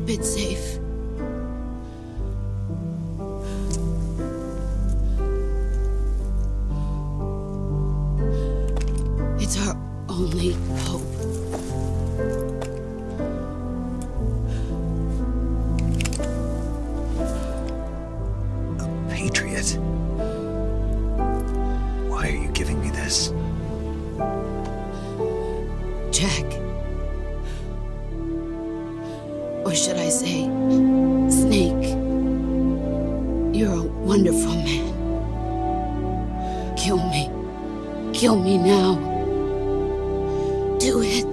keep it safe. It's our only hope. A patriot? Why are you giving me this? Jack. Or should I say, Snake. You're a wonderful man. Kill me. Kill me now. Do it.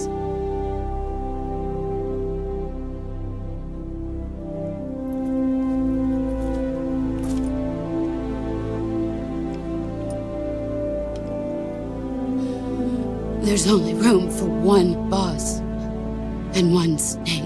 There's only room for one boss and one Snake.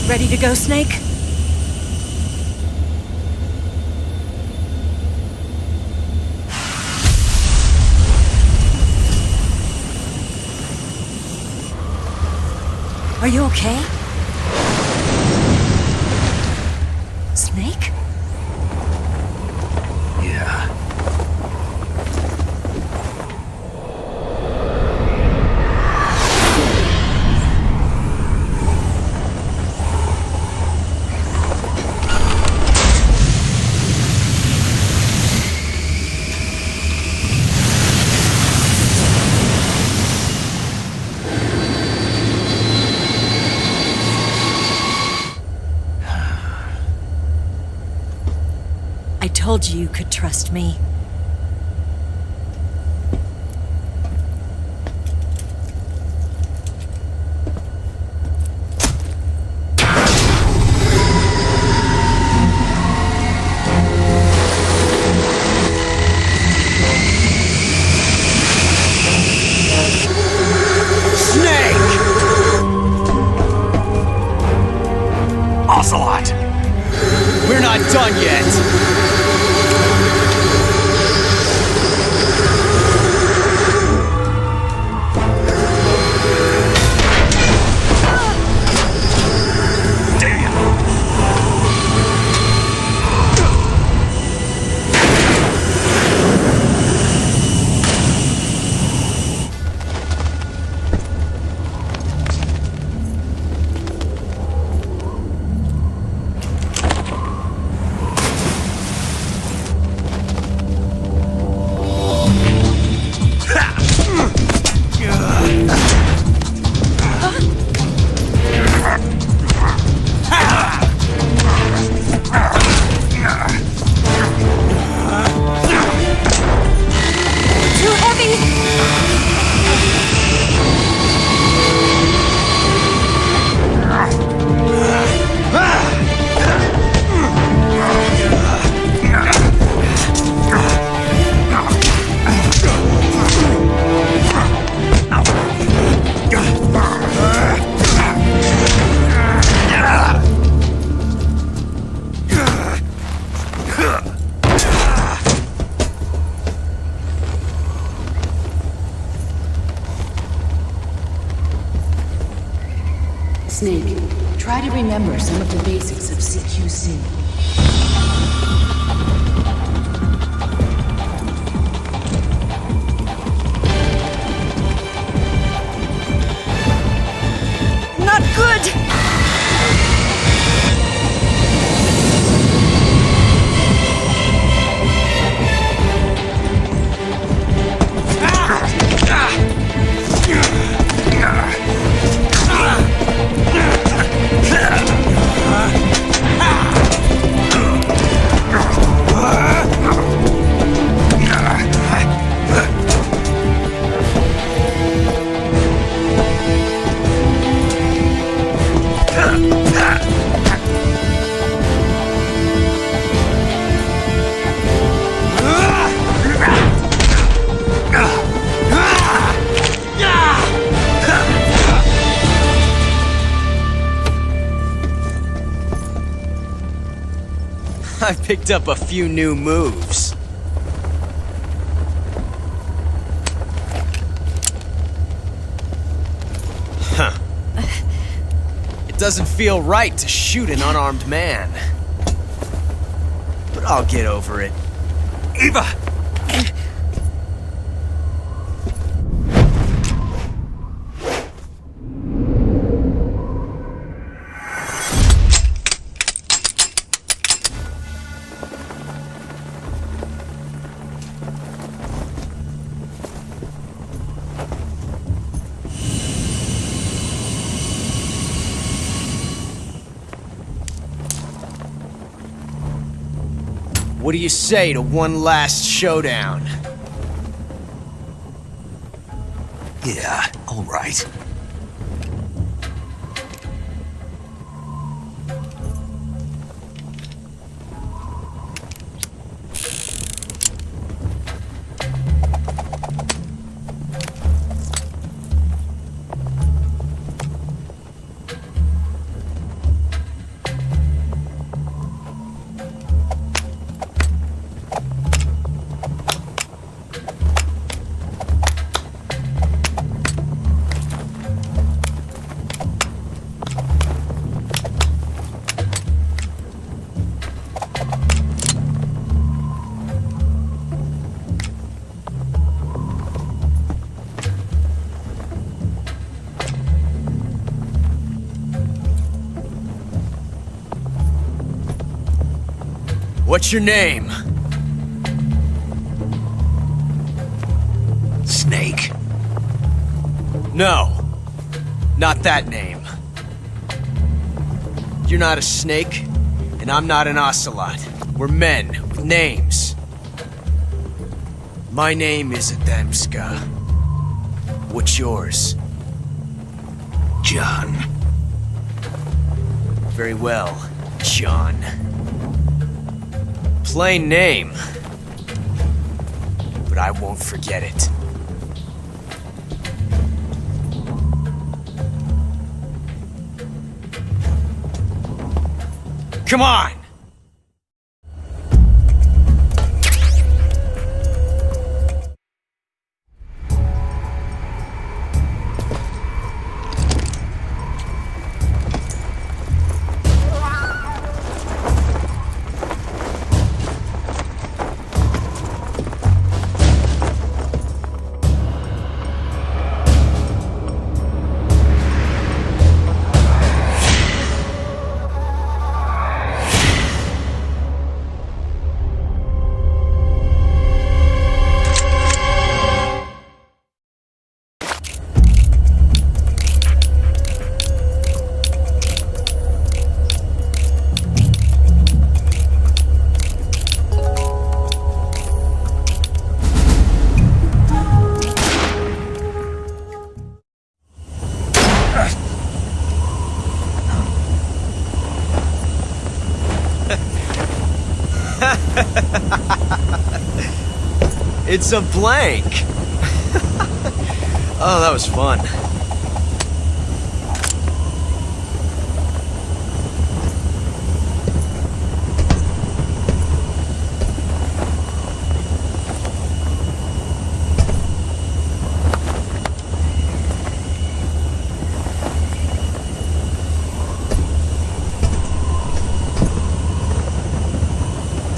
Ready to go, Snake? Are you okay? Snake? Yeah. I told you you could trust me. Ocelot! We're not done yet! Snake, try to remember some of the basics of CQC. Not good! I picked up a few new moves. Huh. It doesn't feel right to shoot an unarmed man. But I'll get over it. Eva! What do you say to one last showdown? Yeah, all right. What's your name? Snake. No. Not that name. You're not a snake, and I'm not an ocelot. We're men with names. My name is Adamska. What's yours? John. Very well, John. Plain name. But I won't forget it. Come on! It's a blank! Oh, that was fun.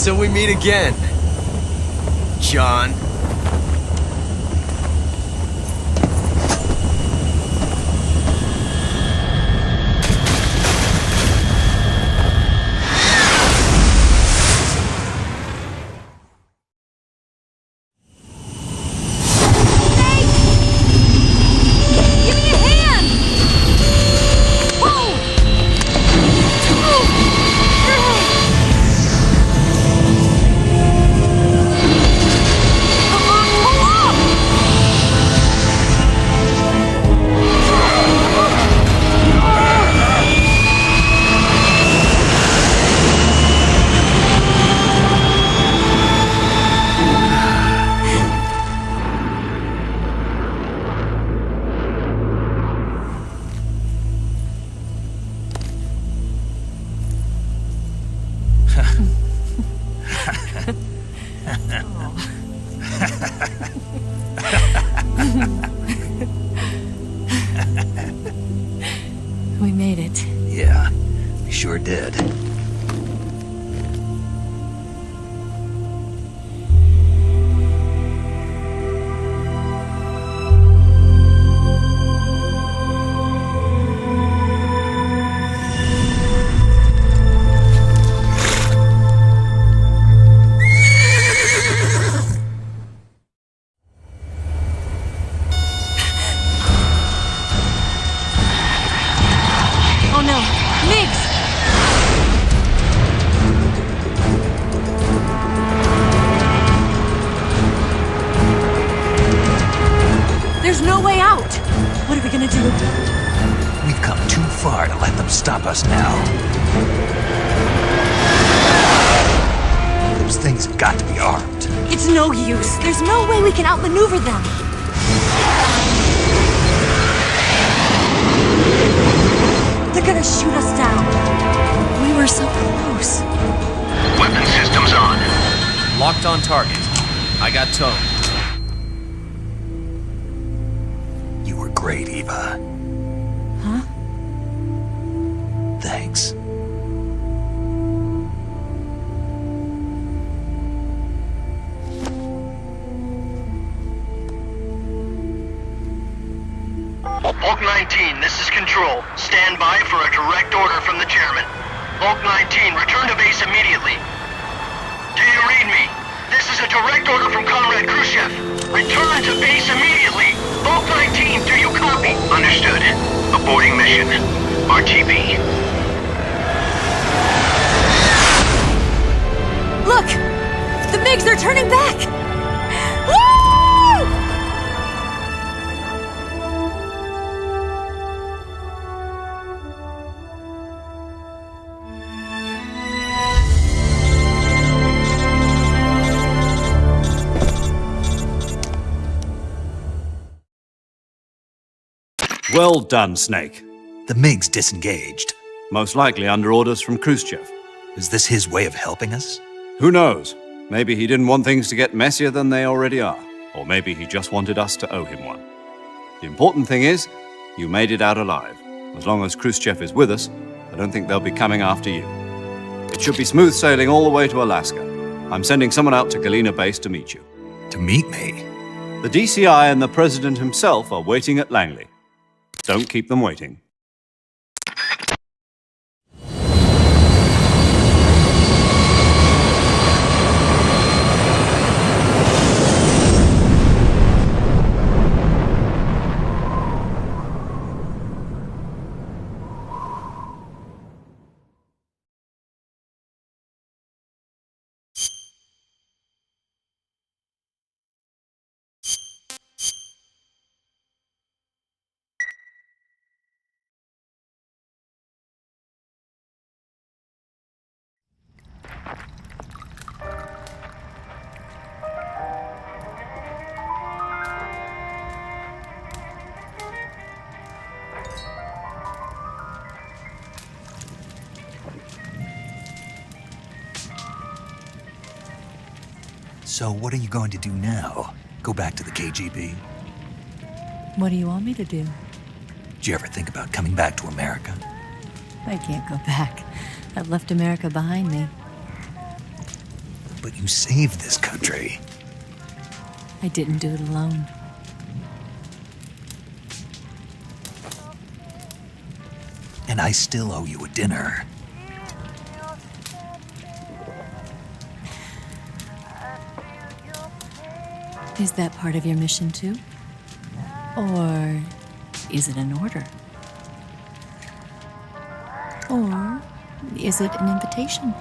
Until we meet again, John. We made it. Yeah, we sure did. Oh no, Migs! There's no way out! What are we gonna do? We've come too far to let them stop us now. Those things have got to be armed. It's no use. There's no way we can outmaneuver them. They're gonna shoot us down. We were so close. Weapon systems on. Locked on target. I got towed. You were great, Eva. Huh? Thanks. Bulk 19, this is Control. Stand by for a direct order from the chairman. Bulk 19, return to base immediately. Do you read me? This is a direct order from Comrade Khrushchev. Return to base immediately. Bulk 19, do you copy? Understood. Aborting mission. RTB. Look! The MiGs are turning back! Woo! Well done, Snake. The MiGs disengaged. Most likely under orders from Khrushchev. Is this his way of helping us? Who knows? Maybe he didn't want things to get messier than they already are. Or maybe he just wanted us to owe him one. The important thing is, you made it out alive. As long as Khrushchev is with us, I don't think they'll be coming after you. It should be smooth sailing all the way to Alaska. I'm sending someone out to Galena Base to meet you. To meet me? The DCI and the President himself are waiting at Langley. Don't keep them waiting. So what are you going to do now? Go back to the KGB? What do you want me to do? Did you ever think about coming back to America? I can't go back. I've left America behind me. But you saved this country. I didn't do it alone. And I still owe you a dinner. Is that part of your mission too? Or is it an order? Or is it an invitation?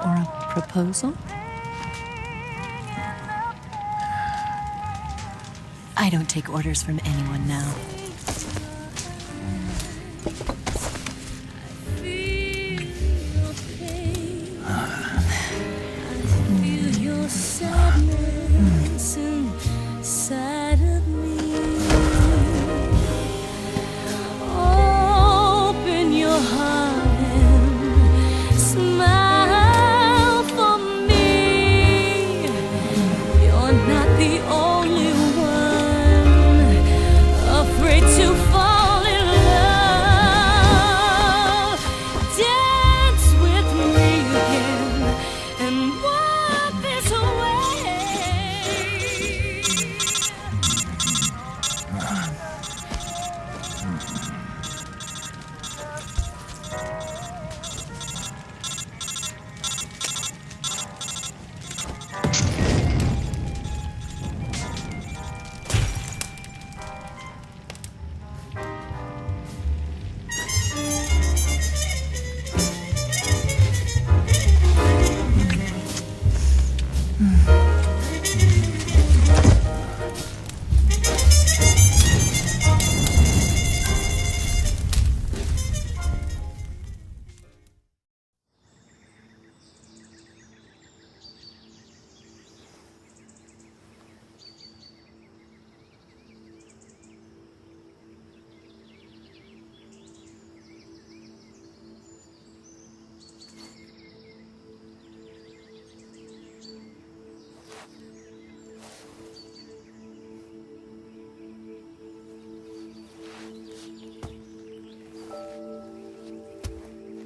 Or a proposal? I don't take orders from anyone now.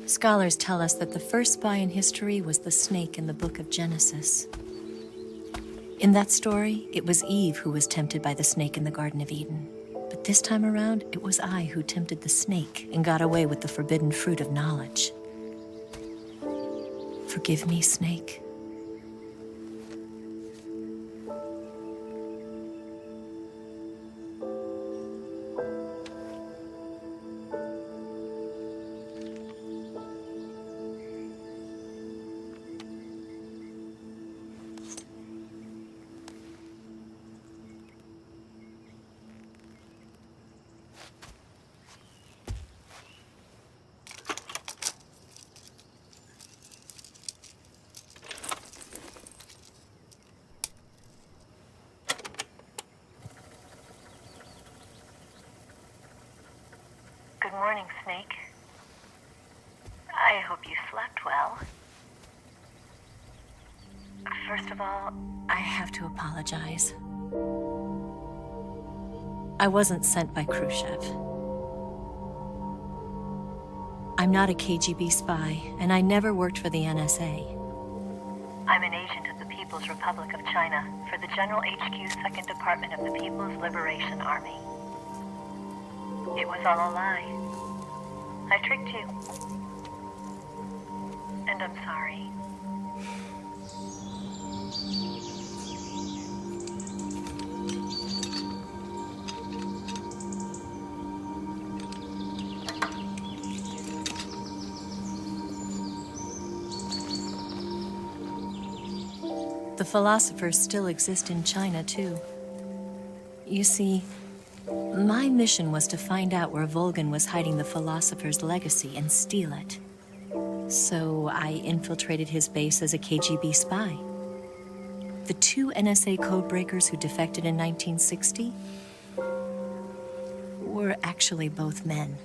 Scholars tell us that the first spy in history was the snake in the book of Genesis. In that story, it was Eve who was tempted by the snake in the Garden of Eden. But this time around, it was I who tempted the snake and got away with the forbidden fruit of knowledge. Forgive me, snake. Good morning, Snake. I hope you slept well. First of all, I have to apologize. I wasn't sent by Khrushchev. I'm not a KGB spy, and I never worked for the NSA. I'm an agent of the People's Republic of China for the General HQ 2nd Department of the People's Liberation Army. It was all a lie. I tricked you. And I'm sorry. The philosophers still exist in China, too. You see, my mission was to find out where Volgin was hiding the philosopher's legacy and steal it. So I infiltrated his base as a KGB spy. The two NSA codebreakers who defected in 1960 were actually both men.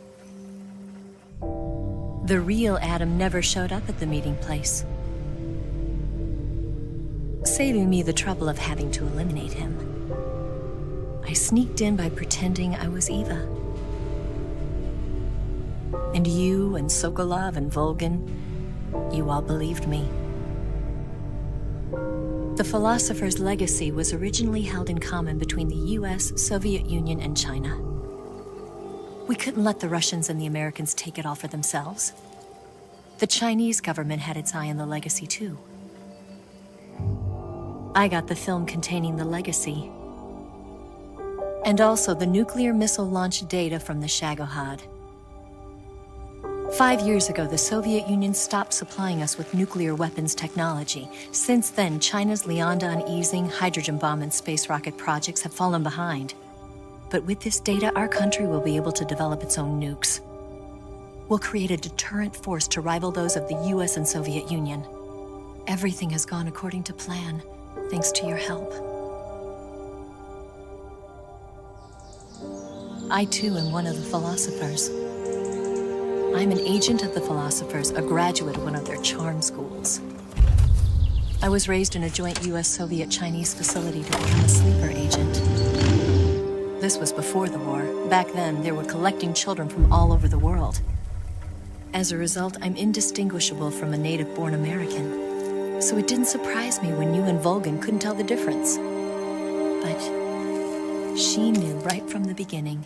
The real Adam never showed up at the meeting place, saving me the trouble of having to eliminate him. I sneaked in by pretending I was Eva. And you and Sokolov and Volgin, you all believed me. The philosopher's legacy was originally held in common between the US, Soviet Union, and China. We couldn't let the Russians and the Americans take it all for themselves. The Chinese government had its eye on the legacy too. I got the film containing the legacy, and also the nuclear missile launch data from the Shagohod. 5 years ago, the Soviet Union stopped supplying us with nuclear weapons technology. Since then, China's Liaodong easing, hydrogen bomb, and space rocket projects have fallen behind. But with this data, our country will be able to develop its own nukes. We'll create a deterrent force to rival those of the US and Soviet Union. Everything has gone according to plan, thanks to your help. I too am one of the philosophers. I'm an agent of the philosophers, a graduate of one of their charm schools. I was raised in a joint US-Soviet-Chinese facility to become a sleeper agent. This was before the war. Back then, they were collecting children from all over the world. As a result, I'm indistinguishable from a native-born American. So it didn't surprise me when you and Volgin couldn't tell the difference. But she knew right from the beginning.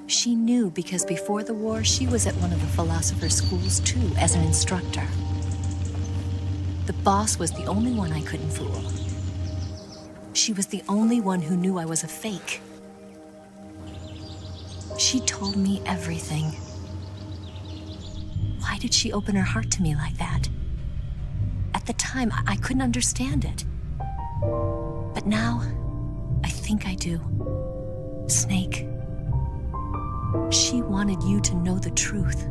She knew because before the war, she was at one of the philosopher's schools too, as an instructor. The boss was the only one I couldn't fool. She was the only one who knew I was a fake. She told me everything. Why did she open her heart to me like that? At the time, I couldn't understand it. But now, I think I do. Snake. She wanted you to know the truth.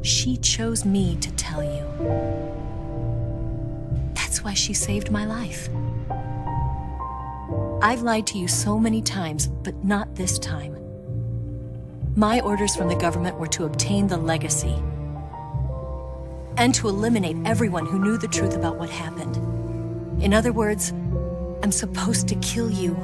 She chose me to tell you. That's why she saved my life. I've lied to you so many times, but not this time. My orders from the government were to obtain the legacy and to eliminate everyone who knew the truth about what happened. In other words, I'm supposed to kill you.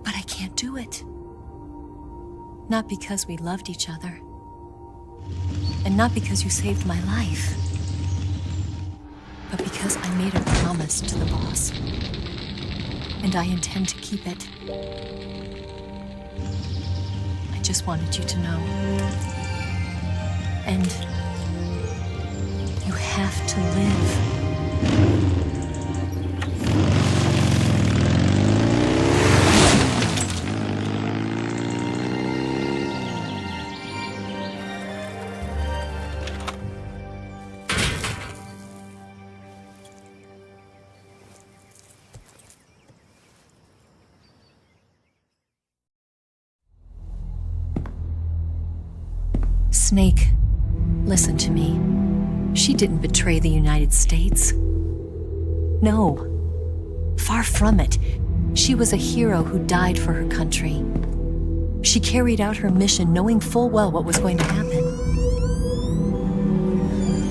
But I can't do it. Not because we loved each other. And not because you saved my life. But because I made a promise to the boss. And I intend to keep it. I just wanted you to know. And you have to live. Snake, listen to me. She didn't betray the United States. No. Far from it. She was a hero who died for her country. She carried out her mission knowing full well what was going to happen.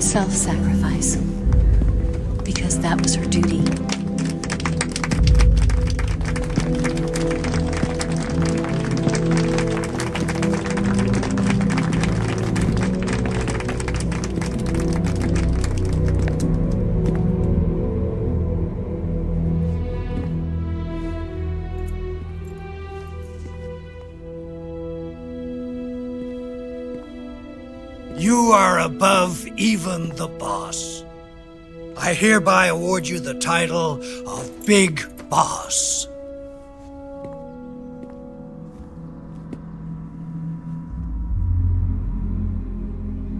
Self-sacrifice. Because that was her duty. You are above even the boss. I hereby award you the title of Big Boss.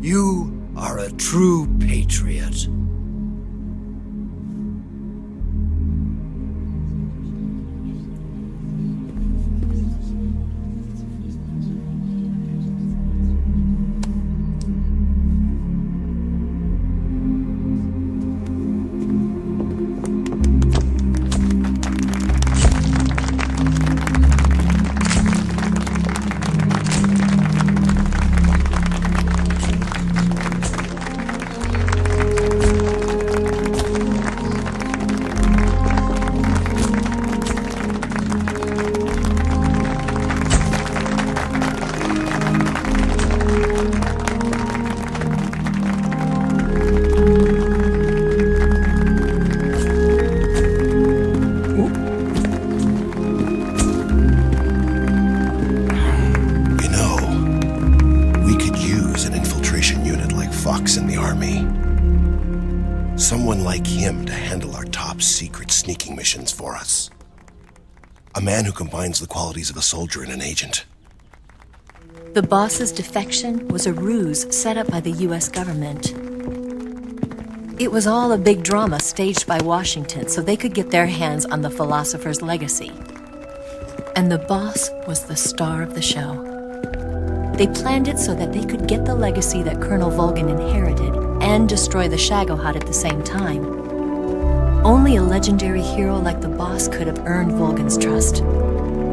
You are a true patriot. like him to handle our top secret sneaking missions for us. A man who combines the qualities of a soldier and an agent. The boss's defection was a ruse set up by the US government. It was all a big drama staged by Washington so they could get their hands on the philosopher's legacy. And the boss was the star of the show. They planned it so that they could get the legacy that Colonel Volgin inherited and destroy the Shagohod at the same time. Only a legendary hero like the boss could have earned Volgin's trust.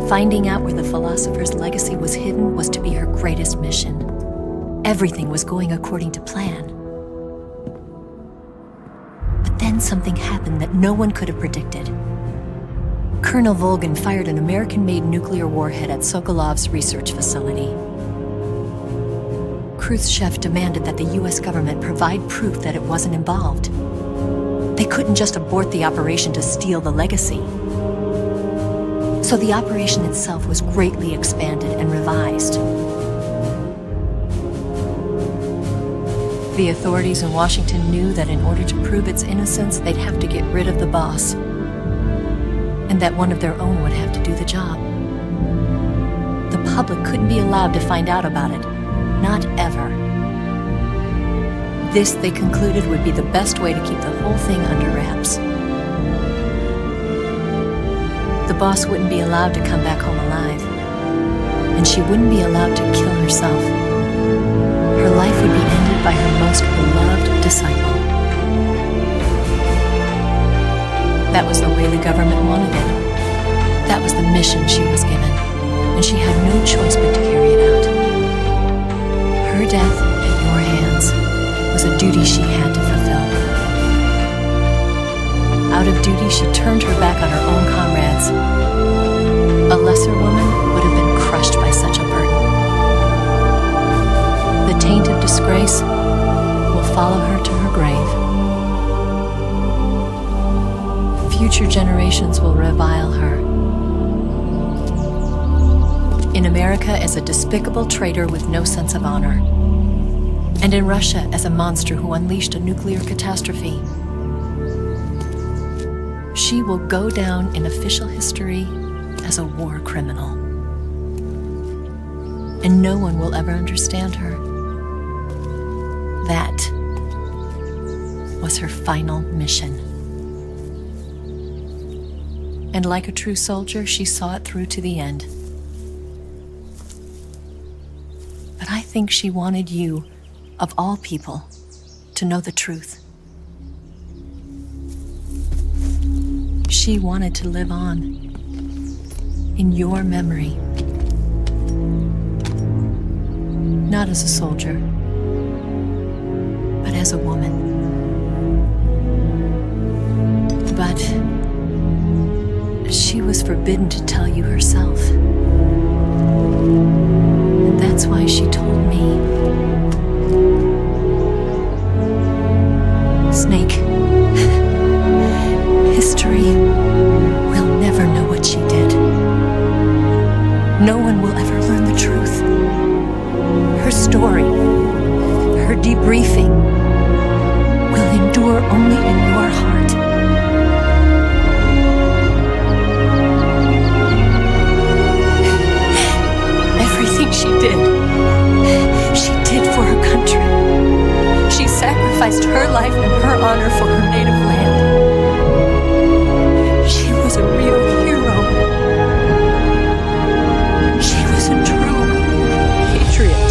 Finding out where the philosopher's legacy was hidden was to be her greatest mission. Everything was going according to plan. But then something happened that no one could have predicted. Colonel Volgin fired an American-made nuclear warhead at Sokolov's research facility. Khrushchev demanded that the US government provide proof that it wasn't involved. They couldn't just abort the operation to steal the legacy. So the operation itself was greatly expanded and revised. The authorities in Washington knew that in order to prove its innocence, they'd have to get rid of the boss, and that one of their own would have to do the job. The public couldn't be allowed to find out about it, not ever. This, they concluded, would be the best way to keep the whole thing under wraps. The boss wouldn't be allowed to come back home alive, and she wouldn't be allowed to kill herself. Her life would be ended by her most beloved disciple. That was the way the government wanted it. That was the mission she was given, and she had no choice but to carry it out. Her death at your hands was a duty she had to fulfill. Out of duty, she turned her back on her own comrades. A lesser woman would have been crushed by such a burden. The taint of disgrace will follow her to her grave. Future generations will revile her. In America as a despicable traitor with no sense of honor. And in Russia as a monster who unleashed a nuclear catastrophe. She will go down in official history as a war criminal. And no one will ever understand her. That was her final mission. And like a true soldier, she saw it through to the end. But I think she wanted you, of all people, to know the truth. She wanted to live on in your memory. Not as a soldier, but as a woman. But she was forbidden to tell you herself. And that's why she told me. Snake, history will never know what she did. No one will ever learn the truth. Her story, her debriefing, will endure only in your heart. Everything she did for her country. She sacrificed her life and her honor for her native land. She was a real hero. She was a true patriot.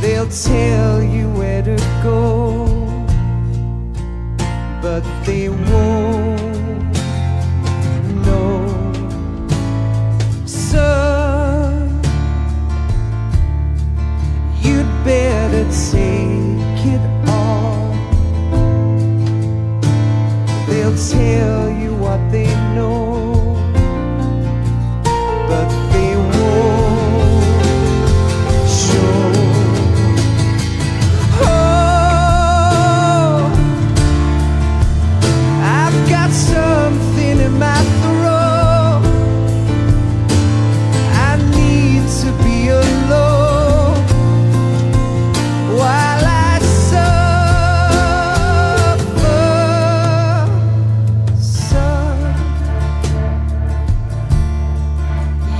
They'll tell you where to go, but they won't know. Son, you'd better take it all. They'll tell you what they know, but they won't show. Oh, I've got something in my throat. I need to be alone while I suffer. Son,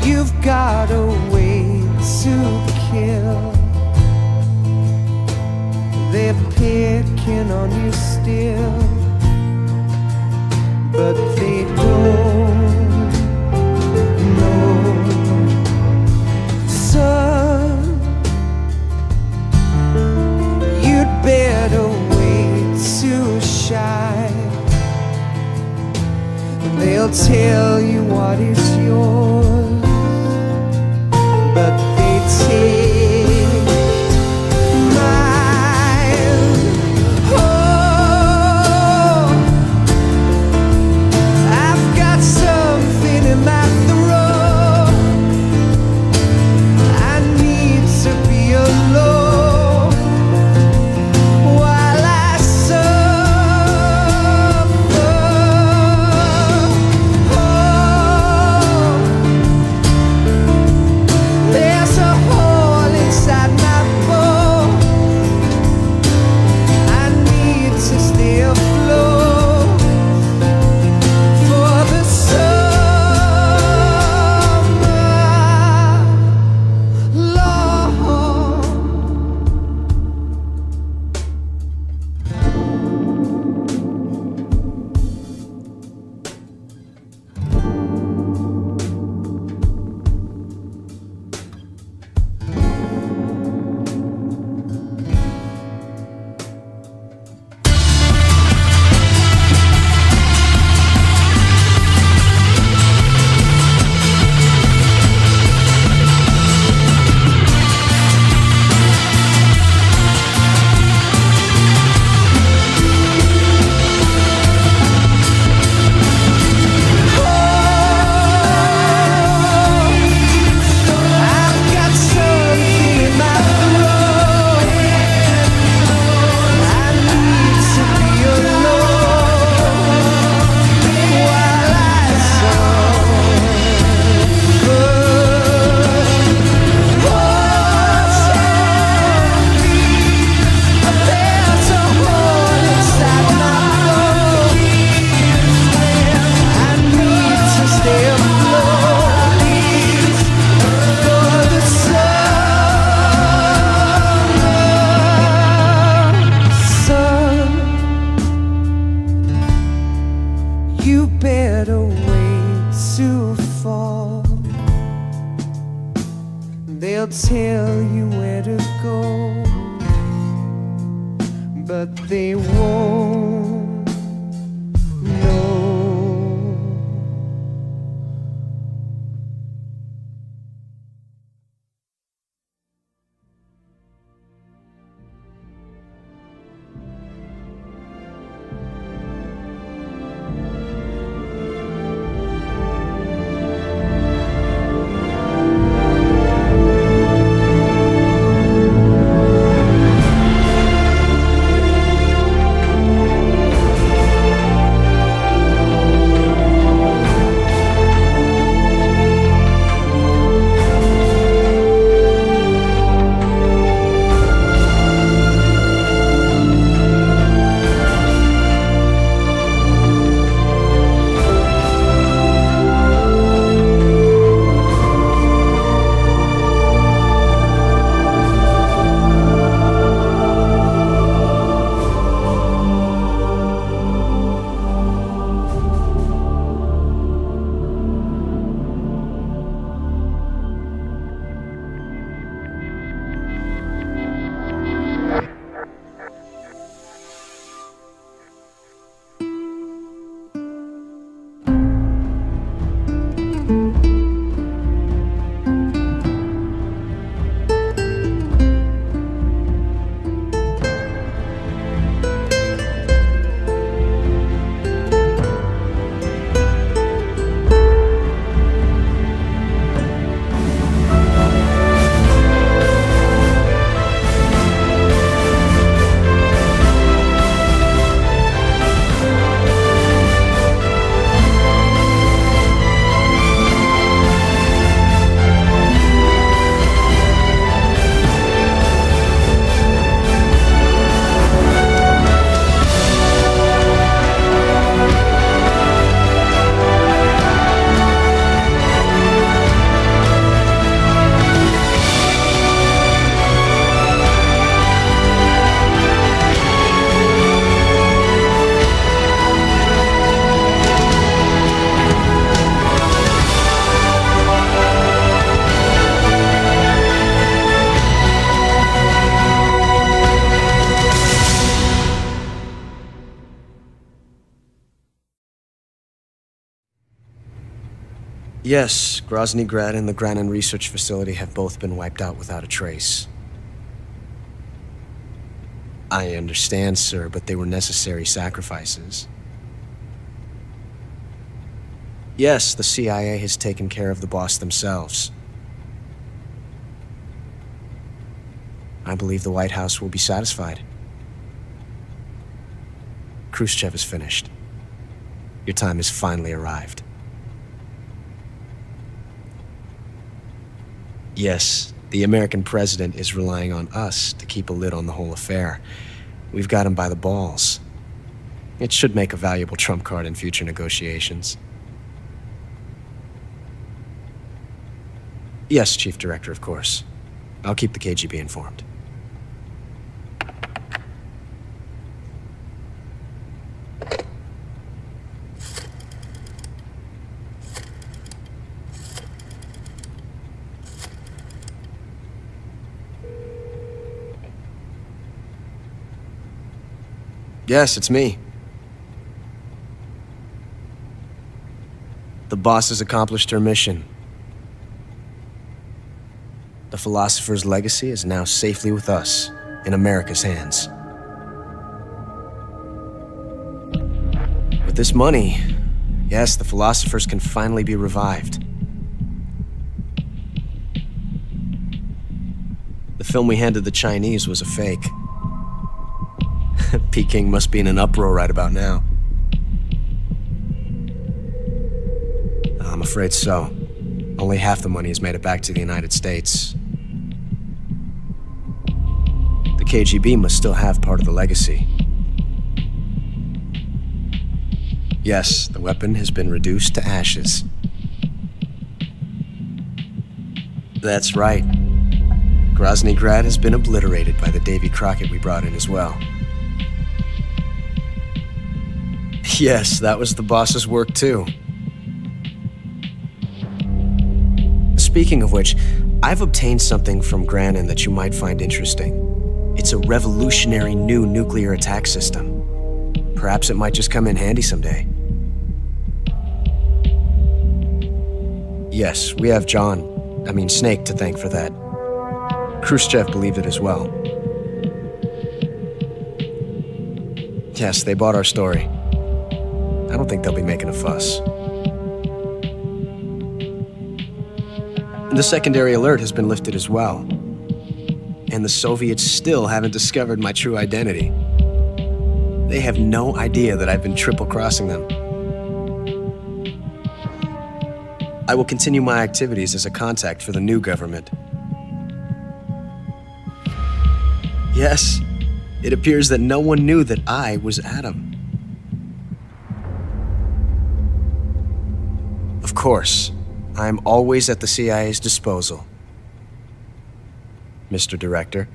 you've got a way to kill. They're picking on you still, but they don't know. Son, you'd better wait to shine. They'll tell you what is yours, but they take mine. Oh, I've got something in my throat. I need to be alone while I suffer. Oh, there's a hole inside my bone. I need to stay afloat for the summer long. I've got something in my throat. I need to be alone while I suffer. There's a hole inside my bone. I need to stay afloat for the summer. Son, you better wait to fall. They'll tell you where to go, but they won't know. Yes, Grozny Grad and the Granin Research Facility have both been wiped out without a trace. I understand, sir, but they were necessary sacrifices. Yes, the CIA has taken care of the boss themselves. I believe the White House will be satisfied. Khrushchev is finished. Your time has finally arrived. Yes, the American president is relying on us to keep a lid on the whole affair. We've got him by the balls. It should make a valuable trump card in future negotiations. Yes, Chief Director, of course. I'll keep the KGB informed. Yes, it's me. The boss has accomplished her mission. The philosopher's legacy is now safely with us, in America's hands. With this money, yes, the philosophers can finally be revived. The film we handed the Chinese was a fake. Peking must be in an uproar right about now. I'm afraid so. Only half the money has made it back to the United States. The KGB must still have part of the legacy. Yes, the weapon has been reduced to ashes. That's right. Grozny Grad has been obliterated by the Davy Crockett we brought in as well. Yes, that was the boss's work too. Speaking of which, I've obtained something from Granin that you might find interesting. It's a revolutionary new nuclear attack system. Perhaps it might just come in handy someday. Yes, we have Snake to thank for that. Khrushchev believed it as well. Yes, they bought our story. I don't think they'll be making a fuss. The secondary alert has been lifted as well. And the Soviets still haven't discovered my true identity. They have no idea that I've been triple-crossing them. I will continue my activities as a contact for the new government. Yes, it appears that no one knew that I was Adam. Of course, I'm always at the CIA's disposal. Mr. Director.